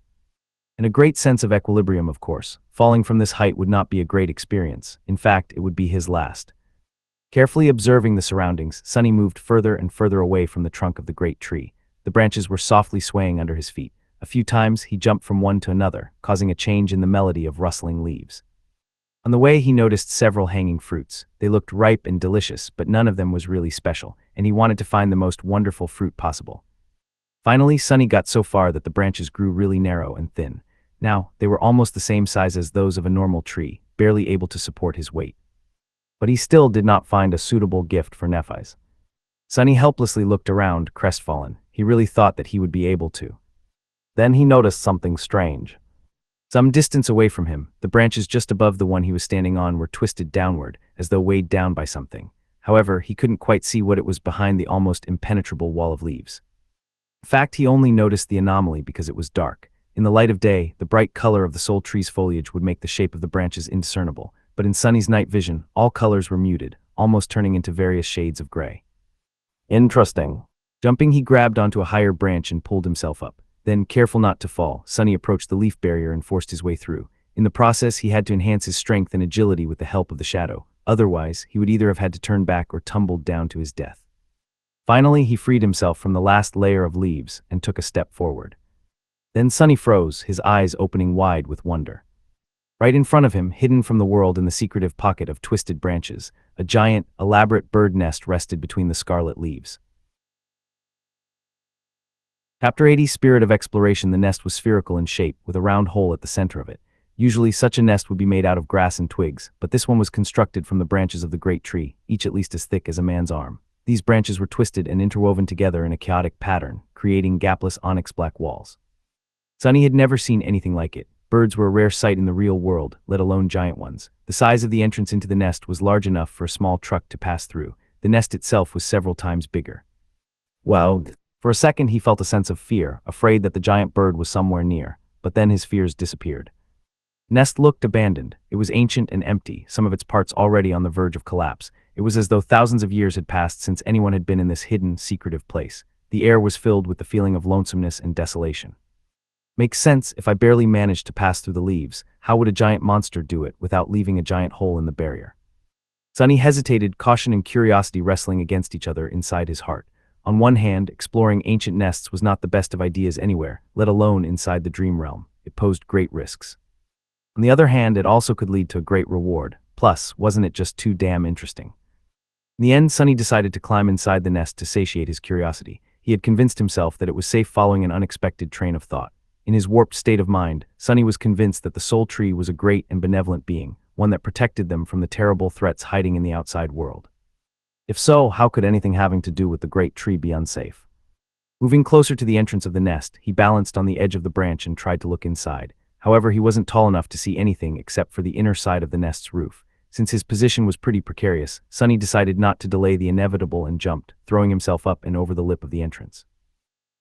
And a great sense of equilibrium, of course. Falling from this height would not be a great experience. In fact, it would be his last. Carefully observing the surroundings, Sunny moved further and further away from the trunk of the great tree. The branches were softly swaying under his feet. A few times, he jumped from one to another, causing a change in the melody of rustling leaves. On the way, he noticed several hanging fruits. They looked ripe and delicious, but none of them was really special, and he wanted to find the most wonderful fruit possible. Finally, Sunny got so far that the branches grew really narrow and thin. Now, they were almost the same size as those of a normal tree, barely able to support his weight. But he still did not find a suitable gift for Nephis. Sunny helplessly looked around, crestfallen. He really thought that he would be able to. Then he noticed something strange. Some distance away from him, the branches just above the one he was standing on were twisted downward, as though weighed down by something. However, he couldn't quite see what it was behind the almost impenetrable wall of leaves. In fact, he only noticed the anomaly because it was dark. In the light of day, the bright color of the Soul Tree's foliage would make the shape of the branches indiscernible, but in Sunny's night vision, all colors were muted, almost turning into various shades of gray. Interesting. Jumping, he grabbed onto a higher branch and pulled himself up. Then, careful not to fall, Sunny approached the leaf barrier and forced his way through. In the process, he had to enhance his strength and agility with the help of the shadow. Otherwise, he would either have had to turn back or tumbled down to his death. Finally, he freed himself from the last layer of leaves and took a step forward. Then Sunny froze, his eyes opening wide with wonder. Right in front of him, hidden from the world in the secretive pocket of twisted branches, a giant, elaborate bird nest rested between the scarlet leaves. Chapter 80, Spirit of Exploration. The nest was spherical in shape, with a round hole at the center of it. Usually such a nest would be made out of grass and twigs, but this one was constructed from the branches of the great tree, each at least as thick as a man's arm. These branches were twisted and interwoven together in a chaotic pattern, creating gapless onyx black walls. Sunny had never seen anything like it. Birds were a rare sight in the real world, let alone giant ones. The size of the entrance into the nest was large enough for a small truck to pass through. The nest itself was several times bigger. Wow. For a second, he felt a sense of fear, afraid that the giant bird was somewhere near, but then his fears disappeared. The nest looked abandoned. It was ancient and empty, some of its parts already on the verge of collapse. It was as though thousands of years had passed since anyone had been in this hidden, secretive place. The air was filled with the feeling of lonesomeness and desolation. Makes sense. If I barely managed to pass through the leaves, how would a giant monster do it without leaving a giant hole in the barrier? Sunny hesitated, caution and curiosity wrestling against each other inside his heart. On one hand, exploring ancient nests was not the best of ideas anywhere, let alone inside the dream realm. It posed great risks. On the other hand, it also could lead to a great reward. Plus, wasn't it just too damn interesting? In the end, Sunny decided to climb inside the nest to satiate his curiosity. He had convinced himself that it was safe following an unexpected train of thought. In his warped state of mind, Sunny was convinced that the Soul Tree was a great and benevolent being, one that protected them from the terrible threats hiding in the outside world. If so, how could anything having to do with the great tree be unsafe? Moving closer to the entrance of the nest, he balanced on the edge of the branch and tried to look inside. However, he wasn't tall enough to see anything except for the inner side of the nest's roof. Since his position was pretty precarious, Sunny decided not to delay the inevitable and jumped, throwing himself up and over the lip of the entrance.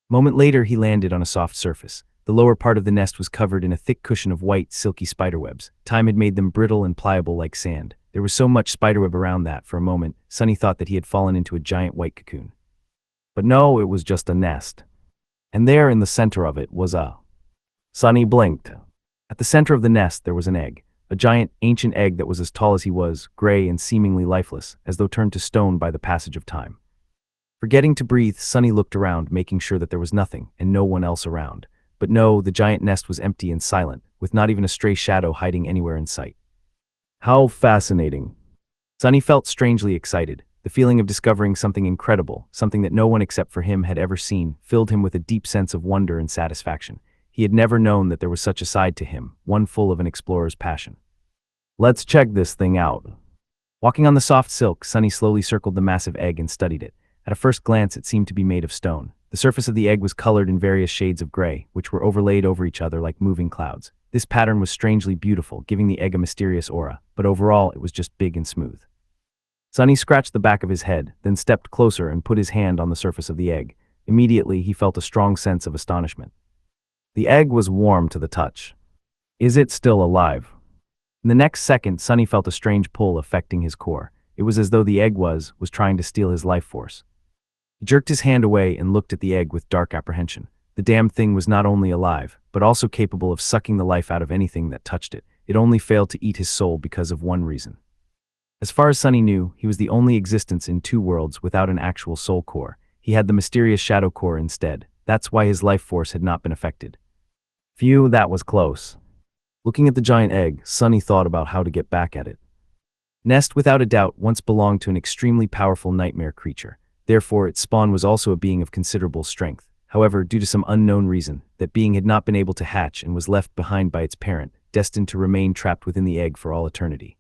A moment later, he landed on a soft surface. The lower part of the nest was covered in a thick cushion of white, silky spiderwebs. Time had made them brittle and pliable like sand. There was so much spiderweb around that, for a moment, Sunny thought that he had fallen into a giant white cocoon. But no, it was just a nest. And there, in the center of it, was a... Sunny blinked. At the center of the nest, there was an egg. A giant, ancient egg that was as tall as he was, gray and seemingly lifeless, as though turned to stone by the passage of time. Forgetting to breathe, Sunny looked around, making sure that there was nothing, and no one else around. But no, the giant nest was empty and silent, with not even a stray shadow hiding anywhere in sight. How fascinating. Sunny felt strangely excited. The feeling of discovering something incredible, something that no one except for him had ever seen, filled him with a deep sense of wonder and satisfaction. He had never known that there was such a side to him, one full of an explorer's passion. Let's check this thing out. Walking on the soft silk, Sunny slowly circled the massive egg and studied it. At a first glance, it seemed to be made of stone. The surface of the egg was colored in various shades of gray, which were overlaid over each other like moving clouds. This pattern was strangely beautiful, giving the egg a mysterious aura, but overall it was just big and smooth. Sunny scratched the back of his head, then stepped closer and put his hand on the surface of the egg. Immediately, he felt a strong sense of astonishment. The egg was warm to the touch. Is it still alive? In the next second, Sunny felt a strange pull affecting his core. It was as though the egg was trying to steal his life force. He jerked his hand away and looked at the egg with dark apprehension. The damn thing was not only alive, but also capable of sucking the life out of anything that touched it. It only failed to eat his soul because of one reason. As far as Sunny knew, he was the only existence in two worlds without an actual soul core. He had the mysterious shadow core instead. That's why his life force had not been affected. Phew, that was close. Looking at the giant egg, Sunny thought about how to get back at it. Nest, without a doubt, once belonged to an extremely powerful nightmare creature. Therefore, its spawn was also a being of considerable strength. However, due to some unknown reason, that being had not been able to hatch and was left behind by its parent, destined to remain trapped within the egg for all eternity.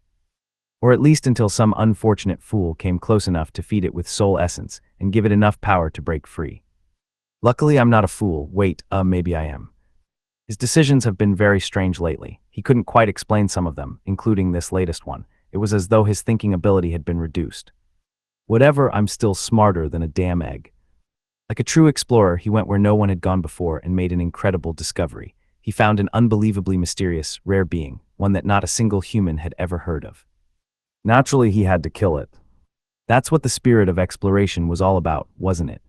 Or at least until some unfortunate fool came close enough to feed it with soul essence and give it enough power to break free. Luckily, I'm not a fool. Wait, maybe I am. His decisions have been very strange lately. He couldn't quite explain some of them, including this latest one. It was as though his thinking ability had been reduced. Whatever, I'm still smarter than a damn egg. Like a true explorer, he went where no one had gone before and made an incredible discovery. He found an unbelievably mysterious, rare being, one that not a single human had ever heard of. Naturally, he had to kill it. That's what the spirit of exploration was all about, wasn't it?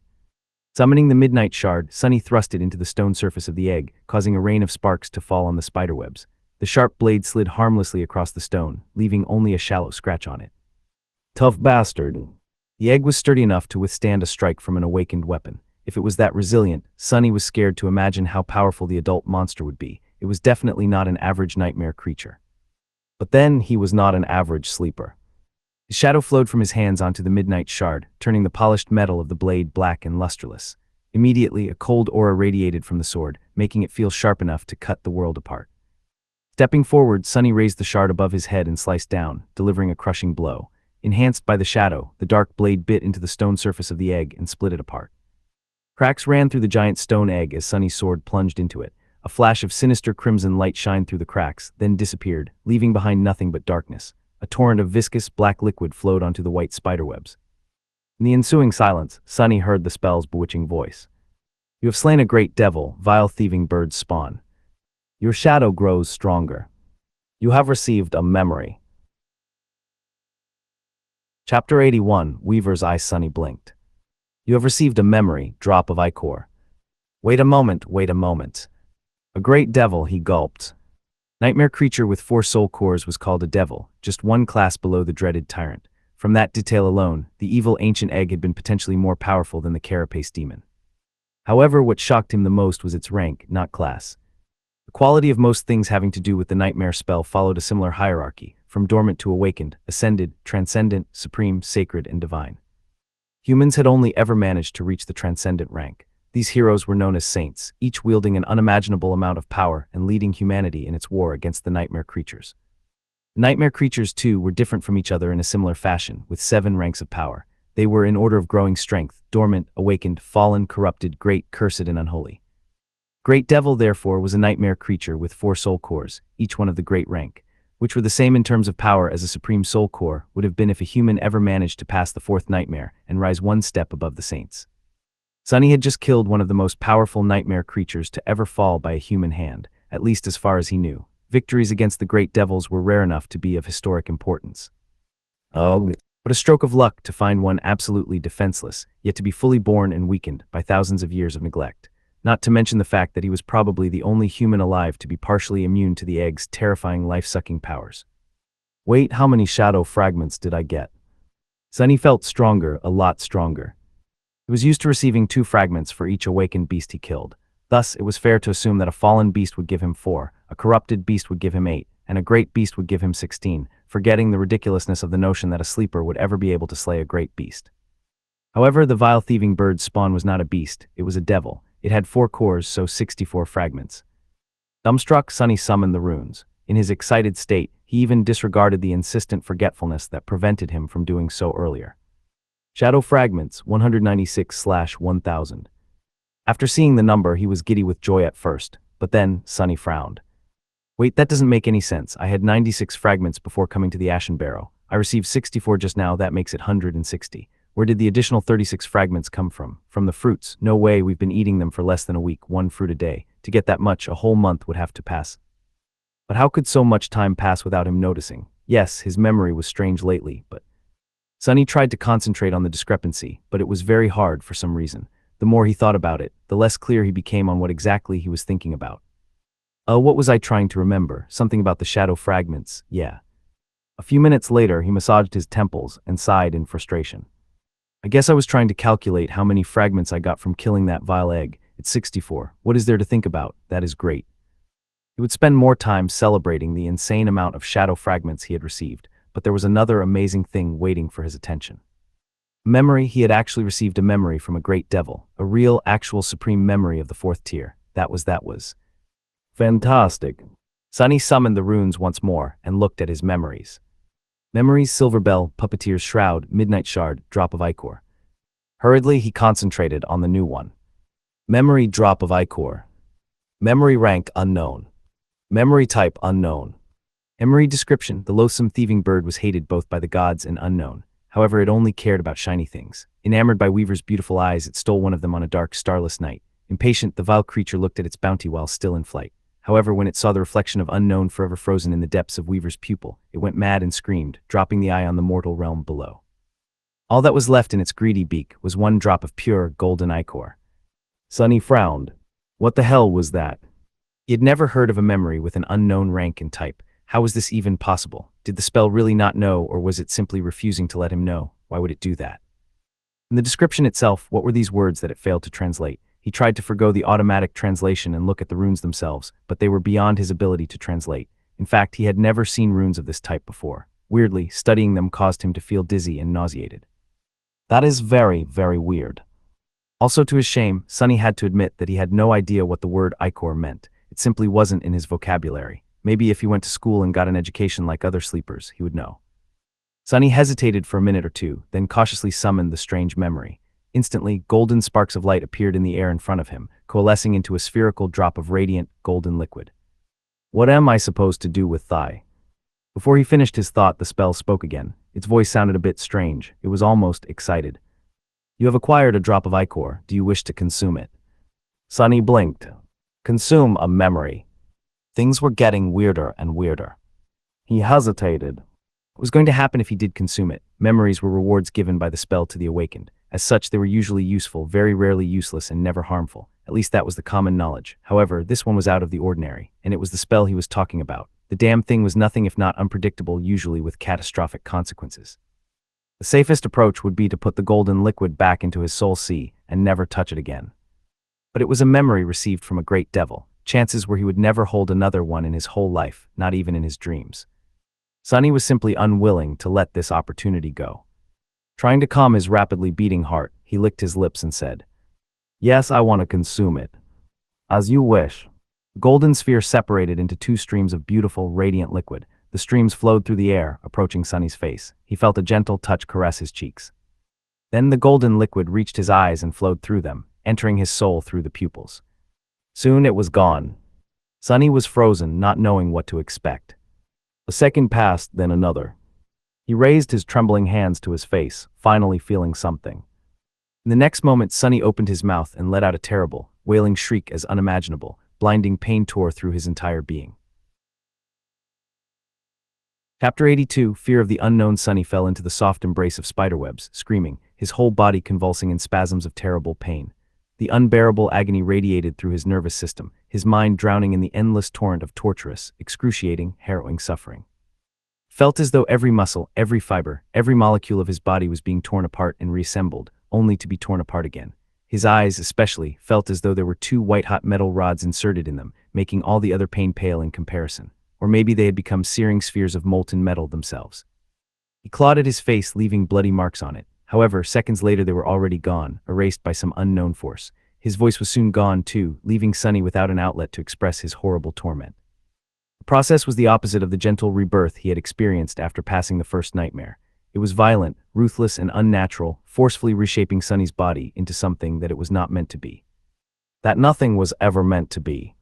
Summoning the midnight shard, Sunny thrust it into the stone surface of the egg, causing a rain of sparks to fall on the spiderwebs. The sharp blade slid harmlessly across the stone, leaving only a shallow scratch on it. Tough bastard. The egg was sturdy enough to withstand a strike from an awakened weapon. If it was that resilient, Sunny was scared to imagine how powerful the adult monster would be. It was definitely not an average nightmare creature. But then, he was not an average sleeper. His shadow flowed from his hands onto the midnight shard, turning the polished metal of the blade black and lusterless. Immediately, a cold aura radiated from the sword, making it feel sharp enough to cut the world apart. Stepping forward, Sunny raised the shard above his head and sliced down, delivering a crushing blow. Enhanced by the shadow, the dark blade bit into the stone surface of the egg and split it apart. Cracks ran through the giant stone egg as Sunny's sword plunged into it. A flash of sinister crimson light shined through the cracks, then disappeared, leaving behind nothing but darkness. A torrent of viscous, black liquid flowed onto the white spiderwebs. In the ensuing silence, Sunny heard the spell's bewitching voice. You have slain a great devil, vile thieving bird's spawn. Your shadow grows stronger. You have received a memory. Chapter 81, Weaver's Eye. Sunny blinked. You have received a memory, drop of ichor. Wait a moment. A great devil, he gulped. Nightmare creature with 4 soul cores was called a devil, just one class below the dreaded tyrant. From that detail alone, the evil ancient egg had been potentially more powerful than the carapace demon. However, what shocked him the most was its rank, not class. The quality of most things having to do with the nightmare spell followed a similar hierarchy, from dormant to awakened, ascended, transcendent, supreme, sacred, and divine. Humans had only ever managed to reach the transcendent rank. These heroes were known as saints, each wielding an unimaginable amount of power and leading humanity in its war against the nightmare creatures. Nightmare creatures, too, were different from each other in a similar fashion, with 7 ranks of power. They were in order of growing strength: dormant, awakened, fallen, corrupted, great, cursed, and unholy. Great Devil, therefore, was a nightmare creature with 4 soul cores, each one of the great rank, which were the same in terms of power as a supreme soul core would have been if a human ever managed to pass the 4th nightmare and rise one step above the saints. Sunny had just killed one of the most powerful nightmare creatures to ever fall by a human hand, at least as far as he knew. Victories against the great devils were rare enough to be of historic importance. Oh, what a stroke of luck to find one absolutely defenseless, yet to be fully born and weakened by thousands of years of neglect. Not to mention the fact that he was probably the only human alive to be partially immune to the egg's terrifying life-sucking powers. Wait, how many shadow fragments did I get? Sunny felt stronger, a lot stronger. He was used to receiving 2 fragments for each awakened beast he killed. Thus, it was fair to assume that a fallen beast would give him 4, a corrupted beast would give him 8, and a great beast would give him 16, forgetting the ridiculousness of the notion that a sleeper would ever be able to slay a great beast. However, the vile thieving bird's spawn was not a beast, it was a devil. It had 4 cores, so 64 fragments. Dumbstruck, Sunny summoned the runes. In his excited state, he even disregarded the insistent forgetfulness that prevented him from doing so earlier. Shadow fragments, 196/1000. After seeing the number, he was giddy with joy at first, but then Sunny frowned. Wait, that doesn't make any sense. I had 96 fragments before coming to the Ashen Barrow. I received 64 just now, that makes it 160. Where did the additional 36 fragments come from? From the fruits. No way, we've been eating them for less than a week, 1 fruit a day. To get that much, a whole month would have to pass. But how could so much time pass without him noticing? Yes, his memory was strange lately, but... Sunny tried to concentrate on the discrepancy, but it was very hard for some reason. The more he thought about it, the less clear he became on what exactly he was thinking about. What was I trying to remember? Something about the shadow fragments, yeah. A few minutes later, he massaged his temples and sighed in frustration. I guess I was trying to calculate how many fragments I got from killing that vile egg. It's 64. What is there to think about? That is great. He would spend more time celebrating the insane amount of shadow fragments he had received, but there was another amazing thing waiting for his attention. Memory. He had actually received a memory from a great devil, a real, actual supreme memory of the 4th tier. That was fantastic. Sunny summoned the runes once more and looked at his memories. Memories: Silver Bell, Puppeteer's Shroud, Midnight Shard, Drop of Ichor. Hurriedly, he concentrated on the new one. Memory: Drop of Ichor. Memory rank: unknown. Memory type: unknown. Memory description: the loathsome thieving bird was hated both by the gods and unknown. However, it only cared about shiny things. Enamored by Weaver's beautiful eyes, it stole one of them on a dark, starless night. Impatient, the vile creature looked at its bounty while still in flight. However, when it saw the reflection of unknown forever frozen in the depths of Weaver's pupil, it went mad and screamed, dropping the eye on the mortal realm below. All that was left in its greedy beak was 1 drop of pure, golden ichor. Sunny frowned. What the hell was that? He had never heard of a memory with an unknown rank and type. How was this even possible? Did the spell really not know, or was it simply refusing to let him know? Why would it do that? In the description itself, what were these words that it failed to translate? He tried to forgo the automatic translation and look at the runes themselves, but they were beyond his ability to translate. In fact, he had never seen runes of this type before. Weirdly, studying them caused him to feel dizzy and nauseated. That is very, very weird. Also, to his shame, Sunny had to admit that he had no idea what the word ichor meant. It simply wasn't in his vocabulary. Maybe if he went to school and got an education like other sleepers, he would know. Sunny hesitated for a minute or two, then cautiously summoned the strange memory. Instantly, golden sparks of light appeared in the air in front of him, coalescing into a spherical drop of radiant, golden liquid. What am I supposed to do with thigh? Before he finished his thought, the spell spoke again. Its voice sounded a bit strange. It was almost excited. You have acquired a drop of ichor. Do you wish to consume it? Sunny blinked. Consume a memory. Things were getting weirder and weirder. He hesitated. What was going to happen if he did consume it? Memories were rewards given by the spell to the awakened. As such, they were usually useful, very rarely useless, and never harmful. At least that was the common knowledge. However, this one was out of the ordinary, and it was the spell he was talking about. The damn thing was nothing if not unpredictable, usually with catastrophic consequences. The safest approach would be to put the golden liquid back into his soul sea and never touch it again. But it was a memory received from a great devil. Chances were he would never hold another one in his whole life, not even in his dreams. Sunny was simply unwilling to let this opportunity go. Trying to calm his rapidly beating heart, he licked his lips and said, Yes, I want to consume it. As you wish. The golden sphere separated into two streams of beautiful, radiant liquid. The streams flowed through the air, approaching Sunny's face. He felt a gentle touch caress his cheeks. Then the golden liquid reached his eyes and flowed through them, entering his soul through the pupils. Soon it was gone. Sunny was frozen, not knowing what to expect. A second passed, then another. He raised his trembling hands to his face, finally feeling something. In the next moment, Sunny opened his mouth and let out a terrible, wailing shriek as unimaginable. Blinding pain tore through his entire being. Chapter 82, Fear of the Unknown. Sunny fell into the soft embrace of spiderwebs, screaming, his whole body convulsing in spasms of terrible pain. The unbearable agony radiated through his nervous system, his mind drowning in the endless torrent of torturous, excruciating, harrowing suffering. Felt as though every muscle, every fiber, every molecule of his body was being torn apart and reassembled, only to be torn apart again. His eyes, especially, felt as though there were two white-hot metal rods inserted in them, making all the other pain pale in comparison. Or maybe they had become searing spheres of molten metal themselves. He clawed at his face, leaving bloody marks on it. However, seconds later they were already gone, erased by some unknown force. His voice was soon gone too, leaving Sunny without an outlet to express his horrible torment. The process was the opposite of the gentle rebirth he had experienced after passing the first nightmare. It was violent, ruthless, and unnatural, forcefully reshaping Sunny's body into something that it was not meant to be. That nothing was ever meant to be.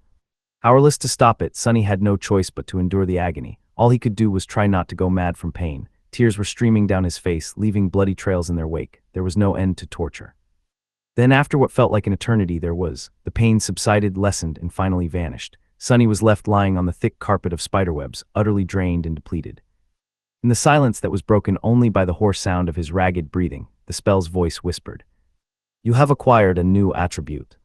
Powerless to stop it, Sunny had no choice but to endure the agony. All he could do was try not to go mad from pain. Tears were streaming down his face, leaving bloody trails in their wake. There was no end to torture. Then, after what felt like an eternity, the pain subsided, lessened, and finally vanished. Sunny was left lying on the thick carpet of spiderwebs, utterly drained and depleted. In the silence that was broken only by the hoarse sound of his ragged breathing, the spell's voice whispered, "You have acquired a new attribute.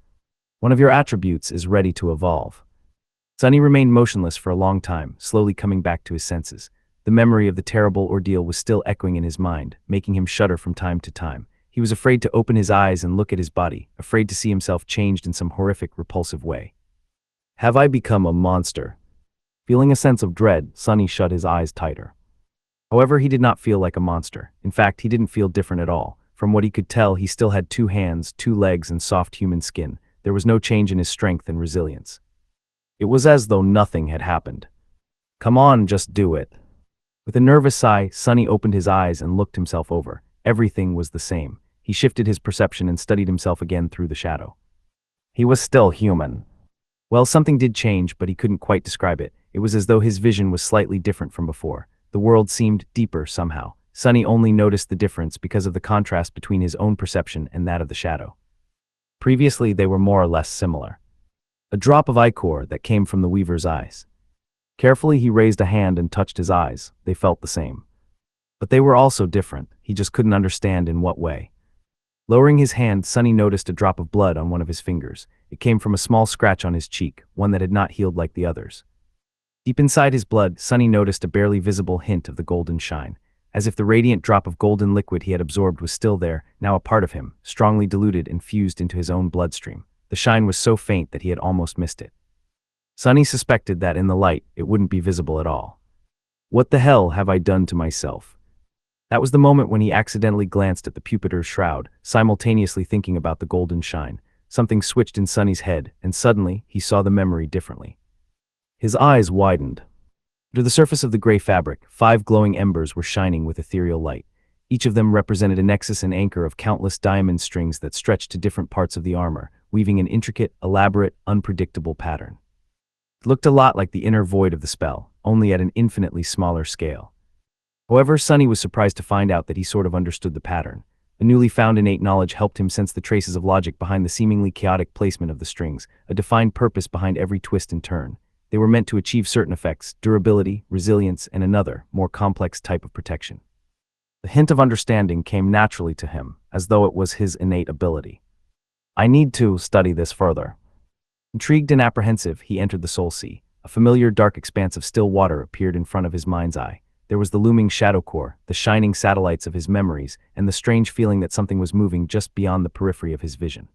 One of your attributes is ready to evolve." Sunny remained motionless for a long time, slowly coming back to his senses. The memory of the terrible ordeal was still echoing in his mind, making him shudder from time to time. He was afraid to open his eyes and look at his body, afraid to see himself changed in some horrific, repulsive way. Have I become a monster? Feeling a sense of dread, Sunny shut his eyes tighter. However, he did not feel like a monster. In fact, he didn't feel different at all. From what he could tell, he still had 2 hands, 2 legs, and soft human skin. There was no change in his strength and resilience. It was as though nothing had happened. Come on, just do it. With a nervous sigh, Sunny opened his eyes and looked himself over. Everything was the same. He shifted his perception and studied himself again through the shadow. He was still human. Well, something did change, but he couldn't quite describe it. It was as though his vision was slightly different from before. The world seemed deeper somehow. Sunny only noticed the difference because of the contrast between his own perception and that of the shadow. Previously, they were more or less similar. A drop of ichor that came from the weaver's eyes. Carefully, he raised a hand and touched his eyes. They felt the same. But they were also different. He just couldn't understand in what way. Lowering his hand, Sunny noticed a drop of blood on one of his fingers. It came from a small scratch on his cheek, one that had not healed like the others. Deep inside his blood, Sunny noticed a barely visible hint of the golden shine. As if the radiant drop of golden liquid he had absorbed was still there, now a part of him, strongly diluted and fused into his own bloodstream. The shine was so faint that he had almost missed it. Sunny suspected that in the light, it wouldn't be visible at all. What the hell have I done to myself? That was the moment when he accidentally glanced at the pupitur's shroud, simultaneously thinking about the golden shine. Something switched in Sunny's head, and suddenly, he saw the memory differently. His eyes widened. Under the surface of the gray fabric, 5 glowing embers were shining with ethereal light. Each of them represented a nexus and anchor of countless diamond strings that stretched to different parts of the armor, weaving an intricate, elaborate, unpredictable pattern. It looked a lot like the inner void of the spell, only at an infinitely smaller scale. However, Sunny was surprised to find out that he sort of understood the pattern. A newly found innate knowledge helped him sense the traces of logic behind the seemingly chaotic placement of the strings, a defined purpose behind every twist and turn. They were meant to achieve certain effects, durability, resilience, and another, more complex type of protection. The hint of understanding came naturally to him, as though it was his innate ability. I need to study this further. Intrigued and apprehensive, he entered the Soul Sea. A familiar dark expanse of still water appeared in front of his mind's eye. There was the looming shadow core, the shining satellites of his memories, and the strange feeling that something was moving just beyond the periphery of his vision.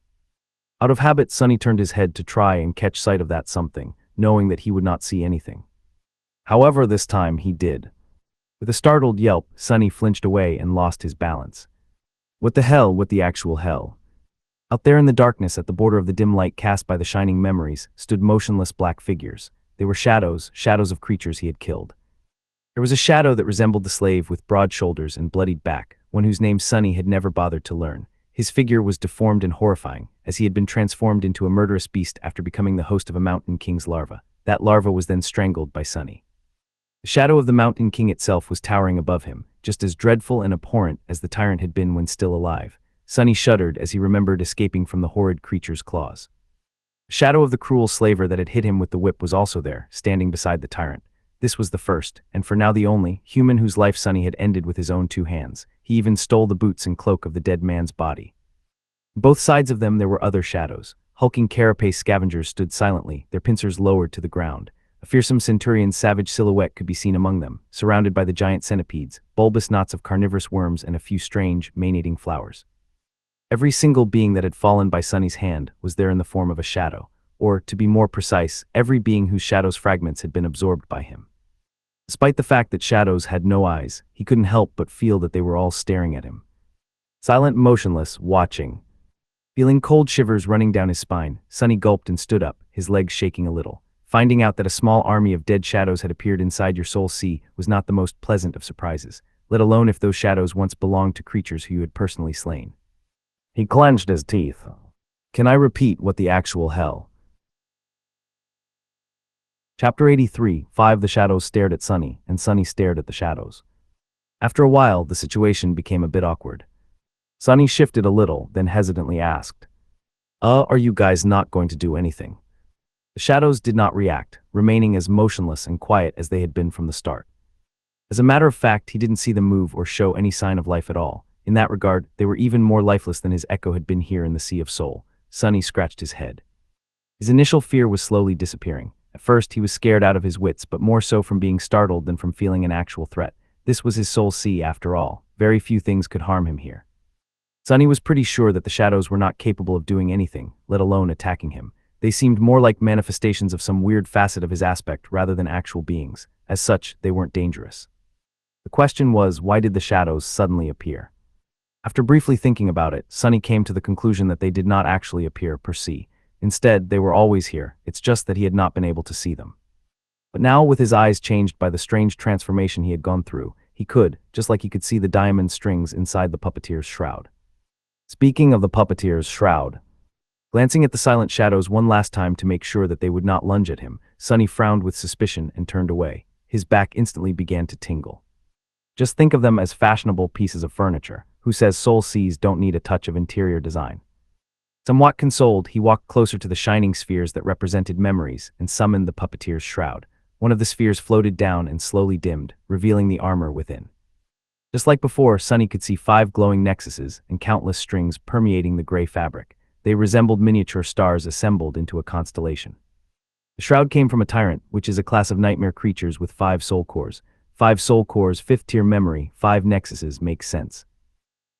Out of habit, Sunny turned his head to try and catch sight of that something, knowing that he would not see anything. However, this time he did. With a startled yelp, Sunny flinched away and lost his balance. What the actual hell? Out there in the darkness at the border of the dim light cast by the shining memories, stood motionless black figures. They were shadows, shadows of creatures he had killed. There was a shadow that resembled the slave with broad shoulders and bloodied back, one whose name Sonny had never bothered to learn. His figure was deformed and horrifying, as he had been transformed into a murderous beast after becoming the host of a Mountain King's larva. That larva was then strangled by Sonny. The shadow of the Mountain King itself was towering above him, just as dreadful and abhorrent as the tyrant had been when still alive. Sonny shuddered as he remembered escaping from the horrid creature's claws. The shadow of the cruel slaver that had hit him with the whip was also there, standing beside the tyrant. This was the first, and for now the only, human whose life Sonny had ended with his own 2 hands. He even stole the boots and cloak of the dead man's body. On both sides of them there were other shadows. Hulking carapace scavengers stood silently, their pincers lowered to the ground. A fearsome centurion's savage silhouette could be seen among them, surrounded by the giant centipedes, bulbous knots of carnivorous worms, and a few strange, mane-eating flowers. Every single being that had fallen by Sonny's hand was there in the form of a shadow, or, to be more precise, every being whose shadow's fragments had been absorbed by him. Despite the fact that shadows had no eyes, he couldn't help but feel that they were all staring at him. Silent, motionless, watching. Feeling cold shivers running down his spine, Sonny gulped and stood up, his legs shaking a little. Finding out that a small army of dead shadows had appeared inside your soul sea was not the most pleasant of surprises, let alone if those shadows once belonged to creatures who you had personally slain. He clenched his teeth. Can I repeat what the actual hell? Chapter 83, 5 The shadows stared at Sonny, and Sonny stared at the shadows. After a while, the situation became a bit awkward. Sonny shifted a little, then hesitantly asked, are you guys not going to do anything? The shadows did not react, remaining as motionless and quiet as they had been from the start. As a matter of fact, he didn't see them move or show any sign of life at all. In that regard, they were even more lifeless than his echo had been here in the Sea of Soul. Sonny scratched his head. His initial fear was slowly disappearing. At first, he was scared out of his wits, but more so from being startled than from feeling an actual threat. This was his soul sea, after all. Very few things could harm him here. Sonny was pretty sure that the shadows were not capable of doing anything, let alone attacking him. They seemed more like manifestations of some weird facet of his aspect rather than actual beings. As such, they weren't dangerous. The question was, why did the shadows suddenly appear? After briefly thinking about it, Sonny came to the conclusion that they did not actually appear per se. Instead, they were always here, it's just that he had not been able to see them. But now, with his eyes changed by the strange transformation he had gone through, he could, just like he could see the diamond strings inside the puppeteer's shroud. Speaking of the puppeteer's shroud, glancing at the silent shadows one last time to make sure that they would not lunge at him, Sonny frowned with suspicion and turned away. His back instantly began to tingle. Just think of them as fashionable pieces of furniture. Who says soul seas don't need a touch of interior design? Somewhat consoled, he walked closer to the shining spheres that represented memories and summoned the puppeteer's shroud. One of the spheres floated down and slowly dimmed, revealing the armor within. Just like before, Sonny could see 5 glowing nexuses and countless strings permeating the gray fabric. They resembled miniature stars assembled into a constellation. The shroud came from a tyrant, which is a class of nightmare creatures with 5 soul cores. 5 soul cores, 5th-tier memory, 5 nexuses makes sense.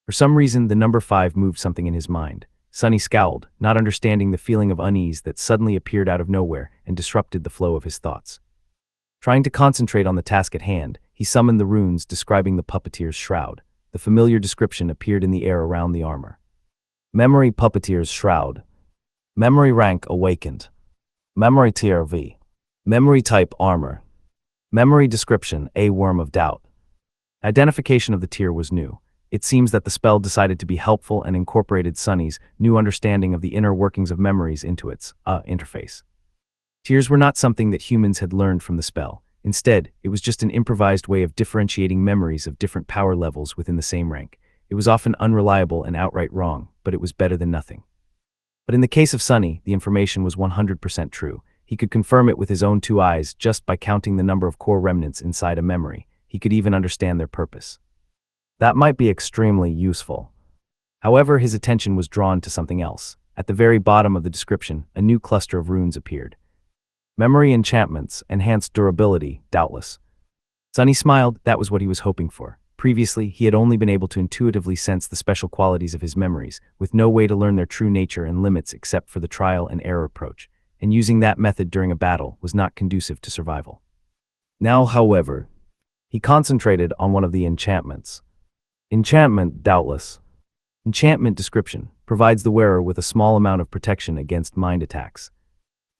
For some reason, the number 5 moved something in his mind. Sonny scowled, not understanding the feeling of unease that suddenly appeared out of nowhere and disrupted the flow of his thoughts. Trying to concentrate on the task at hand, he summoned the runes describing the puppeteer's shroud. The familiar description appeared in the air around the armor. Memory puppeteer's shroud. Memory rank awakened. Memory tier V. Memory type armor. Memory description A worm of doubt. Identification of the tier was new. It seems that the spell decided to be helpful and incorporated Sonny's new understanding of the inner workings of memories into its interface. Tiers were not something that humans had learned from the spell. Instead, it was just an improvised way of differentiating memories of different power levels within the same rank. It was often unreliable and outright wrong, but it was better than nothing. But in the case of Sonny, the information was 100% true. He could confirm it with his own 2 eyes just by counting the number of core remnants inside a memory. He could even understand their purpose. That might be extremely useful. However, his attention was drawn to something else. At the very bottom of the description, a new cluster of runes appeared. Memory enchantments, enhanced durability, doubtless. Sonny smiled. That was what he was hoping for. Previously, he had only been able to intuitively sense the special qualities of his memories, with no way to learn their true nature and limits except for the trial and error approach, and using that method during a battle was not conducive to survival. Now, however, he concentrated on one of the enchantments. Enchantment, doubtless. Enchantment description. provides the wearer with a small amount of protection against mind attacks.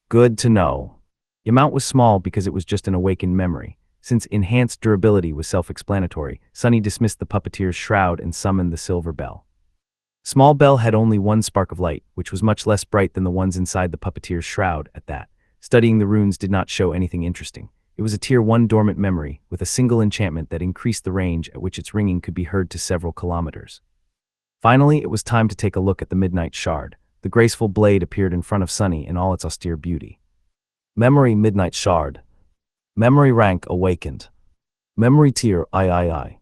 Good to know. The amount was small because it was just an awakened memory. Since enhanced durability was self-explanatory, Sunny dismissed the puppeteer's shroud and summoned the silver bell. Small bell had only one spark of light, which was much less bright than the ones inside the puppeteer's shroud at that. Studying the runes did not show anything interesting. It was a Tier 1 dormant memory, with a single enchantment that increased the range at which its ringing could be heard to several kilometers. Finally, it was time to take a look at the Midnight Shard. The graceful blade appeared in front of Sunny in all its austere beauty. Memory Midnight Shard. Memory rank awakened. Memory tier III.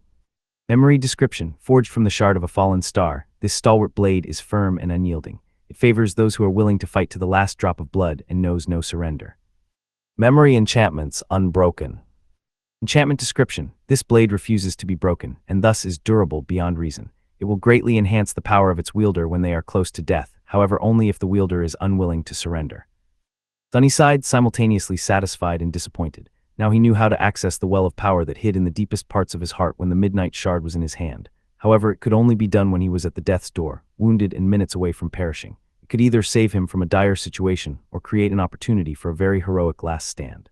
Memory description, forged from the shard of a fallen star, this stalwart blade is firm and unyielding. It favors those who are willing to fight to the last drop of blood and knows no surrender. Memory enchantments unbroken. Enchantment description, this blade refuses to be broken, and thus is durable beyond reason. It will greatly enhance the power of its wielder when they are close to death, however only if the wielder is unwilling to surrender. Sunny sighed, simultaneously satisfied and disappointed. Now he knew how to access the well of power that hid in the deepest parts of his heart when the Midnight Shard was in his hand. However, it could only be done when he was at the death's door, wounded and minutes away from perishing. It could either save him from a dire situation or create an opportunity for a very heroic last stand.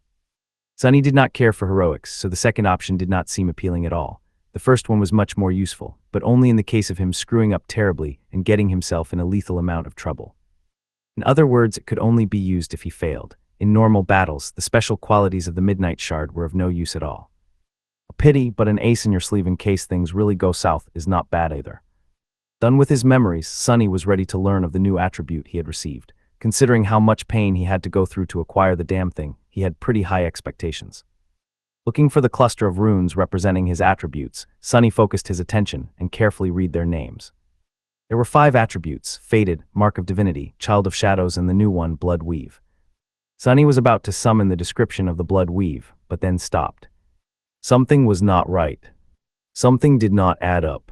Sunny did not care for heroics, so the second option did not seem appealing at all. The first one was much more useful, but only in the case of him screwing up terribly and getting himself in a lethal amount of trouble. In other words, it could only be used if he failed. In normal battles, the special qualities of the Midnight Shard were of no use at all. A pity, but an ace in your sleeve in case things really go south is not bad either. Done with his memories, Sunny was ready to learn of the new attribute he had received. Considering how much pain he had to go through to acquire the damn thing, he had pretty high expectations. Looking for the cluster of runes representing his attributes, Sunny focused his attention and carefully read their names. There were 5 attributes: Fated, Mark of Divinity, Child of Shadows, and the new one, Blood Weave. Sunny was about to summon the description of the Blood Weave, but then stopped. Something was not right. Something did not add up.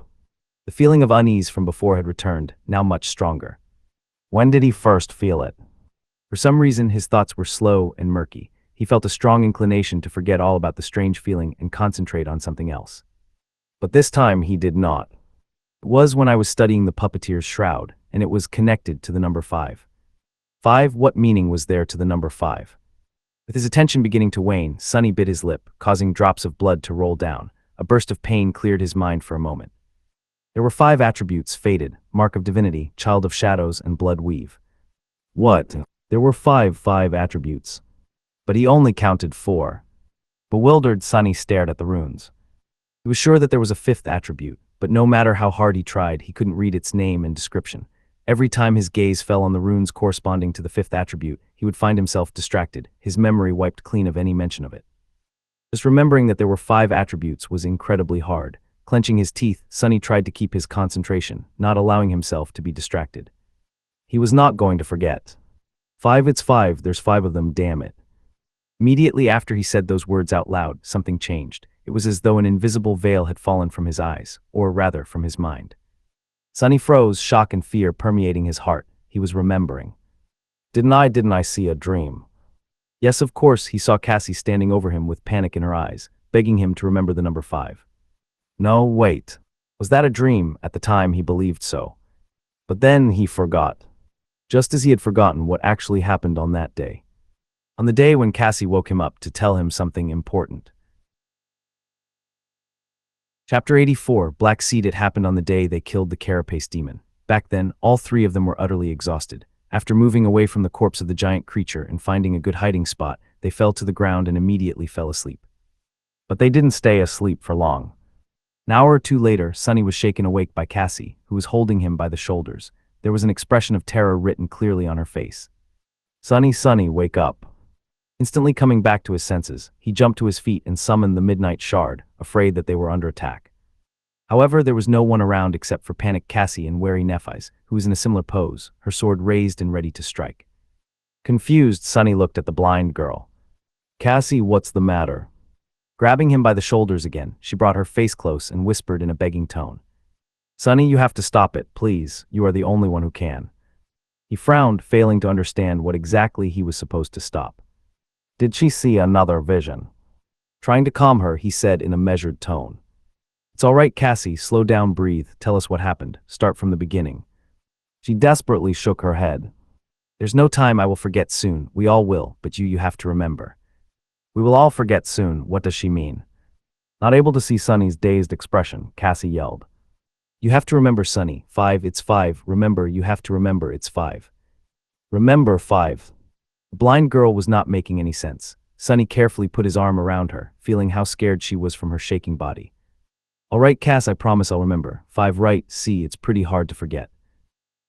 The feeling of unease from before had returned, now much stronger. When did he first feel it? For some reason, his thoughts were slow and murky. He felt a strong inclination to forget all about the strange feeling and concentrate on something else. But this time he did not. It was when I was studying the puppeteer's shroud, and it was connected to the number 5. 5, what meaning was there to the number 5? With his attention beginning to wane, Sunny bit his lip, causing drops of blood to roll down. A burst of pain cleared his mind for a moment. There were 5 attributes: Fated, Mark of Divinity, Child of Shadows, and Blood Weave. What? There were five attributes. But he only counted 4. Bewildered, Sunny stared at the runes. He was sure that there was a 5th attribute, but no matter how hard he tried, he couldn't read its name and description. Every time his gaze fell on the runes corresponding to the 5th attribute, he would find himself distracted, his memory wiped clean of any mention of it. Just remembering that there were 5 attributes was incredibly hard. Clenching his teeth, Sunny tried to keep his concentration, not allowing himself to be distracted. He was not going to forget. 5, it's 5, there's 5 of them, damn it. Immediately after he said those words out loud, something changed. It was as though an invisible veil had fallen from his eyes, or rather from his mind. Sunny froze, shock and fear permeating his heart. He was remembering. Didn't I see a dream? Yes, of course, he saw Cassie standing over him with panic in her eyes, begging him to remember the number 5. No, wait. Was that a dream? At the time, he believed so. But then he forgot. Just as he had forgotten what actually happened on that day. On the day when Cassie woke him up to tell him something important. Chapter 84, Black Seed. It happened on the day they killed the carapace demon. Back then, all 3 of them were utterly exhausted. After moving away from the corpse of the giant creature and finding a good hiding spot, they fell to the ground and immediately fell asleep. But they didn't stay asleep for long. An hour or 2 later, Sunny was shaken awake by Cassie, who was holding him by the shoulders. There was an expression of terror written clearly on her face. Sunny, wake up. Instantly coming back to his senses, he jumped to his feet and summoned the Midnight Shard, afraid that they were under attack. However, there was no one around except for panicked Cassie and wary Nephis, who was in a similar pose, her sword raised and ready to strike. Confused, Sunny looked at the blind girl. Cassie, what's the matter? Grabbing him by the shoulders again, she brought her face close and whispered in a begging tone. Sunny, you have to stop it, please. You are the only one who can. He frowned, failing to understand what exactly he was supposed to stop. Did she see another vision? Trying to calm her, he said in a measured tone. It's all right, Cassie, slow down, breathe, tell us what happened, start from the beginning. She desperately shook her head. There's no time, I will forget soon. We all will, but you have to remember. We will all forget soon. What does she mean? Not able to see Sunny's dazed expression, Cassie yelled. You have to remember, Sunny. 5, it's 5. Remember, you have to remember, it's 5. Remember 5. The blind girl was not making any sense. Sunny carefully put his arm around her, feeling how scared she was from her shaking body. All right, Cass, I promise I'll remember. 5, right? See, it's pretty hard to forget.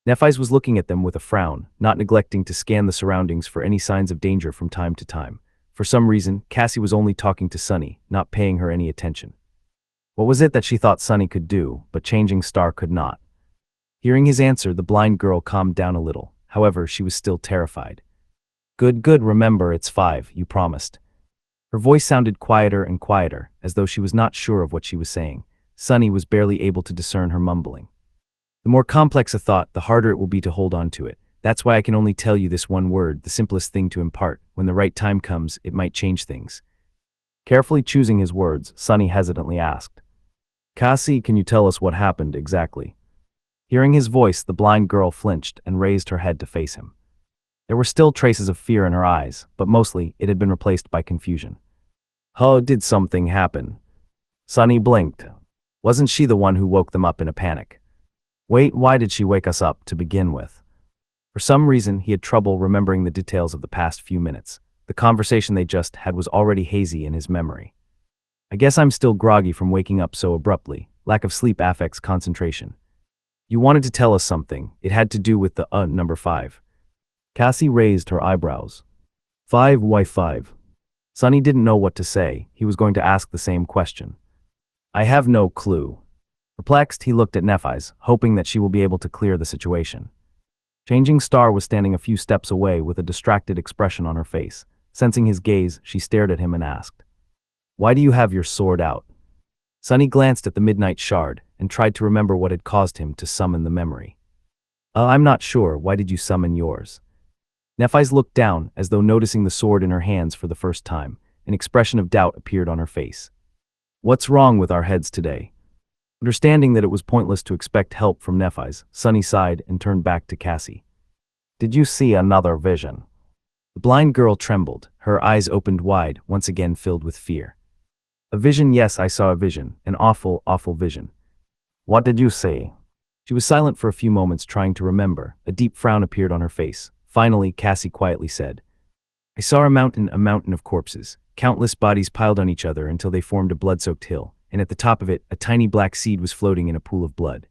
Nephis was looking at them with a frown, not neglecting to scan the surroundings for any signs of danger from time to time. For some reason, Cassie was only talking to Sunny, not paying her any attention. What was it that she thought Sunny could do, but Changing Star could not? Hearing his answer, the blind girl calmed down a little. However, she was still terrified. Good, remember, it's 5, you promised. Her voice sounded quieter and quieter, as though she was not sure of what she was saying. Sunny was barely able to discern her mumbling. The more complex a thought, the harder it will be to hold on to it. That's why I can only tell you this one word, the simplest thing to impart. When the right time comes, it might change things. Carefully choosing his words, Sunny hesitantly asked, Cassie, can you tell us what happened exactly? Hearing his voice, the blind girl flinched and raised her head to face him. There were still traces of fear in her eyes, but mostly it had been replaced by confusion. How did something happen? Sunny blinked. Wasn't she the one who woke them up in a panic? Wait, why did she wake us up to begin with? For some reason, he had trouble remembering the details of the past few minutes. The conversation they just had was already hazy in his memory. I guess I'm still groggy from waking up so abruptly. Lack of sleep affects concentration. You wanted to tell us something. It had to do with the number 5. Cassie raised her eyebrows. 5, why 5? Sunny didn't know what to say. He was going to ask the same question. I have no clue. Perplexed, he looked at Nephis, hoping that she will be able to clear the situation. Changing Star was standing a few steps away with a distracted expression on her face. Sensing his gaze, she stared at him and asked, Why do you have your sword out? Sunny glanced at the midnight shard and tried to remember what had caused him to summon the memory. I'm not sure. Why did you summon yours? Nephis looked down, as though noticing the sword in her hands for the first time. An expression of doubt appeared on her face. What's wrong with our heads today? Understanding that it was pointless to expect help from Nephis, Sunny sighed and turned back to Cassie. Did you see another vision? The blind girl trembled, her eyes opened wide, once again filled with fear. A vision? Yes, I saw a vision, an awful, awful vision. What did you see? She was silent for a few moments, trying to remember. A deep frown appeared on her face. Finally, Cassie quietly said, I saw a mountain of corpses, countless bodies piled on each other until they formed a blood-soaked hill, and at the top of it, a tiny black seed was floating in a pool of blood.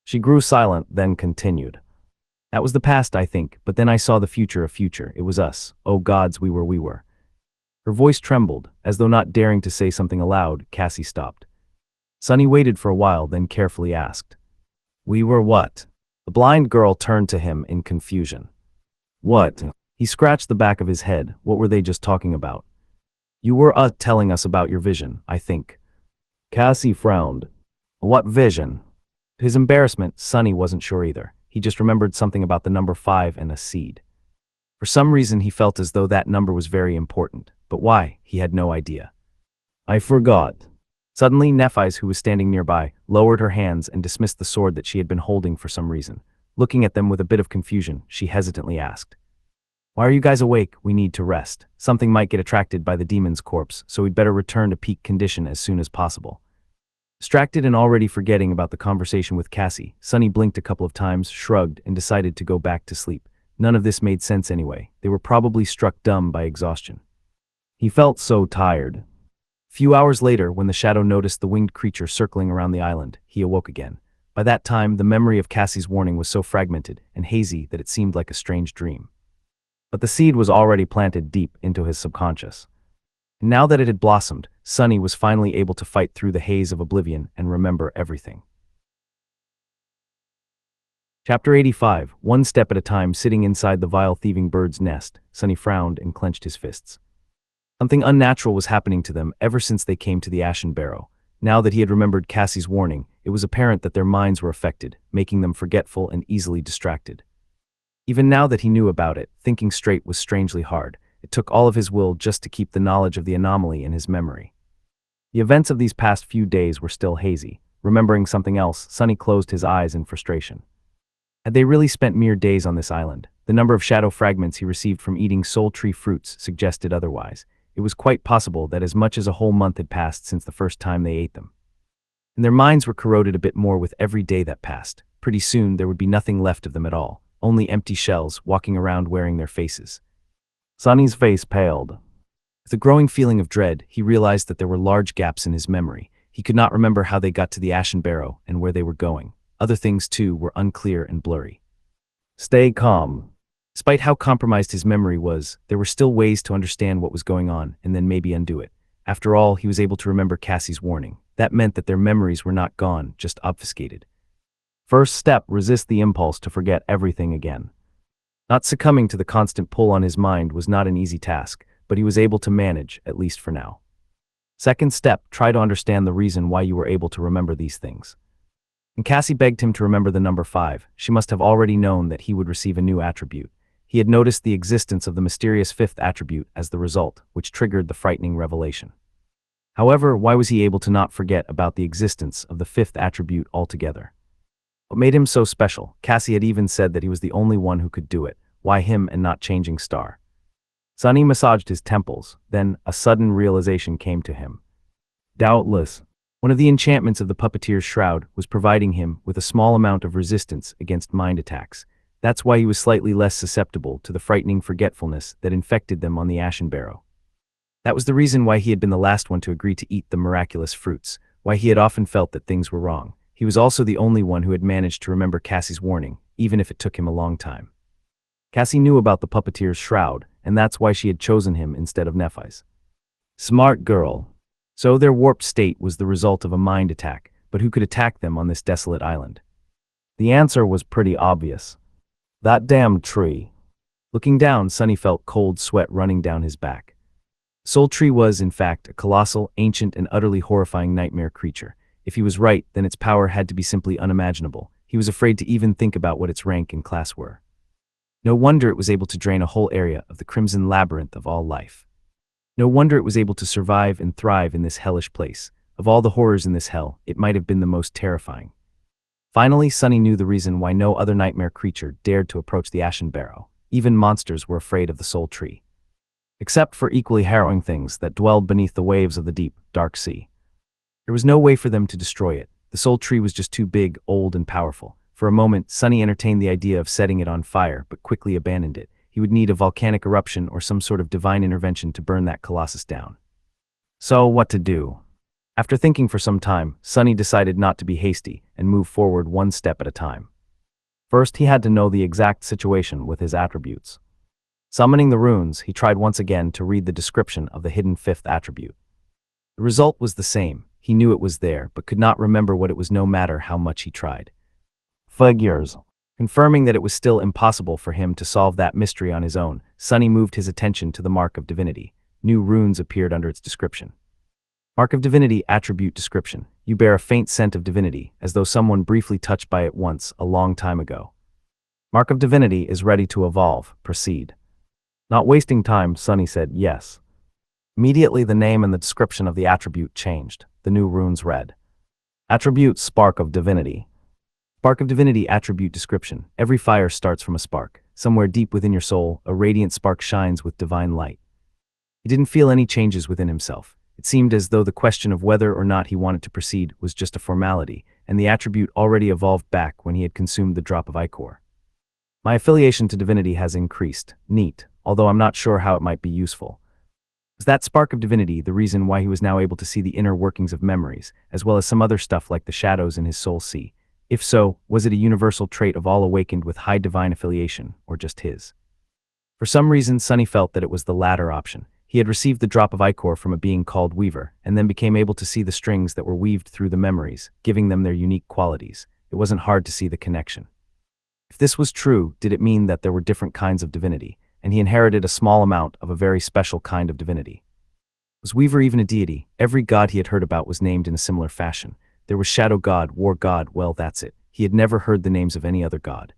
She grew silent, then continued. That was the past, I think, but then I saw the future, a future. It was us. Oh gods, we were. Her voice trembled, as though not daring to say something aloud. Cassie stopped. Sunny waited for a while, then carefully asked, We were what? The blind girl turned to him in confusion. What? He scratched the back of his head. What were they just talking about? You were telling us about your vision, I think. Cassie frowned. What vision? To his embarrassment, Sunny wasn't sure either. He just remembered something about the number 5 and a seed. For some reason, he felt as though that number was very important. But why? He had no idea. I forgot. Suddenly, Nephis, who was standing nearby, lowered her hands and dismissed the sword that she had been holding for some reason. Looking at them with a bit of confusion, she hesitantly asked, Why are you guys awake? We need to rest. Something might get attracted by the demon's corpse, so we'd better return to peak condition as soon as possible. Distracted and already forgetting about the conversation with Cassie, Sunny blinked a couple of times, shrugged, and decided to go back to sleep. None of this made sense anyway. They were probably struck dumb by exhaustion. He felt so tired. A few hours later, when the shadow noticed the winged creature circling around the island, he awoke again. By that time, the memory of Cassie's warning was so fragmented and hazy that it seemed like a strange dream. But the seed was already planted deep into his subconscious. And now that it had blossomed, Sunny was finally able to fight through the haze of oblivion and remember everything. Chapter 85. One step at a time. Sitting inside the vile thieving bird's nest, Sunny frowned and clenched his fists. Something unnatural was happening to them ever since they came to the Ashen Barrow. Now that he had remembered Cassie's warning, it was apparent that their minds were affected, making them forgetful and easily distracted. Even now that he knew about it, thinking straight was strangely hard. It took all of his will just to keep the knowledge of the anomaly in his memory. The events of these past few days were still hazy. Remembering something else, Sunny closed his eyes in frustration. Had they really spent mere days on this island? The number of shadow fragments he received from eating soul tree fruits suggested otherwise. It was quite possible that as much as a whole month had passed since the first time they ate them. And their minds were corroded a bit more with every day that passed. Pretty soon there would be nothing left of them at all, only empty shells walking around wearing their faces. Sonny's face paled. With a growing feeling of dread, he realized that there were large gaps in his memory. He could not remember how they got to the Ashen Barrow and where they were going. Other things, too, were unclear and blurry. Stay calm. Despite how compromised his memory was, there were still ways to understand what was going on and then maybe undo it. After all, he was able to remember Cassie's warning. That meant that their memories were not gone, just obfuscated. First step, resist the impulse to forget everything again. Not succumbing to the constant pull on his mind was not an easy task, but he was able to manage, at least for now. Second step, try to understand the reason why you were able to remember these things. When Cassie begged him to remember the number 5, she must have already known that he would receive a new attribute. He had noticed the existence of the mysterious 5th attribute as the result, which triggered the frightening revelation. However, why was he able to not forget about the existence of the 5th attribute altogether? What made him so special? Cassie had even said that he was the only one who could do it. Why him and not Changing Star? Sonny massaged his temples, then a sudden realization came to him. Doubtless, one of the enchantments of the puppeteer's shroud was providing him with a small amount of resistance against mind attacks. That's why he was slightly less susceptible to the frightening forgetfulness that infected them on the Ashen Barrow. That was the reason why he had been the last one to agree to eat the miraculous fruits, why he had often felt that things were wrong. He was also the only one who had managed to remember Cassie's warning, even if it took him a long time. Cassie knew about the puppeteer's shroud, and that's why she had chosen him instead of Nephis. Smart girl. So their warped state was the result of a mind attack, but who could attack them on this desolate island? The answer was pretty obvious. That damn tree. Looking down, Sonny felt cold sweat running down his back. Soul Tree was, in fact, a colossal, ancient, and utterly horrifying nightmare creature. If he was right, then its power had to be simply unimaginable. He was afraid to even think about what its rank and class were. No wonder it was able to drain a whole area of the crimson labyrinth of all life. No wonder it was able to survive and thrive in this hellish place. Of all the horrors in this hell, it might have been the most terrifying. Finally, Sonny knew the reason why no other nightmare creature dared to approach the Ashen Barrow. Even monsters were afraid of the Soul Tree. Except for equally harrowing things that dwelled beneath the waves of the deep, dark sea. There was no way for them to destroy it. The Soul Tree was just too big, old, and powerful. For a moment, Sonny entertained the idea of setting it on fire, but quickly abandoned it. He would need a volcanic eruption or some sort of divine intervention to burn that colossus down. So, what to do? After thinking for some time, Sonny decided not to be hasty and move forward one step at a time. First, he had to know the exact situation with his attributes. Summoning the runes, he tried once again to read the description of the hidden 5th attribute. The result was the same. He knew it was there, but could not remember what it was no matter how much he tried. Figures. Confirming that it was still impossible for him to solve that mystery on his own, Sonny moved his attention to the Mark of Divinity. New runes appeared under its description. Mark of Divinity attribute description. You bear a faint scent of divinity, as though someone briefly touched by it once, a long time ago. Mark of Divinity is ready to evolve. Proceed. Not wasting time, Sonny said yes. Immediately the name and the description of the attribute changed. The new runes read. Attribute Spark of Divinity. Spark of Divinity attribute description. Every fire starts from a spark. Somewhere deep within your soul, a radiant spark shines with divine light. He didn't feel any changes within himself. It seemed as though the question of whether or not he wanted to proceed was just a formality, and the attribute already evolved back when he had consumed the drop of ichor. My affiliation to divinity has increased. Neat, although I'm not sure how it might be useful. Was that spark of divinity the reason why he was now able to see the inner workings of memories, as well as some other stuff like the shadows in his soul sea? If so, was it a universal trait of all awakened with high divine affiliation, or just his? For some reason, Sonny felt that it was the latter option. He had received the drop of ichor from a being called Weaver, and then became able to see the strings that were weaved through the memories, giving them their unique qualities. It wasn't hard to see the connection. If this was true, did it mean that there were different kinds of divinity, and he inherited a small amount of a very special kind of divinity? Was Weaver even a deity? Every god he had heard about was named in a similar fashion. There was Shadow God, War God, well, that's it. He had never heard the names of any other god.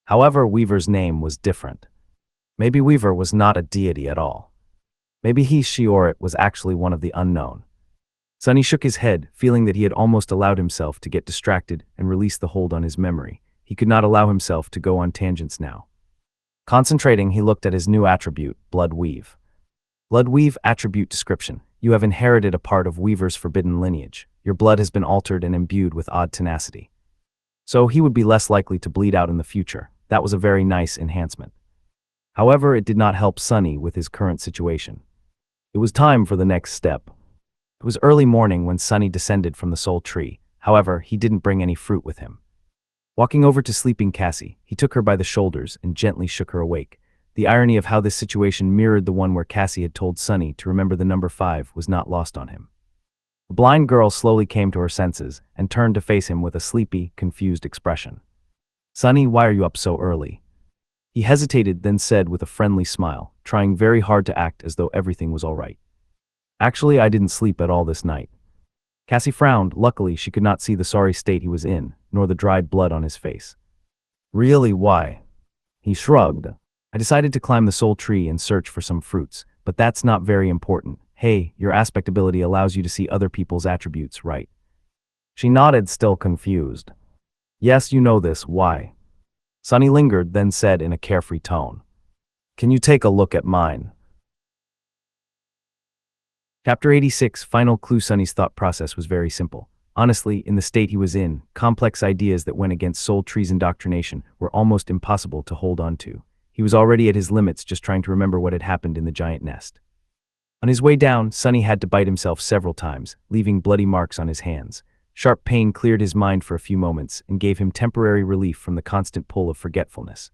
However, Weaver's name was different. Maybe Weaver was not a deity at all. Maybe he, she, or it was actually one of the unknown. Sonny shook his head, feeling that he had almost allowed himself to get distracted and release the hold on his memory. He could not allow himself to go on tangents now. Concentrating, he looked at his new attribute, Blood Weave. Blood Weave attribute description. You have inherited a part of Weaver's forbidden lineage. Your blood has been altered and imbued with odd tenacity. So he would be less likely to bleed out in the future. That was a very nice enhancement. However, it did not help Sunny with his current situation. It was time for the next step. It was early morning when Sunny descended from the soul tree. However, he didn't bring any fruit with him. Walking over to sleeping Cassie, he took her by the shoulders and gently shook her awake. The irony of how this situation mirrored the one where Cassie had told Sunny to remember the number 5 was not lost on him. The blind girl slowly came to her senses and turned to face him with a sleepy, confused expression. "Sunny, why are you up so early?" He hesitated, then said with a friendly smile, trying very hard to act as though everything was all right. "Actually, I didn't sleep at all this night." Cassie frowned. Luckily, she could not see the sorry state he was in, nor the dried blood on his face. "Really, why?" He shrugged. "I decided to climb the soul tree and search for some fruits, but that's not very important. Hey, your aspect ability allows you to see other people's attributes, right?" She nodded, still confused. "Yes, you know this. Why?" Sunny lingered, then said in a carefree tone, "Can you take a look at mine?" Chapter 86, Final Clue. Sunny's thought process was very simple. Honestly, in the state he was in, complex ideas that went against Soul Tree's indoctrination were almost impossible to hold on to. He was already at his limits just trying to remember what had happened in the giant nest. On his way down, Sunny had to bite himself several times, leaving bloody marks on his hands. Sharp pain cleared his mind for a few moments and gave him temporary relief from the constant pull of forgetfulness.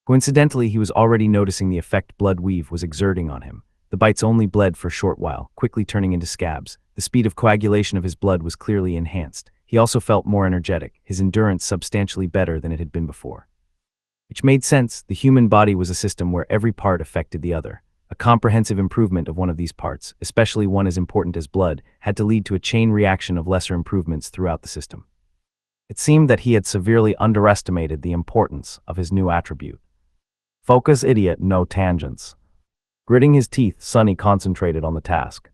Coincidentally, he was already noticing the effect Blood Weave was exerting on him. The bites only bled for a short while, quickly turning into scabs. The speed of coagulation of his blood was clearly enhanced. He also felt more energetic, his endurance substantially better than it had been before. Which made sense. The human body was a system where every part affected the other. A comprehensive improvement of one of these parts, especially one as important as blood, had to lead to a chain reaction of lesser improvements throughout the system. It seemed that he had severely underestimated the importance of his new attribute. Focus, idiot, no tangents. Gritting his teeth, Sunny concentrated on the task.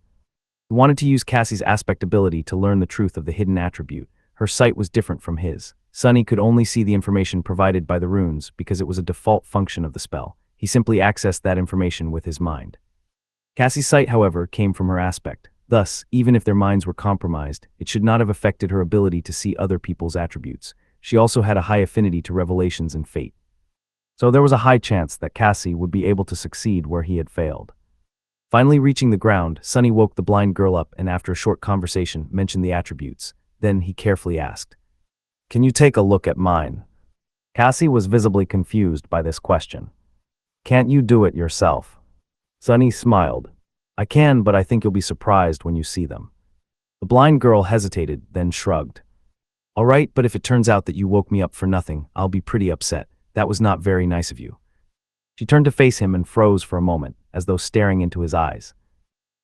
He wanted to use Cassie's aspect ability to learn the truth of the hidden attribute. Her sight was different from his. Sunny could only see the information provided by the runes because it was a default function of the spell. He simply accessed that information with his mind. Cassie's sight, however, came from her aspect. Thus, even if their minds were compromised, it should not have affected her ability to see other people's attributes. She also had a high affinity to revelations and fate. So there was a high chance that Cassie would be able to succeed where he had failed. Finally reaching the ground, Sunny woke the blind girl up and after a short conversation mentioned the attributes. Then he carefully asked, "Can you take a look at mine?" Cassie was visibly confused by this question. "Can't you do it yourself?" Sunny smiled. "I can, but I think you'll be surprised when you see them." The blind girl hesitated, then shrugged. "All right, but if it turns out that you woke me up for nothing, I'll be pretty upset. That was not very nice of you." She turned to face him and froze for a moment, as though staring into his eyes.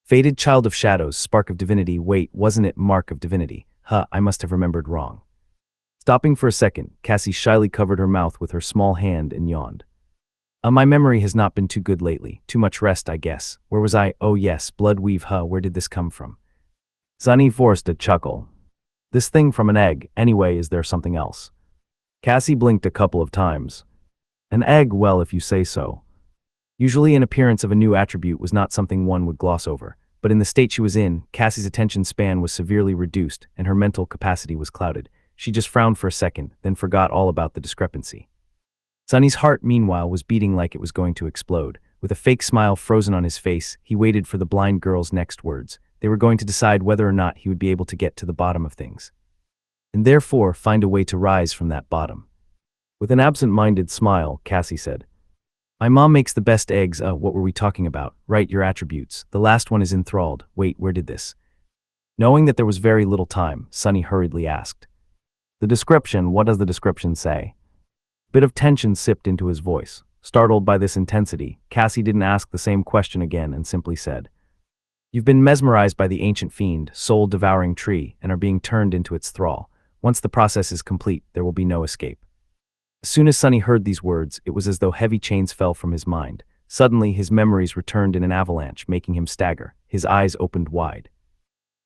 "Faded child of shadows, spark of divinity, wait, wasn't it mark of divinity? I must have remembered wrong." Stopping for a second, Cassie shyly covered her mouth with her small hand and yawned. My memory has not been too good lately. Too much rest, I guess. Where was I? Oh yes, Blood Weave, where did this come from?" Sunny forced a chuckle. "This thing from an egg. Anyway, is there something else?" Cassie blinked a couple of times. "An egg, well, if you say so." Usually an appearance of a new attribute was not something one would gloss over, but in the state she was in, Cassie's attention span was severely reduced and her mental capacity was clouded. She just frowned for a second, then forgot all about the discrepancy. Sunny's heart, meanwhile, was beating like it was going to explode. With a fake smile frozen on his face, he waited for the blind girl's next words. They were going to decide whether or not he would be able to get to the bottom of things, and therefore find a way to rise from that bottom. With an absent-minded smile, Cassie said, "My mom makes the best eggs. What were we talking about? Right, your attributes. The last one is enthralled. Wait, where did this?" Knowing that there was very little time, Sunny hurriedly asked, "The description, what does the description say?" Bit of tension sipped into his voice. Startled by this intensity, Cassie didn't ask the same question again and simply said, "You've been mesmerized by the ancient fiend, soul-devouring tree, and are being turned into its thrall. Once the process is complete, there will be no escape." As soon as Sunny heard these words, it was as though heavy chains fell from his mind. Suddenly, his memories returned in an avalanche, making him stagger. His eyes opened wide.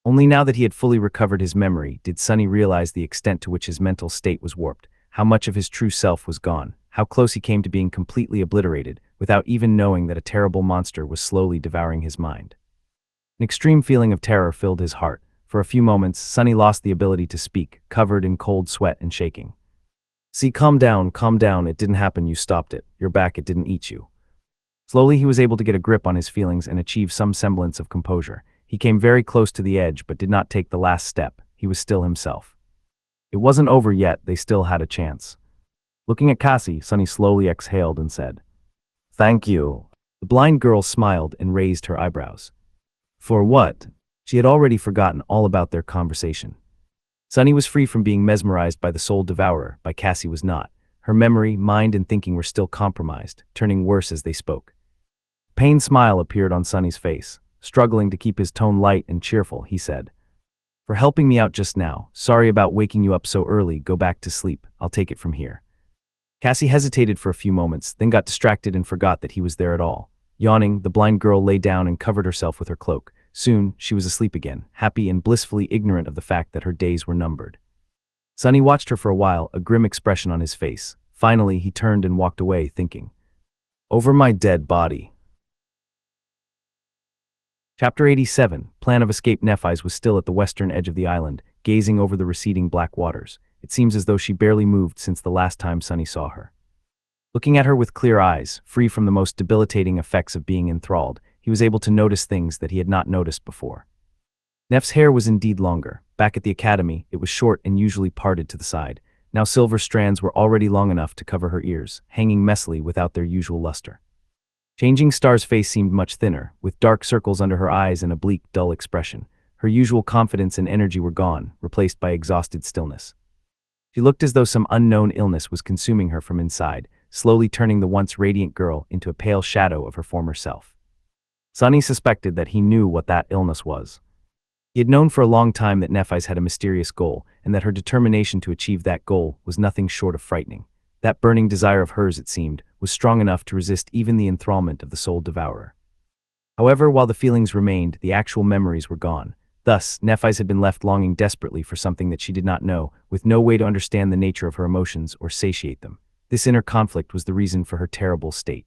Only now that he had fully recovered his memory did Sunny realize the extent to which his mental state was warped. how much of his true self was gone, how close he came to being completely obliterated, without even knowing that a terrible monster was slowly devouring his mind. An extreme feeling of terror filled his heart. For a few moments, Sonny lost the ability to speak, covered in cold sweat and shaking. "See, calm down, it didn't happen, you stopped it. You're back, it didn't eat you." Slowly he was able to get a grip on his feelings and achieve some semblance of composure. He came very close to the edge but did not take the last step. He was still himself. It wasn't over yet, they still had a chance. Looking at Cassie, Sonny slowly exhaled and said, "Thank you." The blind girl smiled and raised her eyebrows. For what? She had already forgotten all about their conversation. Sonny was free from being mesmerized by the soul devourer, but Cassie was not. Her memory, mind, and thinking were still compromised, turning worse as they spoke. A pained smile appeared on Sonny's face. Struggling to keep his tone light and cheerful, he said, "For helping me out just now. Sorry about waking you up so early. Go back to sleep. I'll take it from here." Cassie hesitated for a few moments, then got distracted and forgot that he was there at all. Yawning, the blind girl lay down and covered herself with her cloak. Soon, she was asleep again, happy and blissfully ignorant of the fact that her days were numbered. Sonny watched her for a while, a grim expression on his face. Finally, he turned and walked away, thinking, "Over my dead body." Chapter 87, Plan of Escape. Nephis was still at the western edge of the island, gazing over the receding black waters. It seems as though she barely moved since the last time Sonny saw her. Looking at her with clear eyes, free from the most debilitating effects of being enthralled, he was able to notice things that he had not noticed before. Neph's hair was indeed longer. Back at the academy, it was short and usually parted to the side. Now silver strands were already long enough to cover her ears, hanging messily without their usual luster. Changing Star's face seemed much thinner, with dark circles under her eyes and a bleak, dull expression. Her usual confidence and energy were gone, replaced by exhausted stillness. She looked as though some unknown illness was consuming her from inside, slowly turning the once radiant girl into a pale shadow of her former self. Sonny suspected that he knew what that illness was. He had known for a long time that Nephis had a mysterious goal, and that her determination to achieve that goal was nothing short of frightening. That burning desire of hers, it seemed, was strong enough to resist even the enthrallment of the soul devourer. However, while the feelings remained, the actual memories were gone. Thus, Nephis had been left longing desperately for something that she did not know, with no way to understand the nature of her emotions or satiate them. This inner conflict was the reason for her terrible state.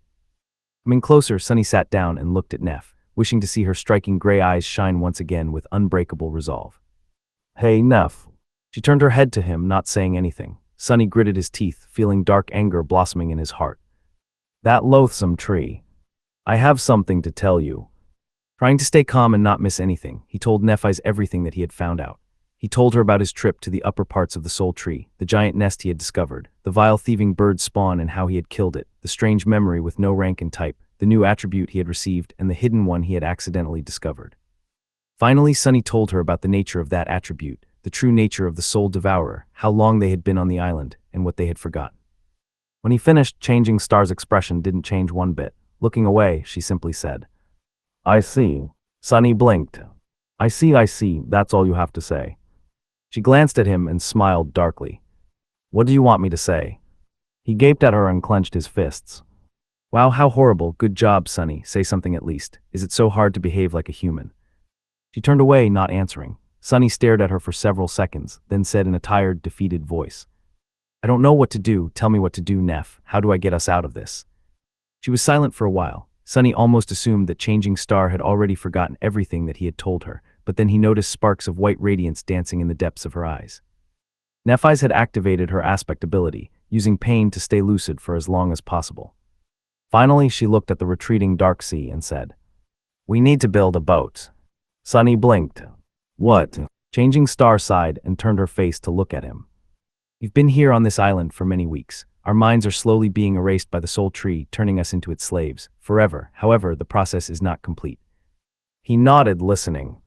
Coming closer, Sonny sat down and looked at Neph, wishing to see her striking gray eyes shine once again with unbreakable resolve. "Hey, Neph." She turned her head to him, not saying anything. Sonny gritted his teeth, feeling dark anger blossoming in his heart. "That loathsome tree. I have something to tell you." Trying to stay calm and not miss anything, he told Nephis everything that he had found out. He told her about his trip to the upper parts of the soul tree, the giant nest he had discovered, the vile thieving bird spawn and how he had killed it, the strange memory with no rank and type, the new attribute he had received, and the hidden one he had accidentally discovered. Finally, Sonny told her about the nature of that attribute, the true nature of the soul devourer, how long they had been on the island, and what they had forgotten. When he finished, Changing Star's expression didn't change one bit. Looking away, she simply said, "I see." Sonny blinked. I see, that's all you have to say." She glanced at him and smiled darkly. "What do you want me to say?" He gaped at her and clenched his fists. "Wow, how horrible. Good job, Sonny. Say something at least. Is it so hard to behave like a human?" She turned away, not answering. Sonny stared at her for several seconds, then said in a tired, defeated voice, "I don't know what to do. Tell me what to do, Neph. How do I get us out of this?" She was silent for a while. Sonny almost assumed that Changing Star had already forgotten everything that he had told her, but then he noticed sparks of white radiance dancing in the depths of her eyes. Nephis had activated her aspect ability, using pain to stay lucid for as long as possible. Finally, she looked at the retreating dark sea and said, "We need to build a boat." Sonny blinked. "What?" Changing Star sighed and turned her face to look at him. "We've been here on this island for many weeks. Our minds are slowly being erased by the soul tree, turning us into its slaves, forever. However, the process is not complete." He nodded, listening.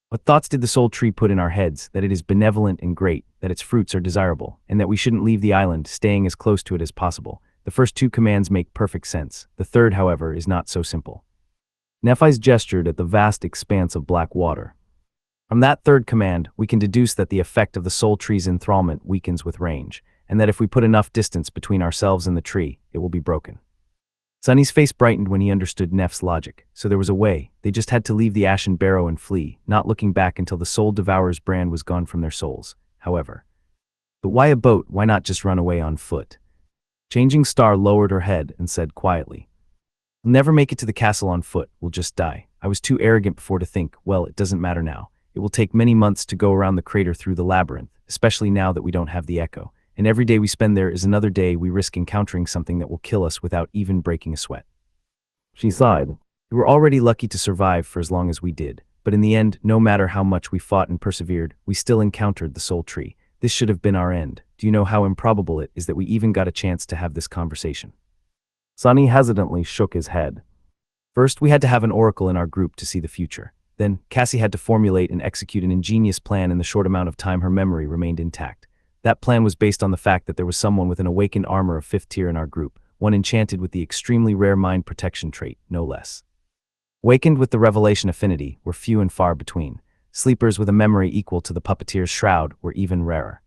"What thoughts did the soul tree put in our heads? That it is benevolent and great, that its fruits are desirable, and that we shouldn't leave the island, staying as close to it as possible. The first two commands make perfect sense. The third, however, is not so simple." Nephis gestured at the vast expanse of black water. "From that third command, we can deduce that the effect of the soul tree's enthrallment weakens with range, and that if we put enough distance between ourselves and the tree, it will be broken." Sonny's face brightened when he understood Neph's logic. So there was a way. They just had to leave the ashen barrow and flee, not looking back until the soul devourer's brand was gone from their souls. However, But why a boat? Why not just run away on foot? Changing Star lowered her head and said quietly, "We'll never make it to the castle on foot, we'll just die. I was too arrogant before to think, well, it doesn't matter now. It will take many months to go around the crater through the labyrinth, especially now that we don't have the echo. And every day we spend there is another day we risk encountering something that will kill us without even breaking a sweat." She sighed. "We were already lucky to survive for as long as we did. But in the end, no matter how much we fought and persevered, we still encountered the soul tree. This should have been our end. Do you know how improbable it is that we even got a chance to have this conversation?" Sonny hesitantly shook his head. "First, we had to have an oracle in our group to see the future. Then, Cassie had to formulate and execute an ingenious plan in the short amount of time her memory remained intact. That plan was based on the fact that there was someone with an awakened armor of 5th tier in our group, one enchanted with the extremely rare mind protection trait, no less. Awakened with the revelation affinity were few and far between. Sleepers with a memory equal to the puppeteer's shroud were even rarer.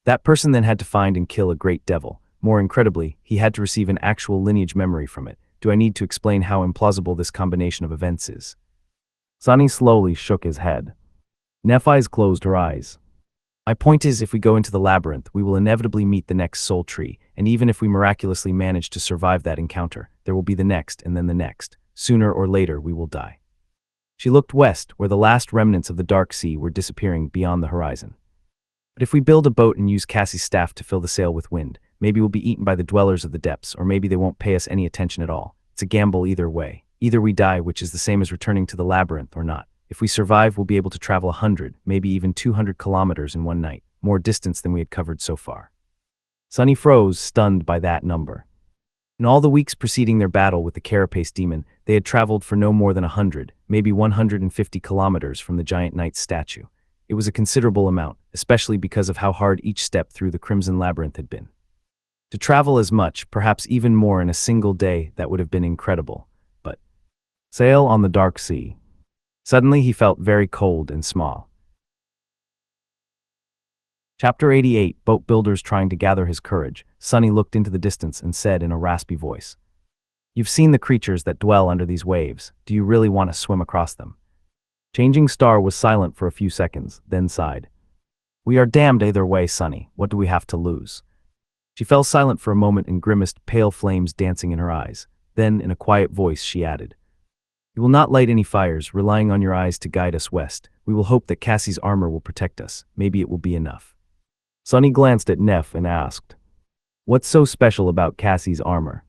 That person then had to find and kill a great devil. More incredibly, he had to receive an actual lineage memory from it. Do I need to explain how implausible this combination of events is?" Sonny slowly shook his head. Nephis closed her eyes. "My point is, if we go into the labyrinth, we will inevitably meet the next soul tree, and even if we miraculously manage to survive that encounter, there will be the next and then the next. Sooner or later, we will die." She looked west, where the last remnants of the dark sea were disappearing beyond the horizon. "But if we build a boat and use Cassie's staff to fill the sail with wind, maybe we'll be eaten by the dwellers of the depths, or maybe they won't pay us any attention at all. It's a gamble either way. Either we die, which is the same as returning to the labyrinth, or not. If we survive, we'll be able to travel 100, maybe even 200 kilometers in one night, more distance than we had covered so far." Sonny froze, stunned by that number. In all the weeks preceding their battle with the carapace demon, they had traveled for no more than 100, maybe 150 kilometers from the giant knight's statue. It was a considerable amount, especially because of how hard each step through the Crimson Labyrinth had been. To travel as much, perhaps even more in a single day, that would have been incredible. But sail on the dark sea. Suddenly he felt very cold and small. Chapter 88, Boat Builders Trying to Gather His Courage. Sonny looked into the distance and said in a raspy voice, "You've seen the creatures that dwell under these waves. Do you really want to swim across them?" Changing Star was silent for a few seconds, then sighed. "We are damned either way, Sonny. What do we have to lose?" She fell silent for a moment and grimaced, pale flames dancing in her eyes. Then, in a quiet voice, she added, "You will not light any fires, relying on your eyes to guide us west. We will hope that Cassie's armor will protect us. Maybe it will be enough." Sonny glanced at Neph and asked, "What's so special about Cassie's armor?"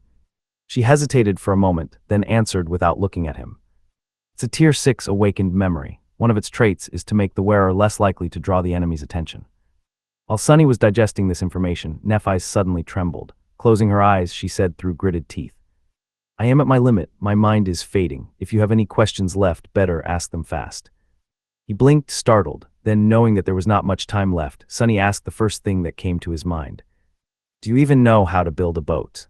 She hesitated for a moment, then answered without looking at him. "It's a Tier 6 awakened memory. One of its traits is to make the wearer less likely to draw the enemy's attention." While Sonny was digesting this information, Nephis suddenly trembled. Closing her eyes, she said through gritted teeth, "I am at my limit. My mind is fading. If you have any questions left, better ask them fast." He blinked, startled. Then, knowing that there was not much time left, Sonny asked the first thing that came to his mind. "Do you even know how to build a boat?"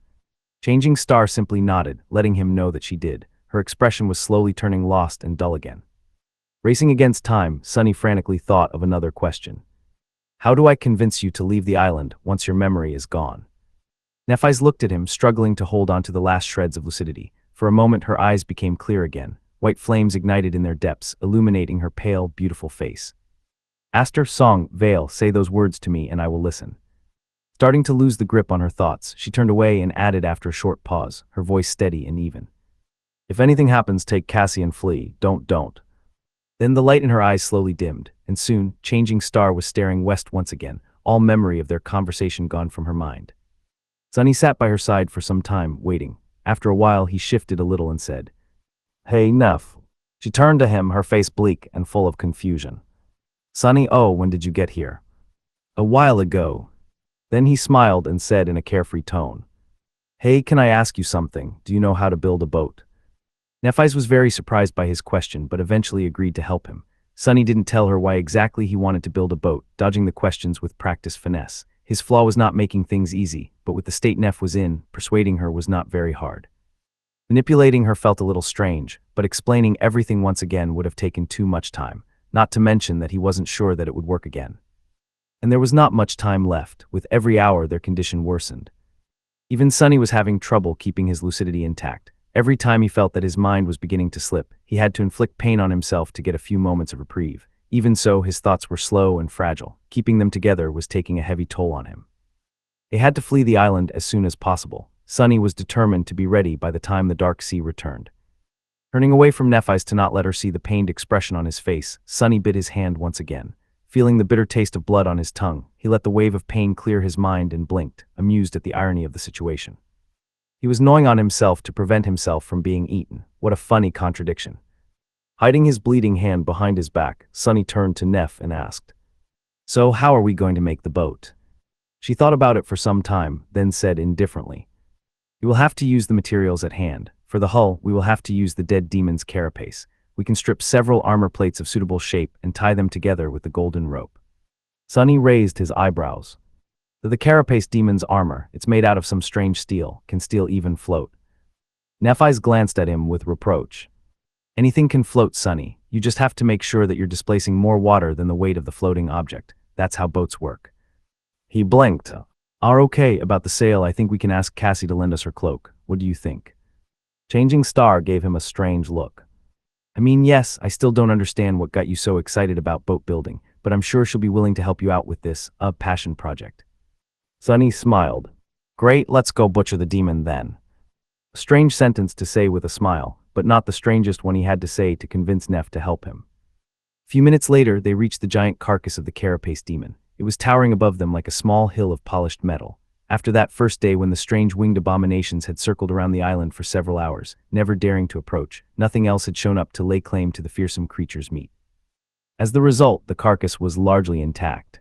Changing Star simply nodded, letting him know that she did. Her expression was slowly turning lost and dull again. Racing against time, Sonny frantically thought of another question. "How do I convince you to leave the island once your memory is gone?" Nephis looked at him, struggling to hold on to the last shreds of lucidity. For a moment her eyes became clear again. White flames ignited in their depths, illuminating her pale, beautiful face. "Aster, Song, Vale, say those words to me and I will listen." Starting to lose the grip on her thoughts, she turned away and added after a short pause, her voice steady and even. "If anything happens, take Cassie and flee. Don't. Then the light in her eyes slowly dimmed, and soon, Changing Star was staring west once again, all memory of their conversation gone from her mind. Sonny sat by her side for some time, waiting. After a while, he shifted a little and said, "Hey, Neph." She turned to him, her face bleak and full of confusion. "Sonny, oh, when did you get here?" "A while ago." Then he smiled and said in a carefree tone, "Hey, can I ask you something? Do you know how to build a boat?" Nephis was very surprised by his question, but eventually agreed to help him. Sonny didn't tell her why exactly he wanted to build a boat, dodging the questions with practiced finesse. His flaw was not making things easy, but with the state Neph was in, persuading her was not very hard. Manipulating her felt a little strange, but explaining everything once again would have taken too much time, not to mention that he wasn't sure that it would work again. And there was not much time left. With every hour their condition worsened. Even Sonny was having trouble keeping his lucidity intact. Every time he felt that his mind was beginning to slip, he had to inflict pain on himself to get a few moments of reprieve. Even so, his thoughts were slow and fragile. Keeping them together was taking a heavy toll on him. They had to flee the island as soon as possible. Sunny was determined to be ready by the time the dark sea returned. Turning away from Nephis to not let her see the pained expression on his face, Sunny bit his hand once again. Feeling the bitter taste of blood on his tongue, he let the wave of pain clear his mind and blinked, amused at the irony of the situation. He was gnawing on himself to prevent himself from being eaten. What a funny contradiction. Hiding his bleeding hand behind his back, Sunny turned to Neph and asked, "So how are we going to make the boat?" She thought about it for some time, then said indifferently, "We will have to use the materials at hand. For the hull, we will have to use the dead demon's carapace. We can strip several armor plates of suitable shape and tie them together with the golden rope." Sunny raised his eyebrows. The carapace demon's armor, it's made out of some strange steel, can still even float. Nephis glanced at him with reproach. "Anything can float, Sunny. You just have to make sure that you're displacing more water than the weight of the floating object. That's how boats work." He blinked. Okay, about the sail, I think we can ask Cassie to lend us her cloak. What do you think?" Changing Star gave him a strange look. "I mean, yes, I still don't understand what got you so excited about boat building, but I'm sure she'll be willing to help you out with this, passion project." Sunny smiled. "Great, let's go butcher the demon then." A strange sentence to say with a smile, but not the strangest one he had to say to convince Neph to help him. A few minutes later, they reached the giant carcass of the carapace demon. It was towering above them like a small hill of polished metal. After that first day when the strange winged abominations had circled around the island for several hours, never daring to approach, nothing else had shown up to lay claim to the fearsome creature's meat. As the result, the carcass was largely intact.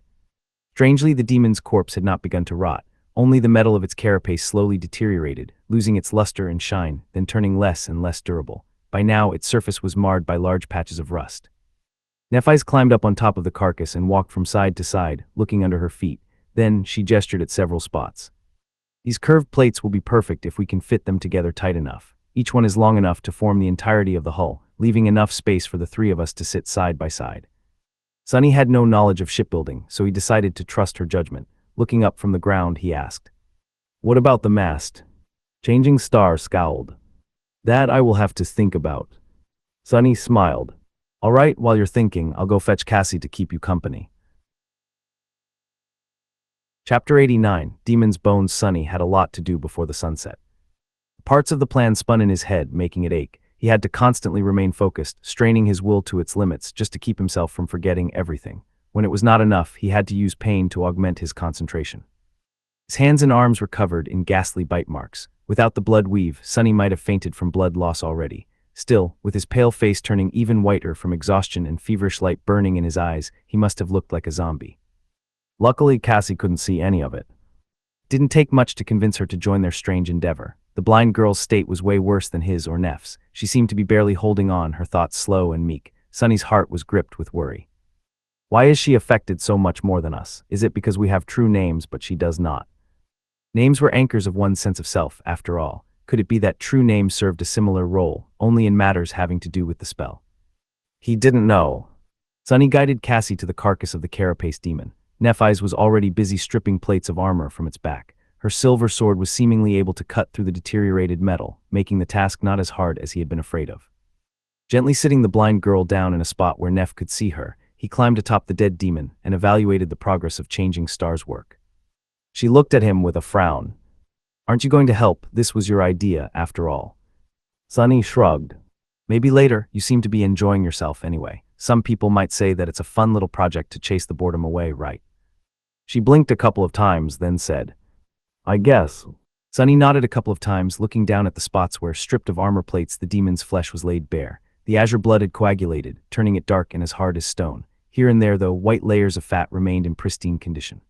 Strangely, the demon's corpse had not begun to rot. Only the metal of its carapace slowly deteriorated, losing its luster and shine, then turning less and less durable. By now, its surface was marred by large patches of rust. Nephis climbed up on top of the carcass and walked from side to side, looking under her feet. Then, she gestured at several spots. "These curved plates will be perfect if we can fit them together tight enough. Each one is long enough to form the entirety of the hull, leaving enough space for the three of us to sit side by side." Sunny had no knowledge of shipbuilding, so he decided to trust her judgment. Looking up from the ground, he asked, "What about the mast?" Changing Star scowled. "That I will have to think about." Sunny smiled. "All right, while you're thinking, I'll go fetch Cassie to keep you company." Chapter 89, Demon's Bones. Sunny had a lot to do before the sunset. Parts of the plan spun in his head, making it ache. He had to constantly remain focused, straining his will to its limits just to keep himself from forgetting everything. When it was not enough, he had to use pain to augment his concentration. His hands and arms were covered in ghastly bite marks. Without the blood weave, Sunny might have fainted from blood loss already. Still, with his pale face turning even whiter from exhaustion and feverish light burning in his eyes, he must have looked like a zombie. Luckily, Cassie couldn't see any of it. It didn't take much to convince her to join their strange endeavor. The blind girl's state was way worse than his or Neph's. She seemed to be barely holding on, her thoughts slow and meek. Sunny's heart was gripped with worry. Why is she affected so much more than us? Is it because we have true names but she does not? Names were anchors of one's sense of self, after all. Could it be that true names served a similar role, only in matters having to do with the spell? He didn't know. Sunny guided Cassie to the carcass of the carapace demon. Nephis was already busy stripping plates of armor from its back. Her silver sword was seemingly able to cut through the deteriorated metal, making the task not as hard as he had been afraid of. Gently sitting the blind girl down in a spot where Neph could see her, he climbed atop the dead demon and evaluated the progress of Changing Star's work. She looked at him with a frown. "Aren't you going to help? This was your idea, after all." Sunny shrugged. "Maybe later. You seem to be enjoying yourself anyway. Some people might say that it's a fun little project to chase the boredom away, right?" She blinked a couple of times, then said, "I guess." Sunny nodded a couple of times, looking down at the spots where, stripped of armor plates, the demon's flesh was laid bare. The azure blood had coagulated, turning it dark and as hard as stone. Here and there, though, white layers of fat remained in pristine condition.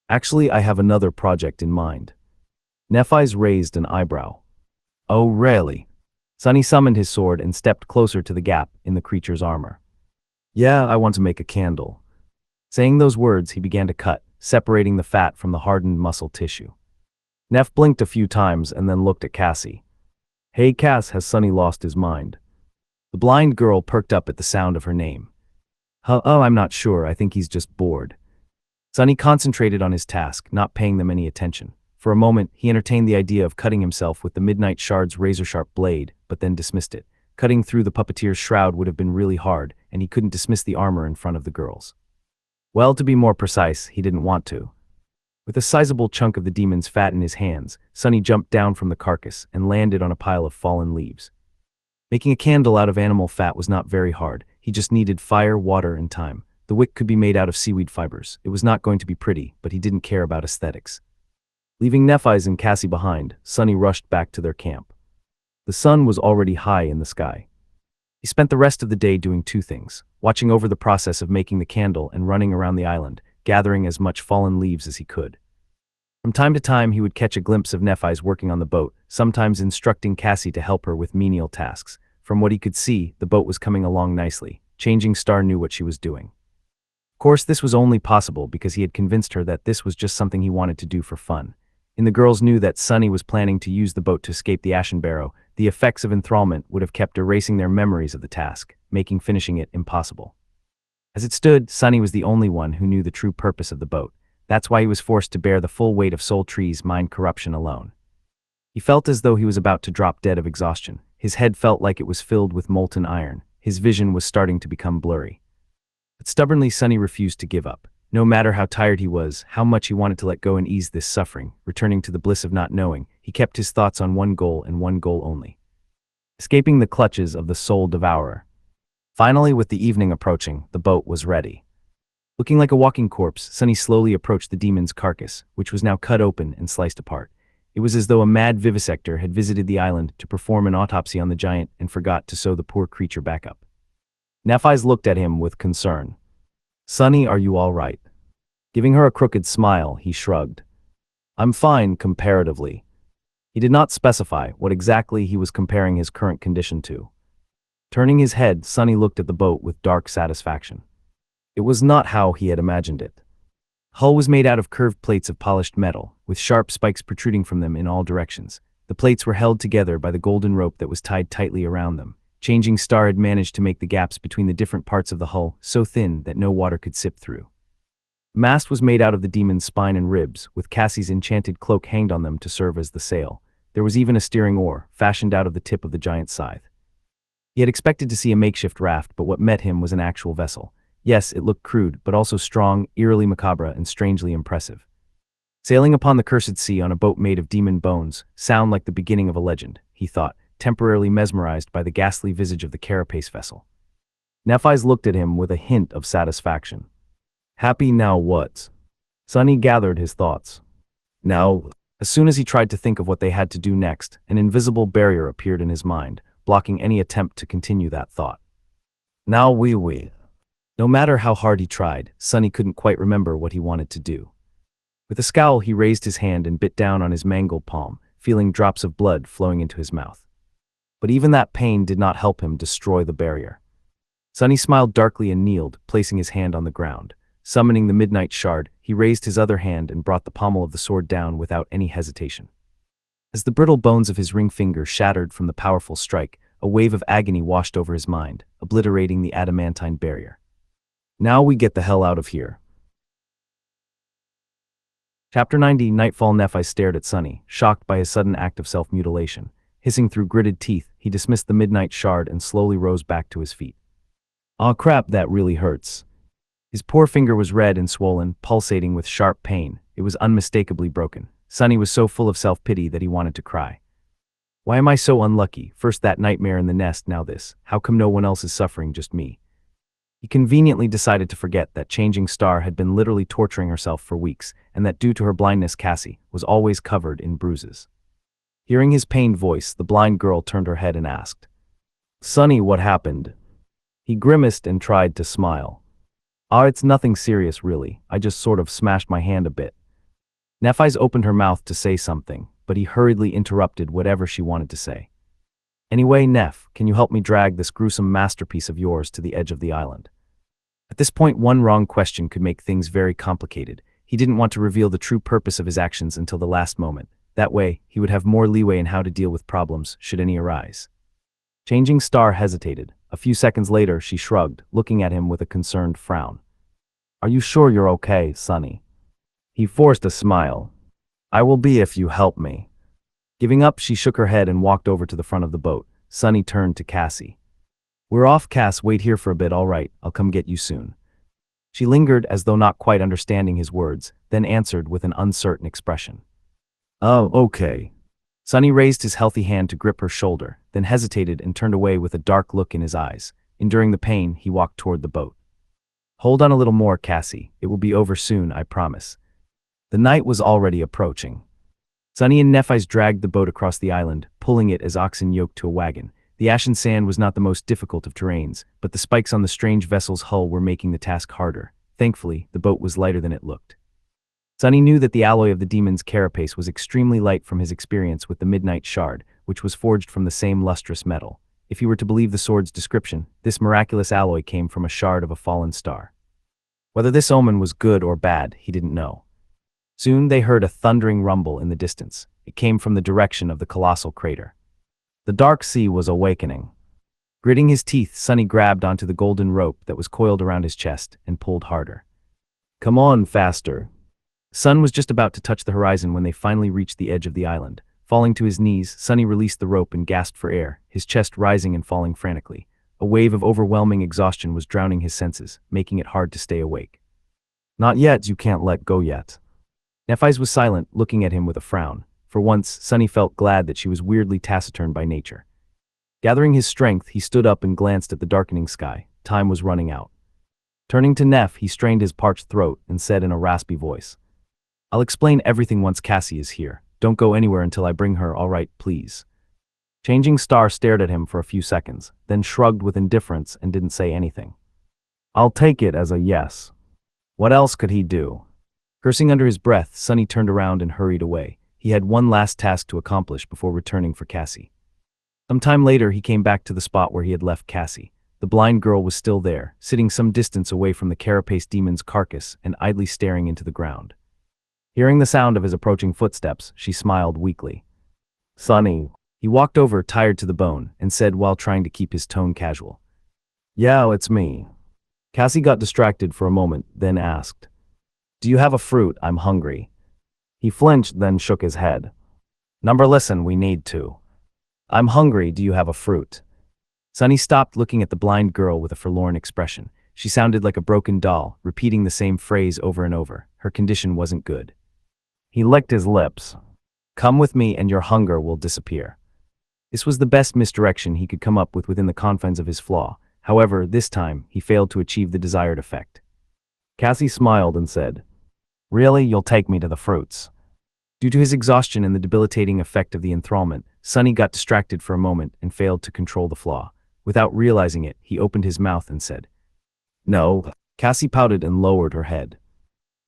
"Actually, I have another project in mind." Nephis raised an eyebrow. "Oh, really?" Sunny summoned his sword and stepped closer to the gap in the creature's armor. "Yeah, I want to make a candle." Saying those words, he began to cut, separating the fat from the hardened muscle tissue. Neph blinked a few times and then looked at Cassie. "Hey Cass, has Sunny lost his mind?" The blind girl perked up at the sound of her name. Oh, I'm not sure, I think he's just bored." Sunny concentrated on his task, not paying them any attention. For a moment, he entertained the idea of cutting himself with the Midnight Shard's razor-sharp blade, but then dismissed it. Cutting through the puppeteer's shroud would have been really hard, and he couldn't dismiss the armor in front of the girls. Well, to be more precise, he didn't want to. With a sizable chunk of the demon's fat in his hands, Sonny jumped down from the carcass and landed on a pile of fallen leaves. Making a candle out of animal fat was not very hard. He just needed fire, water, and time. The wick could be made out of seaweed fibers. It was not going to be pretty, but he didn't care about aesthetics. Leaving Nephis and Cassie behind, Sonny rushed back to their camp. The sun was already high in the sky. He spent the rest of the day doing two things: watching over the process of making the candle and running around the island, gathering as much fallen leaves as he could. From time to time, he would catch a glimpse of Nephis working on the boat, sometimes instructing Cassie to help her with menial tasks. From what he could see, the boat was coming along nicely. Changing Star knew what she was doing. Of course, this was only possible because he had convinced her that this was just something he wanted to do for fun. And the girls knew that Sonny was planning to use the boat to escape the Ashen Barrow. The effects of enthrallment would have kept erasing their memories of the task, making finishing it impossible. As it stood, Sonny was the only one who knew the true purpose of the boat. That's why he was forced to bear the full weight of Soul Tree's mind corruption alone. He felt as though he was about to drop dead of exhaustion. His head felt like it was filled with molten iron. His vision was starting to become blurry. But stubbornly, Sonny refused to give up. No matter how tired he was, how much he wanted to let go and ease this suffering, returning to the bliss of not knowing, he kept his thoughts on one goal and one goal only: escaping the clutches of the Soul Devourer. Finally, with the evening approaching, the boat was ready. Looking like a walking corpse, Sonny slowly approached the demon's carcass, which was now cut open and sliced apart. It was as though a mad vivisector had visited the island to perform an autopsy on the giant and forgot to sew the poor creature back up. Nephis looked at him with concern. "Sonny, are you all right?" Giving her a crooked smile, he shrugged. "I'm fine, comparatively." He did not specify what exactly he was comparing his current condition to. Turning his head, Sonny looked at the boat with dark satisfaction. It was not how he had imagined it. Hull was made out of curved plates of polished metal, with sharp spikes protruding from them in all directions. The plates were held together by the golden rope that was tied tightly around them. Changing Star had managed to make the gaps between the different parts of the hull so thin that no water could sip through. The mast was made out of the demon's spine and ribs, with Cassie's enchanted cloak hanged on them to serve as the sail. There was even a steering oar, fashioned out of the tip of the giant scythe. He had expected to see a makeshift raft, but what met him was an actual vessel. Yes, it looked crude, but also strong, eerily macabre, and strangely impressive. Sailing upon the cursed sea on a boat made of demon bones sound like the beginning of a legend, he thought, temporarily mesmerized by the ghastly visage of the carapace vessel. Nephis looked at him with a hint of satisfaction. "Happy now what?" Sonny gathered his thoughts. Now, as soon as he tried to think of what they had to do next, an invisible barrier appeared in his mind, blocking any attempt to continue that thought. Now we. No matter how hard he tried, Sonny couldn't quite remember what he wanted to do. With a scowl, he raised his hand and bit down on his mangled palm, feeling drops of blood flowing into his mouth. But even that pain did not help him destroy the barrier. Sonny smiled darkly and kneeled, placing his hand on the ground. Summoning the midnight shard, he raised his other hand and brought the pommel of the sword down without any hesitation. As the brittle bones of his ring finger shattered from the powerful strike, a wave of agony washed over his mind, obliterating the adamantine barrier. Now we get the hell out of here. Chapter 90. Nightfall. Nephis stared at Sonny, shocked by his sudden act of self-mutilation. Hissing through gritted teeth, he dismissed the midnight shard and slowly rose back to his feet. "Aw crap, that really hurts." His poor finger was red and swollen, pulsating with sharp pain. It was unmistakably broken. Sonny was so full of self-pity that he wanted to cry. "Why am I so unlucky? First that nightmare in the nest, now this. How come no one else is suffering, just me?" He conveniently decided to forget that Changing Star had been literally torturing herself for weeks, and that due to her blindness, Cassie was always covered in bruises. Hearing his pained voice, the blind girl turned her head and asked, "Sonny, what happened?" He grimaced and tried to smile. It's nothing serious really, I just sort of smashed my hand a bit." Nephis opened her mouth to say something, but he hurriedly interrupted whatever she wanted to say. "Anyway, Neph, can you help me drag this gruesome masterpiece of yours to the edge of the island?" At this point, one wrong question could make things very complicated. He didn't want to reveal the true purpose of his actions until the last moment. That way, he would have more leeway in how to deal with problems, should any arise. Changing Star hesitated. A few seconds later, she shrugged, looking at him with a concerned frown. "Are you sure you're okay, Sonny?" He forced a smile. "I will be if you help me." Giving up, she shook her head and walked over to the front of the boat. Sunny turned to Cassie. "We're off, Cass, wait here for a bit, all right, I'll come get you soon." She lingered as though not quite understanding his words, then answered with an uncertain expression. "Oh, okay." Sunny raised his healthy hand to grip her shoulder, then hesitated and turned away with a dark look in his eyes. Enduring the pain, he walked toward the boat. "Hold on a little more, Cassie. It will be over soon, I promise." The night was already approaching. Sunny and Nephis dragged the boat across the island, pulling it as oxen yoked to a wagon. The ashen sand was not the most difficult of terrains, but the spikes on the strange vessel's hull were making the task harder. Thankfully, the boat was lighter than it looked. Sunny knew that the alloy of the demon's carapace was extremely light from his experience with the Midnight Shard, which was forged from the same lustrous metal. If he were to believe the sword's description, this miraculous alloy came from a shard of a fallen star. Whether this omen was good or bad, he didn't know. Soon they heard a thundering rumble in the distance. It came from the direction of the colossal crater. The dark sea was awakening. Gritting his teeth, Sunny grabbed onto the golden rope that was coiled around his chest and pulled harder. "Come on, faster." The sun was just about to touch the horizon when they finally reached the edge of the island. Falling to his knees, Sunny released the rope and gasped for air, his chest rising and falling frantically. A wave of overwhelming exhaustion was drowning his senses, making it hard to stay awake. "Not yet, you can't let go yet." Nephis was silent, looking at him with a frown. For once, Sunny felt glad that she was weirdly taciturn by nature. Gathering his strength, he stood up and glanced at the darkening sky. Time was running out. Turning to Neph, he strained his parched throat and said in a raspy voice, "I'll explain everything once Cassie is here. Don't go anywhere until I bring her, all right, please." Changing Star stared at him for a few seconds, then shrugged with indifference and didn't say anything. "I'll take it as a yes." What else could he do? Cursing under his breath, Sunny turned around and hurried away. He had one last task to accomplish before returning for Cassie. Some time later, he came back to the spot where he had left Cassie. The blind girl was still there, sitting some distance away from the carapace demon's carcass and idly staring into the ground. Hearing the sound of his approaching footsteps, she smiled weakly. "Sunny." He walked over, tired to the bone, and said while trying to keep his tone casual, "Yeah, it's me." Cassie got distracted for a moment, then asked, "Do you have a fruit? I'm hungry." He flinched, then shook his head. "Listen, we need to." "I'm hungry, do you have a fruit?" Sunny stopped, looking at the blind girl with a forlorn expression. She sounded like a broken doll, repeating the same phrase over and over. Her condition wasn't good. He licked his lips. "Come with me and your hunger will disappear." This was the best misdirection he could come up with within the confines of his flaw. However, this time, he failed to achieve the desired effect. Cassie smiled and said, "Really, you'll take me to the fruits?" Due to his exhaustion and the debilitating effect of the enthrallment, Sunny got distracted for a moment and failed to control the flaw. Without realizing it, he opened his mouth and said, "No." Cassie pouted and lowered her head.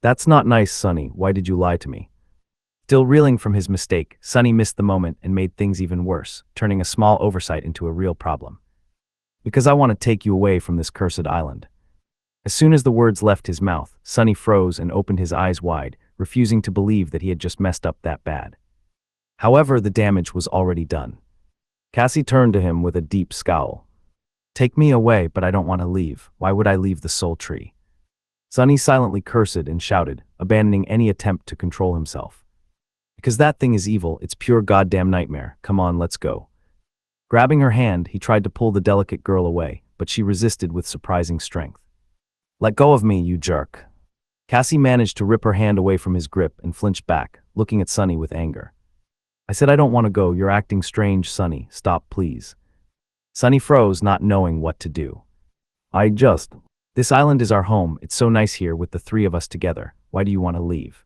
"That's not nice, Sunny. Why did you lie to me?" Still reeling from his mistake, Sunny missed the moment and made things even worse, turning a small oversight into a real problem. "Because I want to take you away from this cursed island." As soon as the words left his mouth, Sunny froze and opened his eyes wide, refusing to believe that he had just messed up that bad. However, the damage was already done. Cassie turned to him with a deep scowl. "Take me away, but I don't want to leave. Why would I leave the soul tree?" Sunny silently cursed and shouted, abandoning any attempt to control himself. "Because that thing is evil, it's pure goddamn nightmare. Come on, let's go." Grabbing her hand, he tried to pull the delicate girl away, but she resisted with surprising strength. "Let go of me, you jerk." Cassie managed to rip her hand away from his grip and flinched back, looking at Sunny with anger. "I said I don't want to go. You're acting strange, Sunny. Stop, please." Sunny froze, not knowing what to do. This island is our home. It's so nice here with the three of us together. Why do you want to leave?"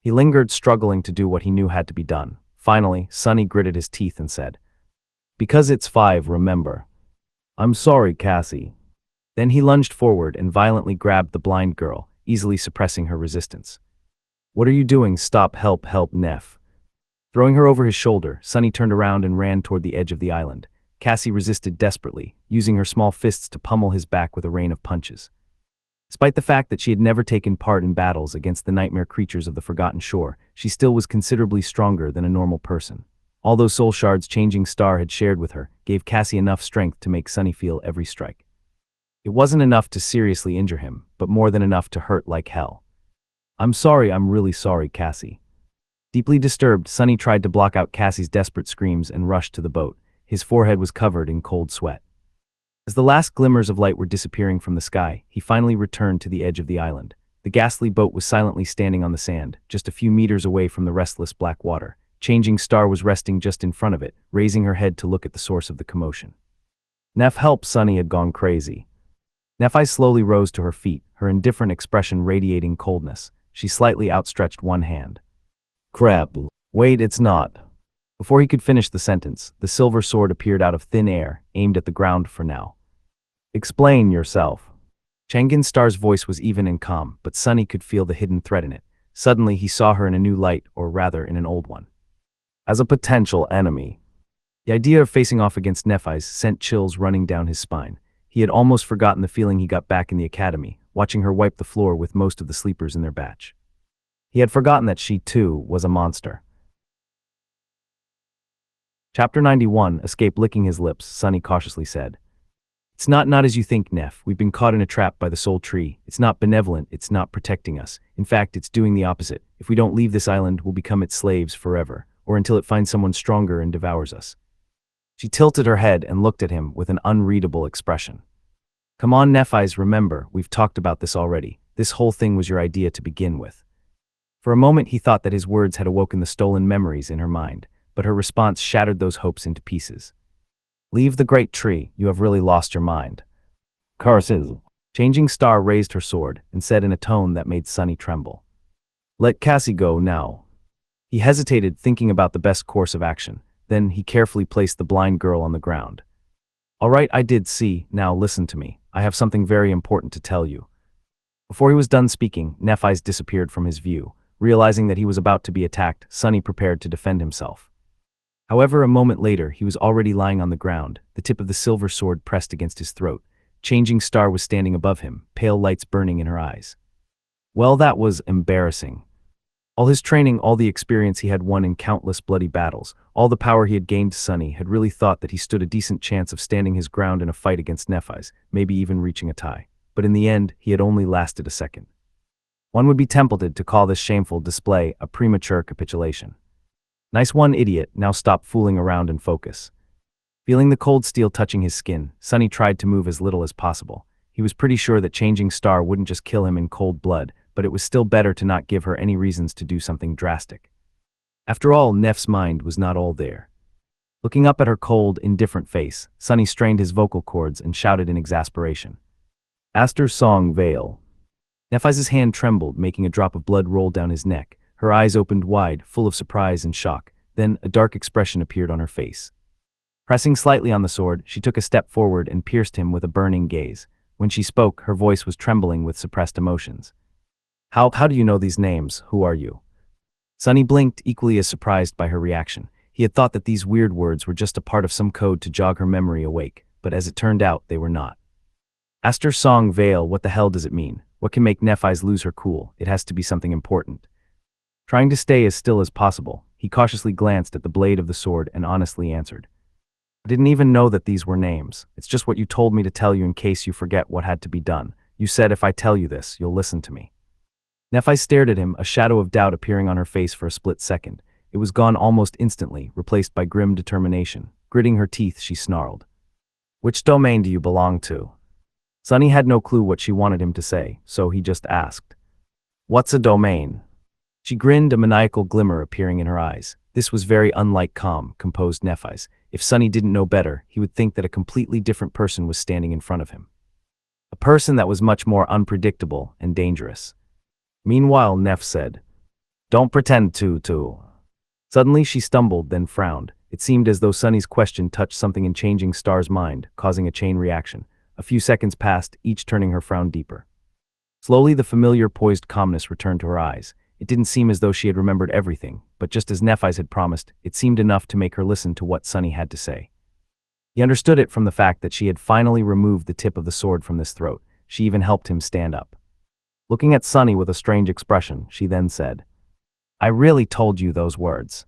He lingered, struggling to do what he knew had to be done. Finally, Sunny gritted his teeth and said, "Because it's 5, remember." "I'm sorry, Cassie." Then he lunged forward and violently grabbed the blind girl, easily suppressing her resistance. "What are you doing? Stop, help, Neph." Throwing her over his shoulder, Sunny turned around and ran toward the edge of the island. Cassie resisted desperately, using her small fists to pummel his back with a rain of punches. Despite the fact that she had never taken part in battles against the nightmare creatures of the Forgotten Shore, she still was considerably stronger than a normal person. All those soul shards Changing Star had shared with her gave Cassie enough strength to make Sunny feel every strike. It wasn't enough to seriously injure him, but more than enough to hurt like hell. "I'm sorry, I'm really sorry, Cassie." Deeply disturbed, Sunny tried to block out Cassie's desperate screams and rushed to the boat. His forehead was covered in cold sweat. As the last glimmers of light were disappearing from the sky, he finally returned to the edge of the island. The ghastly boat was silently standing on the sand, just a few meters away from the restless black water. Changing Star was resting just in front of it, raising her head to look at the source of the commotion. Neph, help, Sunny had gone crazy. Nephis slowly rose to her feet, her indifferent expression radiating coldness. She slightly outstretched one hand. Crap. Wait, it's not. Before he could finish the sentence, the silver sword appeared out of thin air, aimed at the ground for now. Explain yourself. Changin Star's voice was even and calm, but Sunny could feel the hidden threat in it. Suddenly he saw her in a new light, or rather in an old one. As a potential enemy. The idea of facing off against Nephis sent chills running down his spine. He had almost forgotten the feeling he got back in the academy, watching her wipe the floor with most of the sleepers in their batch. He had forgotten that she, too, was a monster. Chapter 91, Escape. Licking his lips, Sunny cautiously said. It's not as you think, Neph. We've been caught in a trap by the Soul Tree. It's not benevolent, it's not protecting us. In fact, it's doing the opposite. If we don't leave this island, we'll become its slaves forever, or until it finds someone stronger and devours us. She tilted her head and looked at him with an unreadable expression. Come on, Nephis, remember, we've talked about this already. This whole thing was your idea to begin with. For a moment he thought that his words had awoken the stolen memories in her mind, but her response shattered those hopes into pieces. Leave the great tree, you have really lost your mind. Curses. Changing Star raised her sword and said in a tone that made Sunny tremble. Let Cassie go now. He hesitated, thinking about the best course of action. Then he carefully placed the blind girl on the ground. All right, I did see, now listen to me. I have something very important to tell you. Before he was done speaking, Nephis disappeared from his view. Realizing that he was about to be attacked, Sunny prepared to defend himself. However, a moment later, he was already lying on the ground, the tip of the silver sword pressed against his throat. Changing Star was standing above him, pale lights burning in her eyes. Well, that was embarrassing. All his training, all the experience he had won in countless bloody battles, all the power he had gained, Sunny had really thought that he stood a decent chance of standing his ground in a fight against Nephis, maybe even reaching a tie. But in the end, he had only lasted a second. One would be tempted to call this shameful display a premature capitulation. Nice one, idiot, now stop fooling around and focus. Feeling the cold steel touching his skin, Sunny tried to move as little as possible. He was pretty sure that Changing Star wouldn't just kill him in cold blood, but it was still better to not give her any reasons to do something drastic. After all, Neph's mind was not all there. Looking up at her cold, indifferent face, Sunny strained his vocal cords and shouted in exasperation. Aster Song Vale. Nephis's hand trembled, making a drop of blood roll down his neck. Her eyes opened wide, full of surprise and shock. Then a dark expression appeared on her face. Pressing slightly on the sword, she took a step forward and pierced him with a burning gaze. When she spoke, her voice was trembling with suppressed emotions. How do you know these names? Who are you? Sunny blinked, equally as surprised by her reaction. He had thought that these weird words were just a part of some code to jog her memory awake, but as it turned out, they were not. Aster Song Vale, what the hell does it mean? What can make Nephis lose her cool? It has to be something important. Trying to stay as still as possible, he cautiously glanced at the blade of the sword and honestly answered. I didn't even know that these were names. It's just what you told me to tell you in case you forget what had to be done. You said if I tell you this, you'll listen to me. Nephis stared at him, a shadow of doubt appearing on her face for a split second. It was gone almost instantly, replaced by grim determination. Gritting her teeth, she snarled. Which domain do you belong to? Sunny had no clue what she wanted him to say, so he just asked. What's a domain? She grinned, a maniacal glimmer appearing in her eyes. This was very unlike calm, composed Nephis. If Sunny didn't know better, he would think that a completely different person was standing in front of him. A person that was much more unpredictable and dangerous. Meanwhile, Neph said, Don't pretend to. Suddenly she stumbled, then frowned. It seemed as though Sunny's question touched something in Changing Star's mind, causing a chain reaction. A few seconds passed, each turning her frown deeper. Slowly, the familiar poised calmness returned to her eyes. It didn't seem as though she had remembered everything, but just as Nephis had promised, it seemed enough to make her listen to what Sunny had to say. He understood it from the fact that she had finally removed the tip of the sword from his throat. She even helped him stand up. Looking at Sunny with a strange expression, she then said, I really told you those words.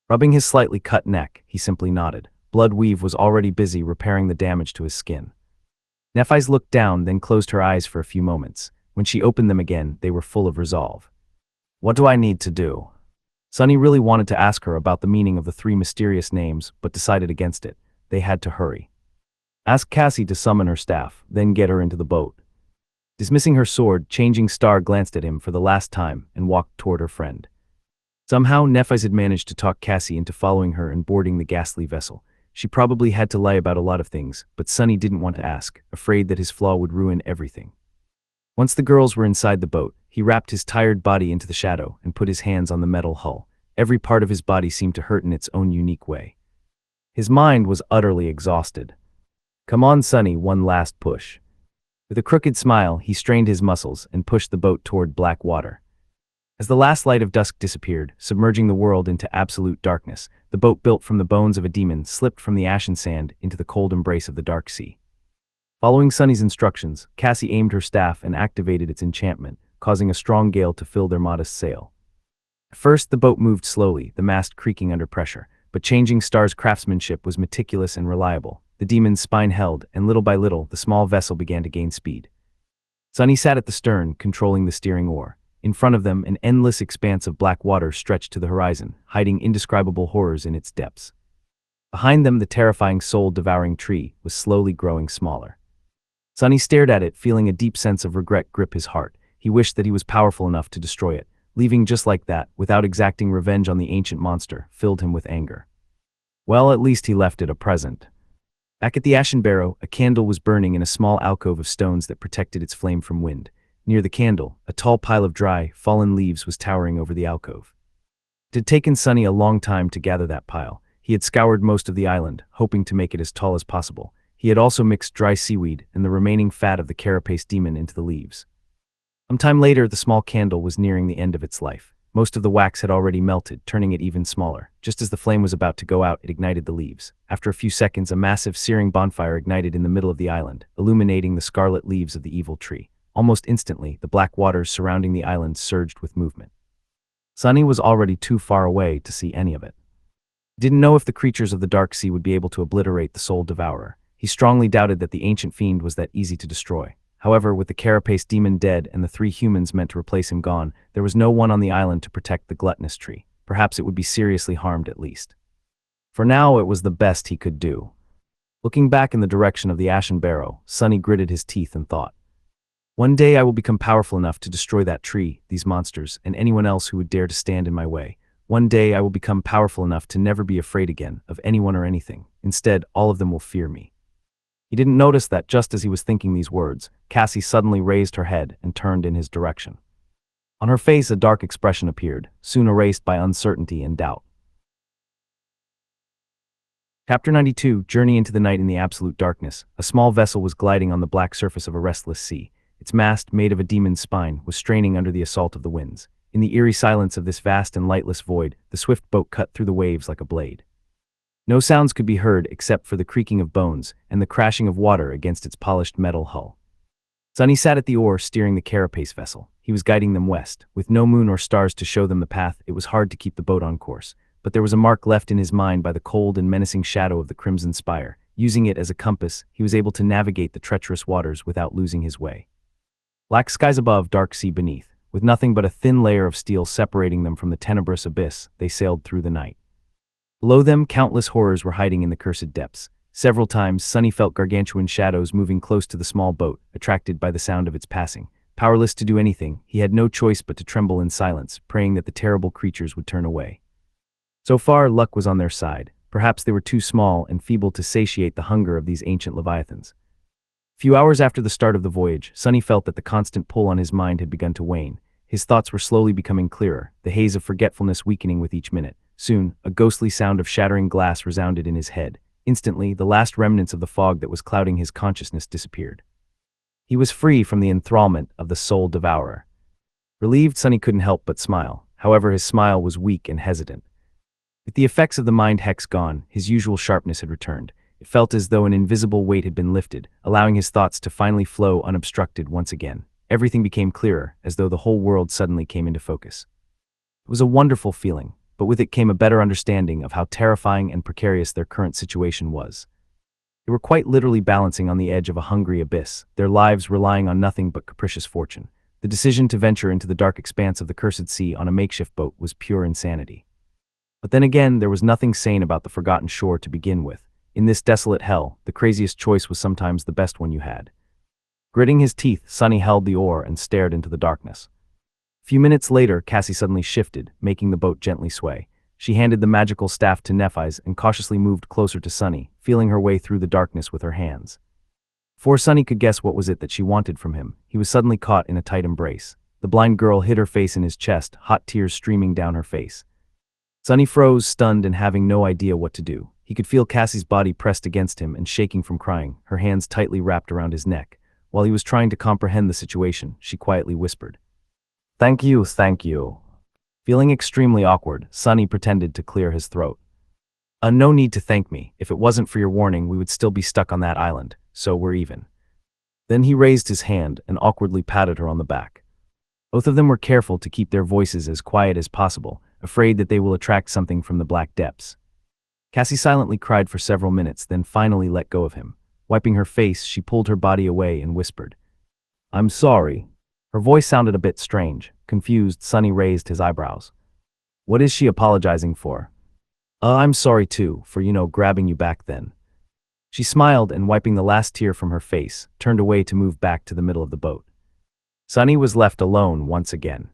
Rubbing his slightly cut neck, he simply nodded. Blood Weave was already busy repairing the damage to his skin. Nephis looked down, then closed her eyes for a few moments. When she opened them again, they were full of resolve. What do I need to do? Sunny really wanted to ask her about the meaning of the three mysterious names, but decided against it. They had to hurry. Ask Cassie to summon her staff, then get her into the boat. Dismissing her sword, Changing Star glanced at him for the last time and walked toward her friend. Somehow, Nephis had managed to talk Cassie into following her and boarding the ghastly vessel. She probably had to lie about a lot of things, but Sunny didn't want to ask, afraid that his flaw would ruin everything. Once the girls were inside the boat, he wrapped his tired body into the shadow and put his hands on the metal hull. Every part of his body seemed to hurt in its own unique way. His mind was utterly exhausted. "Come on, Sunny," one last push. With a crooked smile, he strained his muscles and pushed the boat toward black water. As the last light of dusk disappeared, submerging the world into absolute darkness, the boat built from the bones of a demon slipped from the ashen sand into the cold embrace of the dark sea. Following Sunny's instructions, Cassie aimed her staff and activated its enchantment, causing a strong gale to fill their modest sail. At first, the boat moved slowly, the mast creaking under pressure, but Changing Star's craftsmanship was meticulous and reliable. The demon's spine held, and little by little, the small vessel began to gain speed. Sunny sat at the stern, controlling the steering oar. In front of them, an endless expanse of black water stretched to the horizon, hiding indescribable horrors in its depths. Behind them, the terrifying soul-devouring tree was slowly growing smaller. Sunny stared at it, feeling a deep sense of regret grip his heart. He wished that he was powerful enough to destroy it. Leaving just like that, without exacting revenge on the ancient monster, filled him with anger. Well, at least he left it a present. Back at the Ashen Barrow, a candle was burning in a small alcove of stones that protected its flame from wind. Near the candle, a tall pile of dry, fallen leaves was towering over the alcove. It had taken Sunny a long time to gather that pile. He had scoured most of the island, hoping to make it as tall as possible. He had also mixed dry seaweed and the remaining fat of the carapace demon into the leaves. Some time later, the small candle was nearing the end of its life. Most of the wax had already melted, turning it even smaller. Just as the flame was about to go out, it ignited the leaves. After a few seconds, a massive, searing bonfire ignited in the middle of the island, illuminating the scarlet leaves of the evil tree. Almost instantly, the black waters surrounding the island surged with movement. Sunny was already too far away to see any of it. He didn't know if the creatures of the dark sea would be able to obliterate the soul devourer. He strongly doubted that the ancient fiend was that easy to destroy. However, with the carapace demon dead and the 3 humans meant to replace him gone, there was no one on the island to protect the gluttonous tree. Perhaps it would be seriously harmed at least. For now, it was the best he could do. Looking back in the direction of the Ashen Barrow, Sunny gritted his teeth and thought, "One day I will become powerful enough to destroy that tree, these monsters, and anyone else who would dare to stand in my way. One day I will become powerful enough to never be afraid again of anyone or anything. Instead, all of them will fear me." He didn't notice that just as he was thinking these words, Cassie suddenly raised her head and turned in his direction. On her face, a dark expression appeared, soon erased by uncertainty and doubt. Chapter 92, Journey into the Night in the Absolute Darkness. A small vessel was gliding on the black surface of a restless sea. Its mast, made of a demon's spine, was straining under the assault of the winds. In the eerie silence of this vast and lightless void, the swift boat cut through the waves like a blade. No sounds could be heard except for the creaking of bones and the crashing of water against its polished metal hull. Sunny sat at the oar, steering the carapace vessel. He was guiding them west. With no moon or stars to show them the path, it was hard to keep the boat on course. But there was a mark left in his mind by the cold and menacing shadow of the Crimson Spire. Using it as a compass, he was able to navigate the treacherous waters without losing his way. Black skies above, dark sea beneath. With nothing but a thin layer of steel separating them from the tenebrous abyss, they sailed through the night. Below them, countless horrors were hiding in the cursed depths. Several times, Sunny felt gargantuan shadows moving close to the small boat, attracted by the sound of its passing. Powerless to do anything, he had no choice but to tremble in silence, praying that the terrible creatures would turn away. So far, luck was on their side. Perhaps they were too small and feeble to satiate the hunger of these ancient leviathans. A few hours after the start of the voyage, Sunny felt that the constant pull on his mind had begun to wane. His thoughts were slowly becoming clearer, the haze of forgetfulness weakening with each minute. Soon, a ghostly sound of shattering glass resounded in his head. Instantly, the last remnants of the fog that was clouding his consciousness disappeared. He was free from the enthrallment of the soul devourer. Relieved, Sunny couldn't help but smile. However, his smile was weak and hesitant. With the effects of the mind hex gone, his usual sharpness had returned. It felt as though an invisible weight had been lifted, allowing his thoughts to finally flow unobstructed once again. Everything became clearer, as though the whole world suddenly came into focus. It was a wonderful feeling, but with it came a better understanding of how terrifying and precarious their current situation was. They were quite literally balancing on the edge of a hungry abyss, their lives relying on nothing but capricious fortune. The decision to venture into the dark expanse of the cursed sea on a makeshift boat was pure insanity. But then again, there was nothing sane about the forgotten shore to begin with. In this desolate hell, the craziest choice was sometimes the best one you had. Gritting his teeth, Sonny held the oar and stared into the darkness. A few minutes later, Cassie suddenly shifted, making the boat gently sway. She handed the magical staff to Nephis and cautiously moved closer to Sonny, feeling her way through the darkness with her hands. Before Sonny could guess what was it that she wanted from him, he was suddenly caught in a tight embrace. The blind girl hid her face in his chest, hot tears streaming down her face. Sonny froze, stunned and having no idea what to do. He could feel Cassie's body pressed against him and shaking from crying, her hands tightly wrapped around his neck. While he was trying to comprehend the situation, she quietly whispered, "Thank you, thank you." Feeling extremely awkward, Sonny pretended to clear his throat. No need to thank me. If it wasn't for your warning, we would still be stuck on that island, so we're even." Then he raised his hand and awkwardly patted her on the back. Both of them were careful to keep their voices as quiet as possible, afraid that they will attract something from the black depths. Cassie silently cried for several minutes, then finally let go of him. Wiping her face, she pulled her body away and whispered, "I'm sorry." Her voice sounded a bit strange. Confused, Sonny raised his eyebrows. "What is she apologizing for?" I'm sorry too, for grabbing you back then." She smiled and, wiping the last tear from her face, turned away to move back to the middle of the boat. Sonny was left alone once again.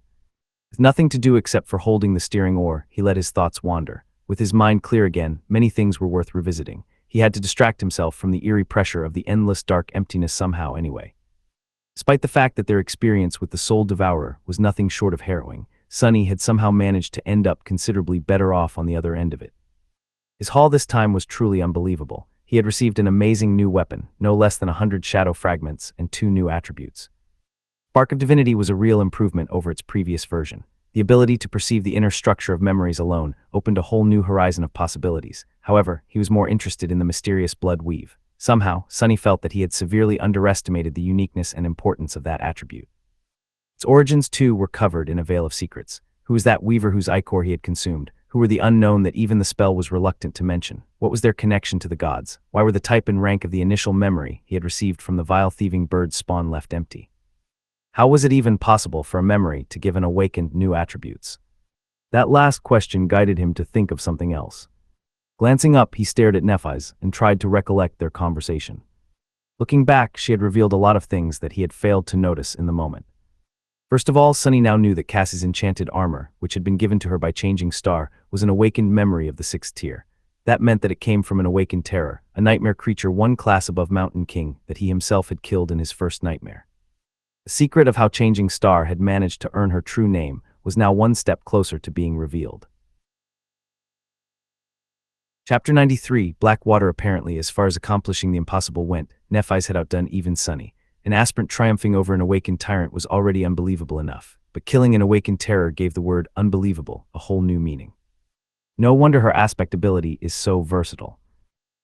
With nothing to do except for holding the steering oar, he let his thoughts wander. With his mind clear again, many things were worth revisiting. He had to distract himself from the eerie pressure of the endless dark emptiness somehow anyway. Despite the fact that their experience with the Soul Devourer was nothing short of harrowing, Sonny had somehow managed to end up considerably better off on the other end of it. His haul this time was truly unbelievable. He had received an amazing new weapon, no less than 100 shadow fragments, and 2 new attributes. Spark of Divinity was a real improvement over its previous version. The ability to perceive the inner structure of memories alone opened a whole new horizon of possibilities. However, he was more interested in the mysterious blood weave. Somehow, Sonny felt that he had severely underestimated the uniqueness and importance of that attribute. Its origins, too, were covered in a veil of secrets. Who was that weaver whose ichor he had consumed? Who were the unknown that even the spell was reluctant to mention? What was their connection to the gods? Why were the type and rank of the initial memory he had received from the vile thieving bird's spawn left empty? How was it even possible for a memory to give an awakened new attributes? That last question guided him to think of something else. Glancing up, he stared at Nephis and tried to recollect their conversation. Looking back, she had revealed a lot of things that he had failed to notice in the moment. First of all, Sonny now knew that Cassie's enchanted armor, which had been given to her by Changing Star, was an awakened memory of the 6th tier. That meant that it came from an awakened terror, a nightmare creature 1 class above Mountain King that he himself had killed in his first nightmare. The secret of how Changing Star had managed to earn her true name was now 1 step closer to being revealed. Chapter 93, Blackwater. Apparently, as far as accomplishing the impossible went, Nephis had outdone even Sonny. An aspirant triumphing over an awakened tyrant was already unbelievable enough, but killing an awakened terror gave the word unbelievable a whole new meaning. No wonder her aspect ability is so versatile.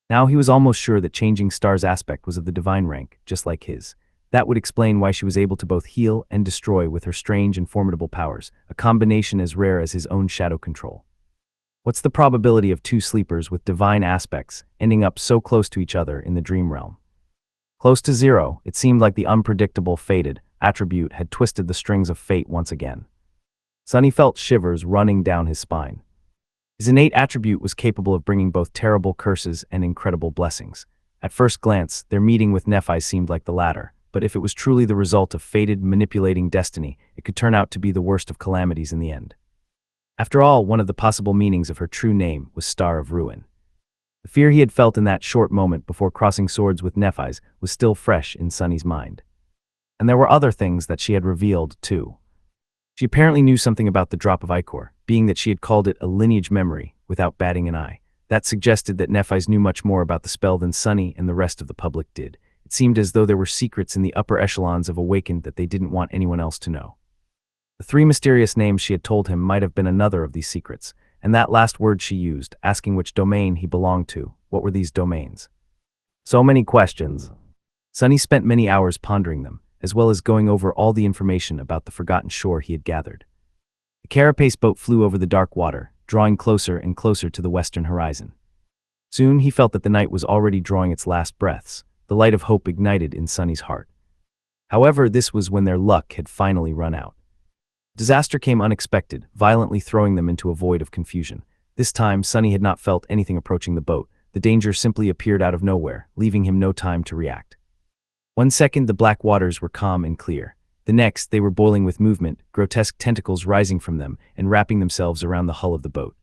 Now he was almost sure that Changing Star's aspect was of the divine rank, just like his. That would explain why she was able to both heal and destroy with her strange and formidable powers, a combination as rare as his own shadow control. What's the probability of 2 sleepers with divine aspects ending up so close to each other in the dream realm? Close to 0. It seemed like the unpredictable fated attribute had twisted the strings of fate once again. Sonny felt shivers running down his spine. His innate attribute was capable of bringing both terrible curses and incredible blessings. At first glance, their meeting with Nephis seemed like the latter, but if it was truly the result of fated manipulating destiny, it could turn out to be the worst of calamities in the end. After all, one of the possible meanings of her true name was Star of Ruin. The fear he had felt in that short moment before crossing swords with Nephis was still fresh in Sonny's mind. And there were other things that she had revealed, too. She apparently knew something about the drop of ichor, being that she had called it a lineage memory, without batting an eye. That suggested that Nephis knew much more about the spell than Sonny and the rest of the public did. It seemed as though there were secrets in the upper echelons of Awakened that they didn't want anyone else to know. The 3 mysterious names she had told him might have been another of these secrets, and that last word she used, asking which domain he belonged to, what were these domains? So many questions. Sonny spent many hours pondering them, as well as going over all the information about the forgotten shore he had gathered. The carapace boat flew over the dark water, drawing closer and closer to the western horizon. Soon he felt that the night was already drawing its last breaths. The light of hope ignited in Sonny's heart. However, this was when their luck had finally run out. Disaster came unexpected, violently throwing them into a void of confusion. This time, Sonny had not felt anything approaching the boat. the danger simply appeared out of nowhere, leaving him no time to react. 1 second the black waters were calm and clear. The next, they were boiling with movement, grotesque tentacles rising from them and wrapping themselves around the hull of the boat.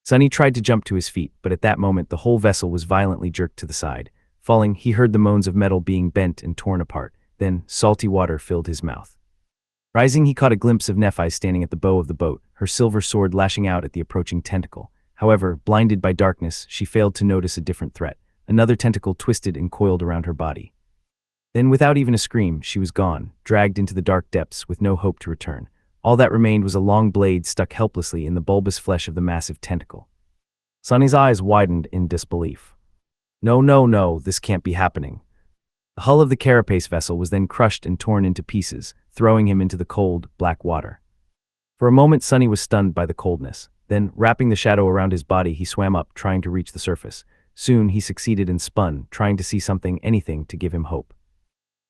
Sonny tried to jump to his feet, but at that moment the whole vessel was violently jerked to the side. Falling, he heard the moans of metal being bent and torn apart. Then, salty water filled his mouth. Rising, he caught a glimpse of Nephis standing at the bow of the boat, her silver sword lashing out at the approaching tentacle. However, blinded by darkness, she failed to notice a different threat. Another tentacle twisted and coiled around her body. Then, without even a scream, she was gone, dragged into the dark depths with no hope to return. All that remained was a long blade stuck helplessly in the bulbous flesh of the massive tentacle. Sonny's eyes widened in disbelief. No, no, no, this can't be happening. The hull of the carapace vessel was then crushed and torn into pieces, throwing him into the cold, black water. For a moment, Sonny was stunned by the coldness. Then, wrapping the shadow around his body, he swam up, trying to reach the surface. Soon, he succeeded and spun, trying to see something, anything, to give him hope.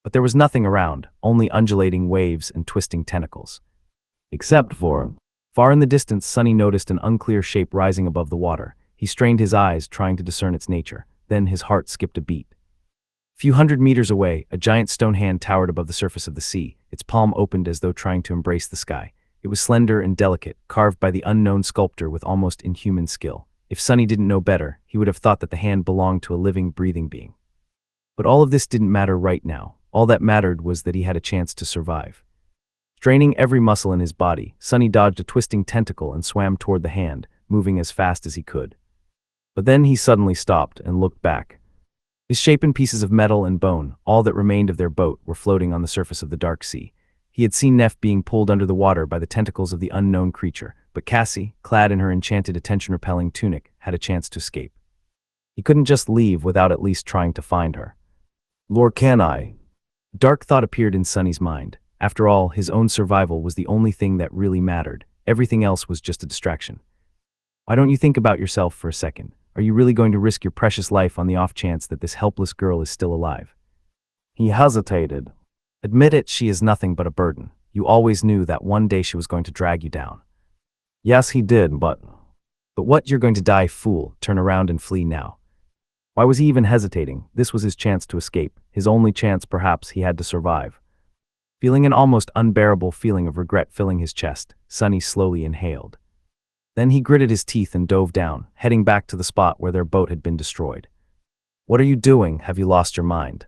But there was nothing around, only undulating waves and twisting tentacles. Except for, far in the distance, Sonny noticed an unclear shape rising above the water. He strained his eyes, trying to discern its nature. Then his heart skipped a beat. A few hundred meters away, a giant stone hand towered above the surface of the sea. Its palm opened as though trying to embrace the sky. It was slender and delicate, carved by the unknown sculptor with almost inhuman skill. If Sonny didn't know better, he would have thought that the hand belonged to a living, breathing being. But all of this didn't matter right now. All that mattered was that he had a chance to survive. Straining every muscle in his body, Sonny dodged a twisting tentacle and swam toward the hand, moving as fast as he could. But then he suddenly stopped and looked back. Misshapen pieces of metal and bone, all that remained of their boat, were floating on the surface of the dark sea. He had seen Neph being pulled under the water by the tentacles of the unknown creature, but Cassie, clad in her enchanted attention-repelling tunic, had a chance to escape. He couldn't just leave without at least trying to find her. Lord, can I? Dark thought appeared in Sonny's mind. After all, his own survival was the only thing that really mattered. Everything else was just a distraction. Why don't you think about yourself for a second? Are you really going to risk your precious life on the off chance that this helpless girl is still alive? He hesitated. Admit it, she is nothing but a burden. You always knew that one day she was going to drag you down. Yes, he did, but what? You're going to die, fool. Turn around and flee now. Why was he even hesitating? This was his chance to escape. His only chance, perhaps. He had to survive. Feeling an almost unbearable feeling of regret filling his chest, Sonny slowly inhaled. Then he gritted his teeth and dove down, heading back to the spot where their boat had been destroyed. What are you doing? Have you lost your mind?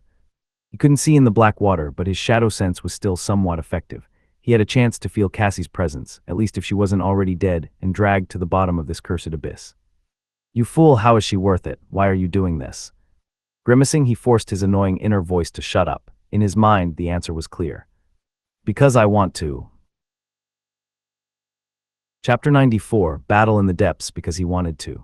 He couldn't see in the black water, but his shadow sense was still somewhat effective. He had a chance to feel Cassie's presence, at least if she wasn't already dead and dragged to the bottom of this cursed abyss. You fool, how is she worth it? Why are you doing this? Grimacing, he forced his annoying inner voice to shut up. In his mind, the answer was clear. Because I want to. Chapter 94, Battle in the Depths because he wanted to.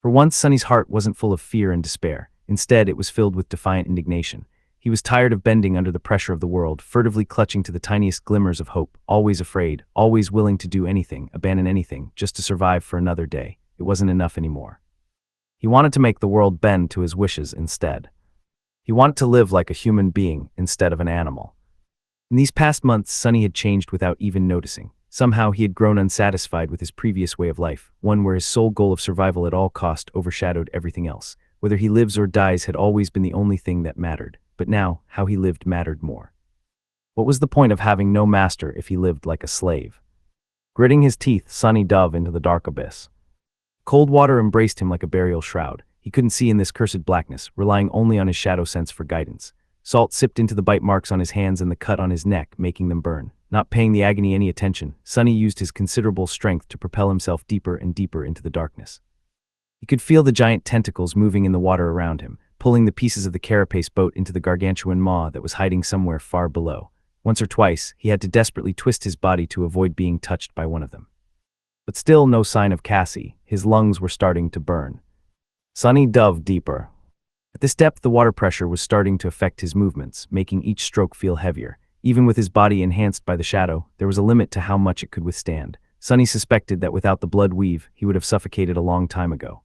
For once, Sonny's heart wasn't full of fear and despair. Instead, it was filled with defiant indignation. He was tired of bending under the pressure of the world, furtively clutching to the tiniest glimmers of hope, always afraid, always willing to do anything, abandon anything, just to survive for another day. It wasn't enough anymore. He wanted to make the world bend to his wishes instead. He wanted to live like a human being instead of an animal. In these past months, Sonny had changed without even noticing. Somehow he had grown unsatisfied with his previous way of life, one where his sole goal of survival at all cost overshadowed everything else. Whether he lives or dies had always been the only thing that mattered, but now, how he lived mattered more. What was the point of having no master if he lived like a slave? Gritting his teeth, Sonny dove into the dark abyss. Cold water embraced him like a burial shroud. He couldn't see in this cursed blackness, relying only on his shadow sense for guidance. Salt sipped into the bite marks on his hands and the cut on his neck, making them burn. Not paying the agony any attention, Sonny used his considerable strength to propel himself deeper and deeper into the darkness. He could feel the giant tentacles moving in the water around him, pulling the pieces of the carapace boat into the gargantuan maw that was hiding somewhere far below. Once or twice, he had to desperately twist his body to avoid being touched by one of them. But still no sign of Cassie. His lungs were starting to burn. Sonny dove deeper. At this depth, the water pressure was starting to affect his movements, making each stroke feel heavier. Even with his body enhanced by the shadow, there was a limit to how much it could withstand. Sonny suspected that without the blood weave, he would have suffocated a long time ago.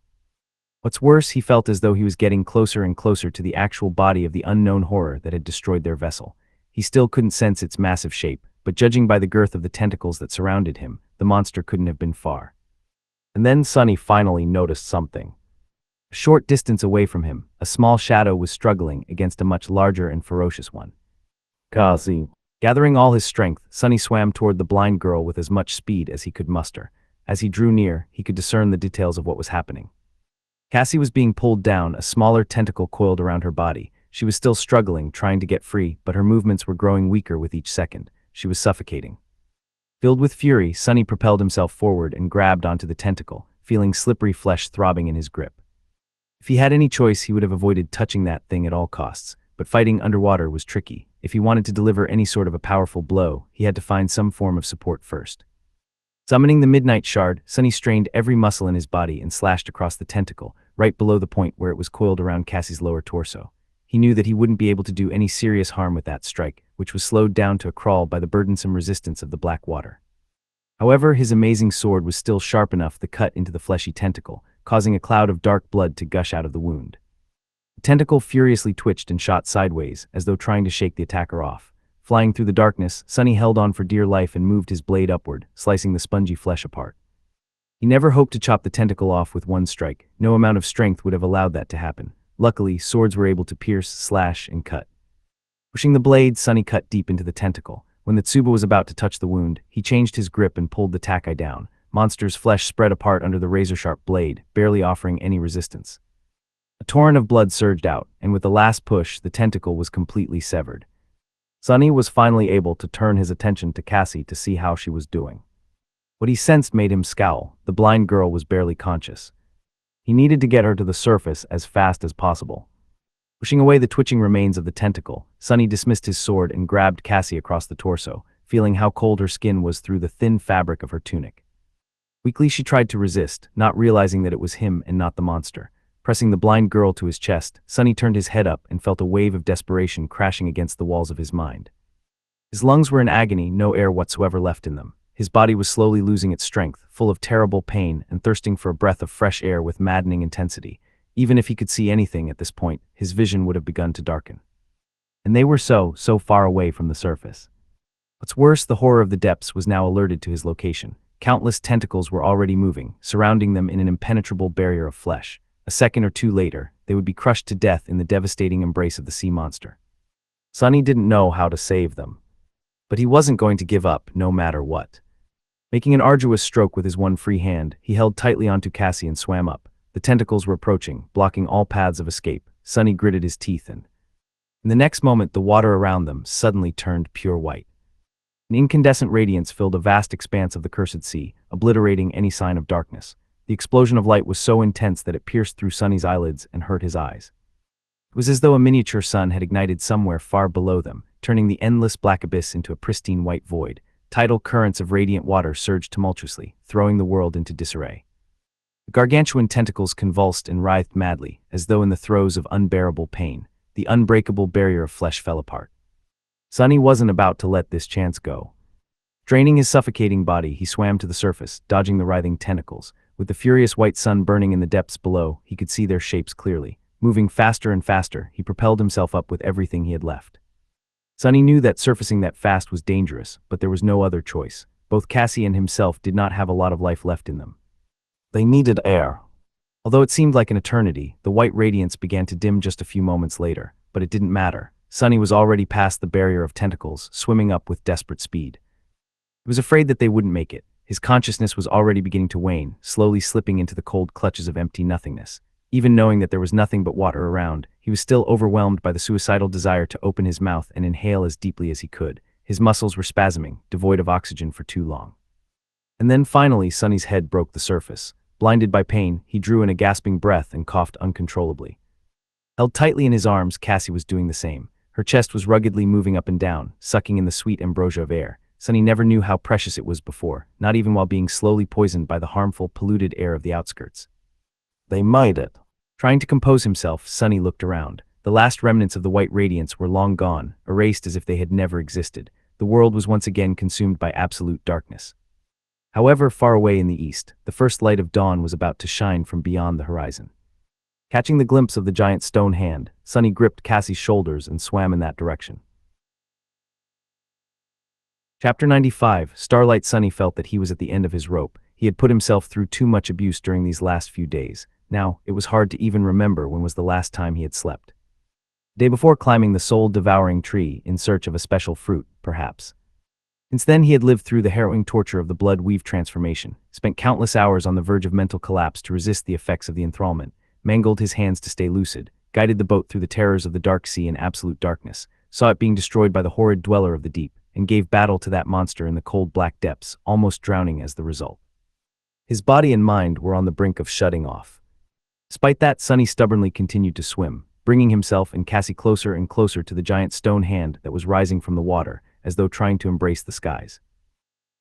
What's worse, he felt as though he was getting closer and closer to the actual body of the unknown horror that had destroyed their vessel. He still couldn't sense its massive shape, but judging by the girth of the tentacles that surrounded him, the monster couldn't have been far. And then Sonny finally noticed something. A short distance away from him, a small shadow was struggling against a much larger and ferocious one. Cassie. Gathering all his strength, Sonny swam toward the blind girl with as much speed as he could muster. As he drew near, he could discern the details of what was happening. Cassie was being pulled down, a smaller tentacle coiled around her body. She was still struggling, trying to get free, but her movements were growing weaker with each second. She was suffocating. Filled with fury, Sonny propelled himself forward and grabbed onto the tentacle, feeling slippery flesh throbbing in his grip. If he had any choice, he would have avoided touching that thing at all costs, but fighting underwater was tricky. If he wanted to deliver any sort of a powerful blow, he had to find some form of support first. Summoning the Midnight Shard, Sonny strained every muscle in his body and slashed across the tentacle, right below the point where it was coiled around Cassie's lower torso. He knew that he wouldn't be able to do any serious harm with that strike, which was slowed down to a crawl by the burdensome resistance of the black water. However, his amazing sword was still sharp enough to cut into the fleshy tentacle, causing a cloud of dark blood to gush out of the wound. The tentacle furiously twitched and shot sideways, as though trying to shake the attacker off. Flying through the darkness, Sonny held on for dear life and moved his blade upward, slicing the spongy flesh apart. He never hoped to chop the tentacle off with one strike. No amount of strength would have allowed that to happen. Luckily, swords were able to pierce, slash, and cut. Pushing the blade, Sonny cut deep into the tentacle. When the Tsuba was about to touch the wound, he changed his grip and pulled the takai down. Monster's flesh spread apart under the razor-sharp blade, barely offering any resistance. A torrent of blood surged out, and with the last push, the tentacle was completely severed. Sonny was finally able to turn his attention to Cassie to see how she was doing. What he sensed made him scowl. The blind girl was barely conscious. He needed to get her to the surface as fast as possible. Pushing away the twitching remains of the tentacle, Sonny dismissed his sword and grabbed Cassie across the torso, feeling how cold her skin was through the thin fabric of her tunic. Weakly she tried to resist, not realizing that it was him and not the monster. Pressing the blind girl to his chest, Sonny turned his head up and felt a wave of desperation crashing against the walls of his mind. His lungs were in agony, no air whatsoever left in them. His body was slowly losing its strength, full of terrible pain and thirsting for a breath of fresh air with maddening intensity. Even if he could see anything at this point, his vision would have begun to darken. And they were so far away from the surface. What's worse, the horror of the depths was now alerted to his location. Countless tentacles were already moving, surrounding them in an impenetrable barrier of flesh. A second or two later, they would be crushed to death in the devastating embrace of the sea monster. Sonny didn't know how to save them. But he wasn't going to give up, no matter what. Making an arduous stroke with his one free hand, he held tightly onto Cassie and swam up. The tentacles were approaching, blocking all paths of escape. Sonny gritted his teeth and in the next moment, the water around them suddenly turned pure white. An incandescent radiance filled a vast expanse of the cursed sea, obliterating any sign of darkness. The explosion of light was so intense that it pierced through Sonny's eyelids and hurt his eyes. It was as though a miniature sun had ignited somewhere far below them, turning the endless black abyss into a pristine white void. Tidal currents of radiant water surged tumultuously, throwing the world into disarray. The gargantuan tentacles convulsed and writhed madly, as though in the throes of unbearable pain. The unbreakable barrier of flesh fell apart. Sonny wasn't about to let this chance go. Draining his suffocating body, he swam to the surface, dodging the writhing tentacles. With the furious white sun burning in the depths below, he could see their shapes clearly. Moving faster and faster, he propelled himself up with everything he had left. Sonny knew that surfacing that fast was dangerous, but there was no other choice. Both Cassie and himself did not have a lot of life left in them. They needed air. Although it seemed like an eternity, the white radiance began to dim just a few moments later, but it didn't matter. Sonny was already past the barrier of tentacles, swimming up with desperate speed. He was afraid that they wouldn't make it. His consciousness was already beginning to wane, slowly slipping into the cold clutches of empty nothingness. Even knowing that there was nothing but water around, he was still overwhelmed by the suicidal desire to open his mouth and inhale as deeply as he could. His muscles were spasming, devoid of oxygen for too long. And then finally, Sonny's head broke the surface. Blinded by pain, he drew in a gasping breath and coughed uncontrollably. Held tightly in his arms, Cassie was doing the same. Her chest was ruggedly moving up and down, sucking in the sweet ambrosia of air. Sonny never knew how precious it was before, not even while being slowly poisoned by the harmful, polluted air of the outskirts. They made it. Trying to compose himself, Sonny looked around. The last remnants of the white radiance were long gone, erased as if they had never existed. The world was once again consumed by absolute darkness. However, far away in the east, the first light of dawn was about to shine from beyond the horizon. Catching the glimpse of the giant stone hand, Sonny gripped Cassie's shoulders and swam in that direction. Chapter 95. Starlight Sonny felt that he was at the end of his rope. He had put himself through too much abuse during these last few days. Now, it was hard to even remember when was the last time he had slept. The day before climbing the soul-devouring tree in search of a special fruit, perhaps. Since then he had lived through the harrowing torture of the blood-weave transformation, spent countless hours on the verge of mental collapse to resist the effects of the enthrallment, mangled his hands to stay lucid, guided the boat through the terrors of the dark sea in absolute darkness, saw it being destroyed by the horrid dweller of the deep, and gave battle to that monster in the cold black depths, almost drowning as the result. His body and mind were on the brink of shutting off. Despite that, Sonny stubbornly continued to swim, bringing himself and Cassie closer and closer to the giant stone hand that was rising from the water, as though trying to embrace the skies.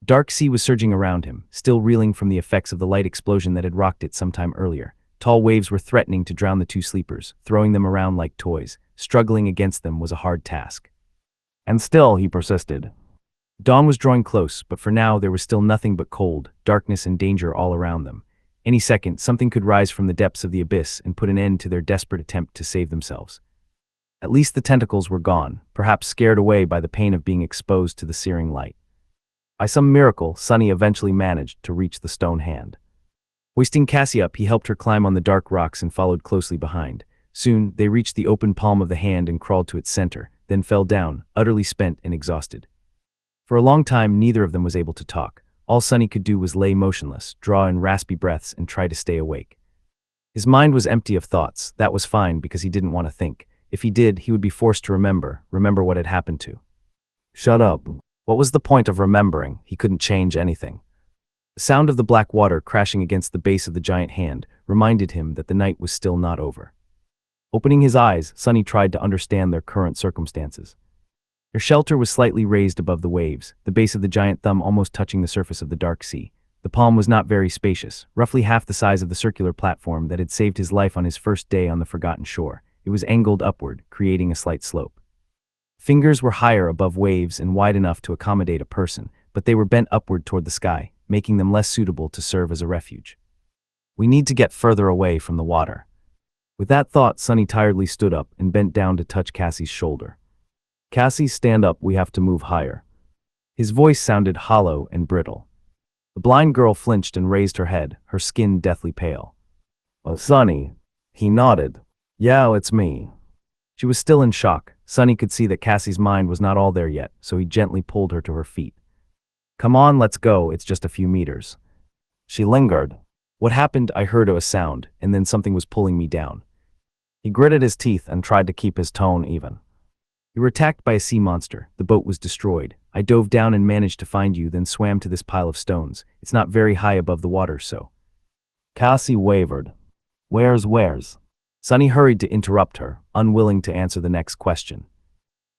Dark sea was surging around him, still reeling from the effects of the light explosion that had rocked it some time earlier. Tall waves were threatening to drown the two sleepers, throwing them around like toys. Struggling against them was a hard task. And still he persisted. Dawn was drawing close, but for now there was still nothing but cold, darkness and danger all around them. Any second, something could rise from the depths of the abyss and put an end to their desperate attempt to save themselves. At least the tentacles were gone, perhaps scared away by the pain of being exposed to the searing light. By some miracle, Sonny eventually managed to reach the stone hand. Hoisting Cassie up, he helped her climb on the dark rocks and followed closely behind. Soon, they reached the open palm of the hand and crawled to its center, then fell down, utterly spent and exhausted. For a long time, neither of them was able to talk. All Sonny could do was lay motionless, draw in raspy breaths, and try to stay awake. His mind was empty of thoughts. That was fine because he didn't want to think. If he did, he would be forced to remember what had happened to. Shut up. What was the point of remembering? He couldn't change anything. The sound of the black water crashing against the base of the giant hand reminded him that the night was still not over. Opening his eyes, Sonny tried to understand their current circumstances. Their shelter was slightly raised above the waves, the base of the giant thumb almost touching the surface of the dark sea. The palm was not very spacious, roughly half the size of the circular platform that had saved his life on his first day on the forgotten shore. It was angled upward, creating a slight slope. Fingers were higher above waves and wide enough to accommodate a person, but they were bent upward toward the sky, making them less suitable to serve as a refuge. We need to get further away from the water. With that thought, Sonny tiredly stood up and bent down to touch Cassie's shoulder. Cassie, stand up, we have to move higher. His voice sounded hollow and brittle. The blind girl flinched and raised her head, her skin deathly pale. Oh, Sonny. He nodded. Yeah, it's me. She was still in shock. Sonny could see that Cassie's mind was not all there yet, so he gently pulled her to her feet. Come on, let's go, it's just a few meters. She lingered. What happened? I heard a sound, and then something was pulling me down. He gritted his teeth and tried to keep his tone even. You were attacked by a sea monster. The boat was destroyed. I dove down and managed to find you, then swam to this pile of stones. It's not very high above the water, so. Cassie wavered. Where's? Sonny hurried to interrupt her, unwilling to answer the next question.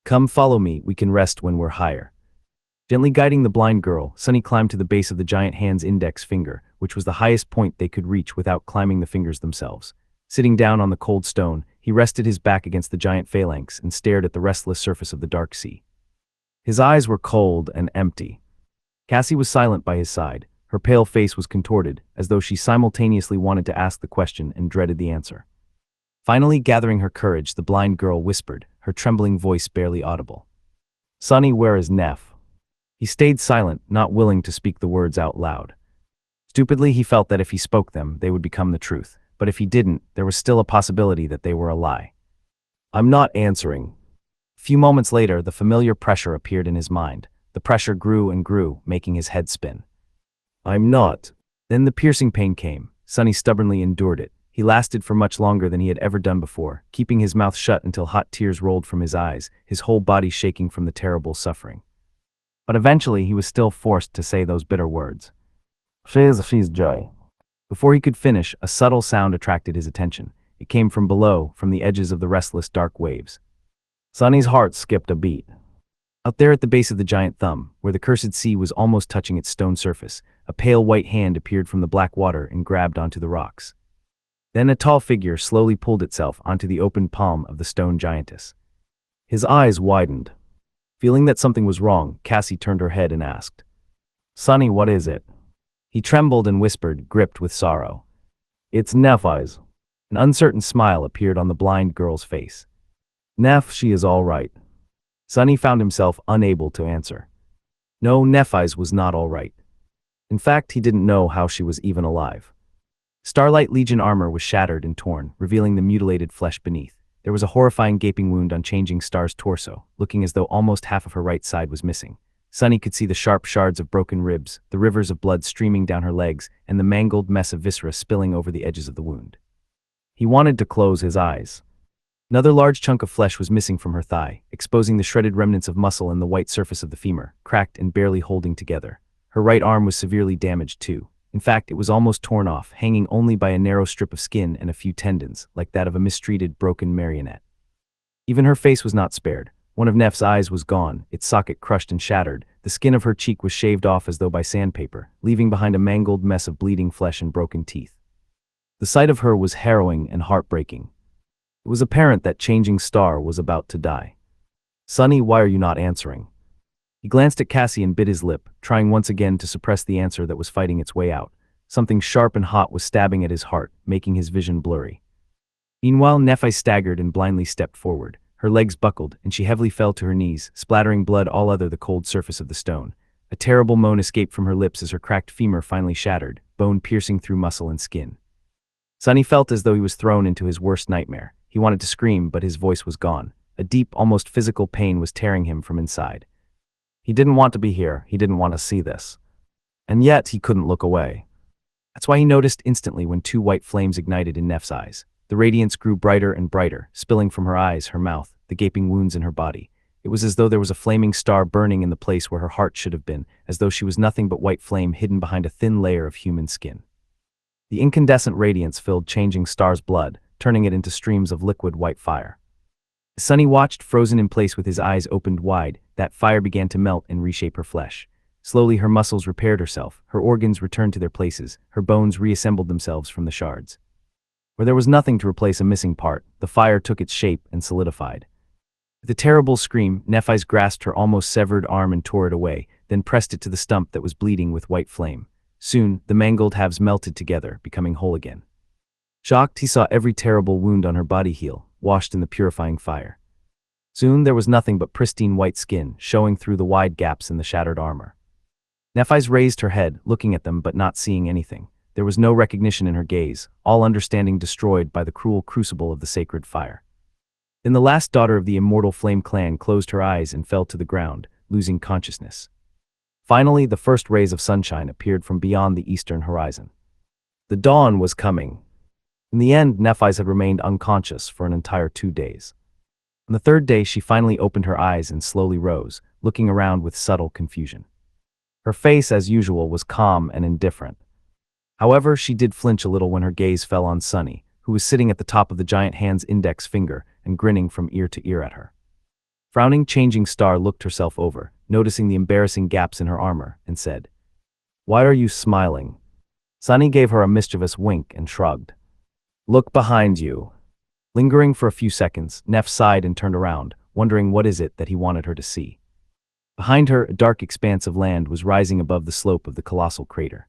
Come follow me, we can rest when we're higher. Gently guiding the blind girl, Sonny climbed to the base of the giant hand's index finger, which was the highest point they could reach without climbing the fingers themselves. Sitting down on the cold stone, he rested his back against the giant phalanx and stared at the restless surface of the dark sea. His eyes were cold and empty. Cassie was silent by his side. Her pale face was contorted, as though she simultaneously wanted to ask the question and dreaded the answer. Finally, gathering her courage, the blind girl whispered, her trembling voice barely audible. Sonny, where is Neph? He stayed silent, not willing to speak the words out loud. Stupidly, he felt that if he spoke them, they would become the truth. But if he didn't, there was still a possibility that they were a lie. I'm not answering. A few moments later, the familiar pressure appeared in his mind. The pressure grew and grew, making his head spin. I'm not. Then the piercing pain came. Sonny stubbornly endured it. He lasted for much longer than he had ever done before, keeping his mouth shut until hot tears rolled from his eyes, his whole body shaking from the terrible suffering. But eventually, he was still forced to say those bitter words. She's joy. Before he could finish, a subtle sound attracted his attention. It came from below, from the edges of the restless dark waves. Sonny's heart skipped a beat. Out there at the base of the giant thumb, where the cursed sea was almost touching its stone surface, a pale white hand appeared from the black water and grabbed onto the rocks. Then a tall figure slowly pulled itself onto the open palm of the stone giantess. His eyes widened. Feeling that something was wrong, Cassie turned her head and asked, Sonny, what is it? He trembled and whispered, gripped with sorrow. It's Nephis. An uncertain smile appeared on the blind girl's face. Neph, she is all right. Sonny found himself unable to answer. No, Nephis was not all right. In fact, he didn't know how she was even alive. Starlight Legion armor was shattered and torn, revealing the mutilated flesh beneath. There was a horrifying gaping wound on Changing Star's torso, looking as though almost half of her right side was missing. Sunny could see the sharp shards of broken ribs, the rivers of blood streaming down her legs, and the mangled mess of viscera spilling over the edges of the wound. He wanted to close his eyes. Another large chunk of flesh was missing from her thigh, exposing the shredded remnants of muscle and the white surface of the femur, cracked and barely holding together. Her right arm was severely damaged too. In fact, it was almost torn off, hanging only by a narrow strip of skin and a few tendons, like that of a mistreated, broken marionette. Even her face was not spared. One of Neff's eyes was gone, its socket crushed and shattered. The skin of her cheek was shaved off as though by sandpaper, leaving behind a mangled mess of bleeding flesh and broken teeth. The sight of her was harrowing and heartbreaking. It was apparent that Changing Star was about to die. "Sonny, why are you not answering?" He glanced at Cassie and bit his lip, trying once again to suppress the answer that was fighting its way out. Something sharp and hot was stabbing at his heart, making his vision blurry. Meanwhile, Nephis staggered and blindly stepped forward. Her legs buckled, and she heavily fell to her knees, splattering blood all over the cold surface of the stone. A terrible moan escaped from her lips as her cracked femur finally shattered, bone piercing through muscle and skin. Sonny felt as though he was thrown into his worst nightmare. He wanted to scream, but his voice was gone. A deep, almost physical pain was tearing him from inside. He didn't want to be here. He didn't want to see this. And yet, he couldn't look away. That's why he noticed instantly when two white flames ignited in Neff's eyes. The radiance grew brighter and brighter, spilling from her eyes, her mouth, the gaping wounds in her body. It was as though there was a flaming star burning in the place where her heart should have been, as though she was nothing but white flame hidden behind a thin layer of human skin. The incandescent radiance filled Changing Star's blood, turning it into streams of liquid white fire. Sonny watched, frozen in place with his eyes opened wide. That fire began to melt and reshape her flesh. Slowly her muscles repaired herself, her organs returned to their places, her bones reassembled themselves from the shards. Where there was nothing to replace a missing part, the fire took its shape and solidified. With a terrible scream, Nephis grasped her almost severed arm and tore it away, then pressed it to the stump that was bleeding with white flame. Soon, the mangled halves melted together, becoming whole again. Shocked, he saw every terrible wound on her body heal, washed in the purifying fire. Soon there was nothing but pristine white skin, showing through the wide gaps in the shattered armor. Nephis raised her head, looking at them but not seeing anything. There was no recognition in her gaze, all understanding destroyed by the cruel crucible of the sacred fire. Then the last daughter of the immortal Flame clan closed her eyes and fell to the ground, losing consciousness. Finally, the first rays of sunshine appeared from beyond the eastern horizon. The dawn was coming. In the end, Nephis had remained unconscious for an entire 2 days. On the third day, she finally opened her eyes and slowly rose, looking around with subtle confusion. Her face, as usual, was calm and indifferent. However, she did flinch a little when her gaze fell on Sonny, who was sitting at the top of the giant hand's index finger and grinning from ear to ear at her. Frowning, Changing Star looked herself over, noticing the embarrassing gaps in her armor, and said, "Why are you smiling?" Sonny gave her a mischievous wink and shrugged. "Look behind you." Lingering for a few seconds, Neff sighed and turned around, wondering what is it that he wanted her to see. Behind her, a dark expanse of land was rising above the slope of the colossal crater.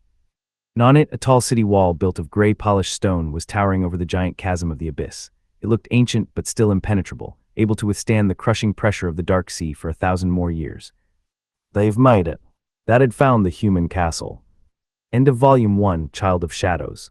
And on it, a tall city wall built of gray polished stone was towering over the giant chasm of the abyss. It looked ancient but still impenetrable, able to withstand the crushing pressure of the dark sea for 1,000 more years. They've made it. That had found the human castle. End of Volume 1, Child of Shadows.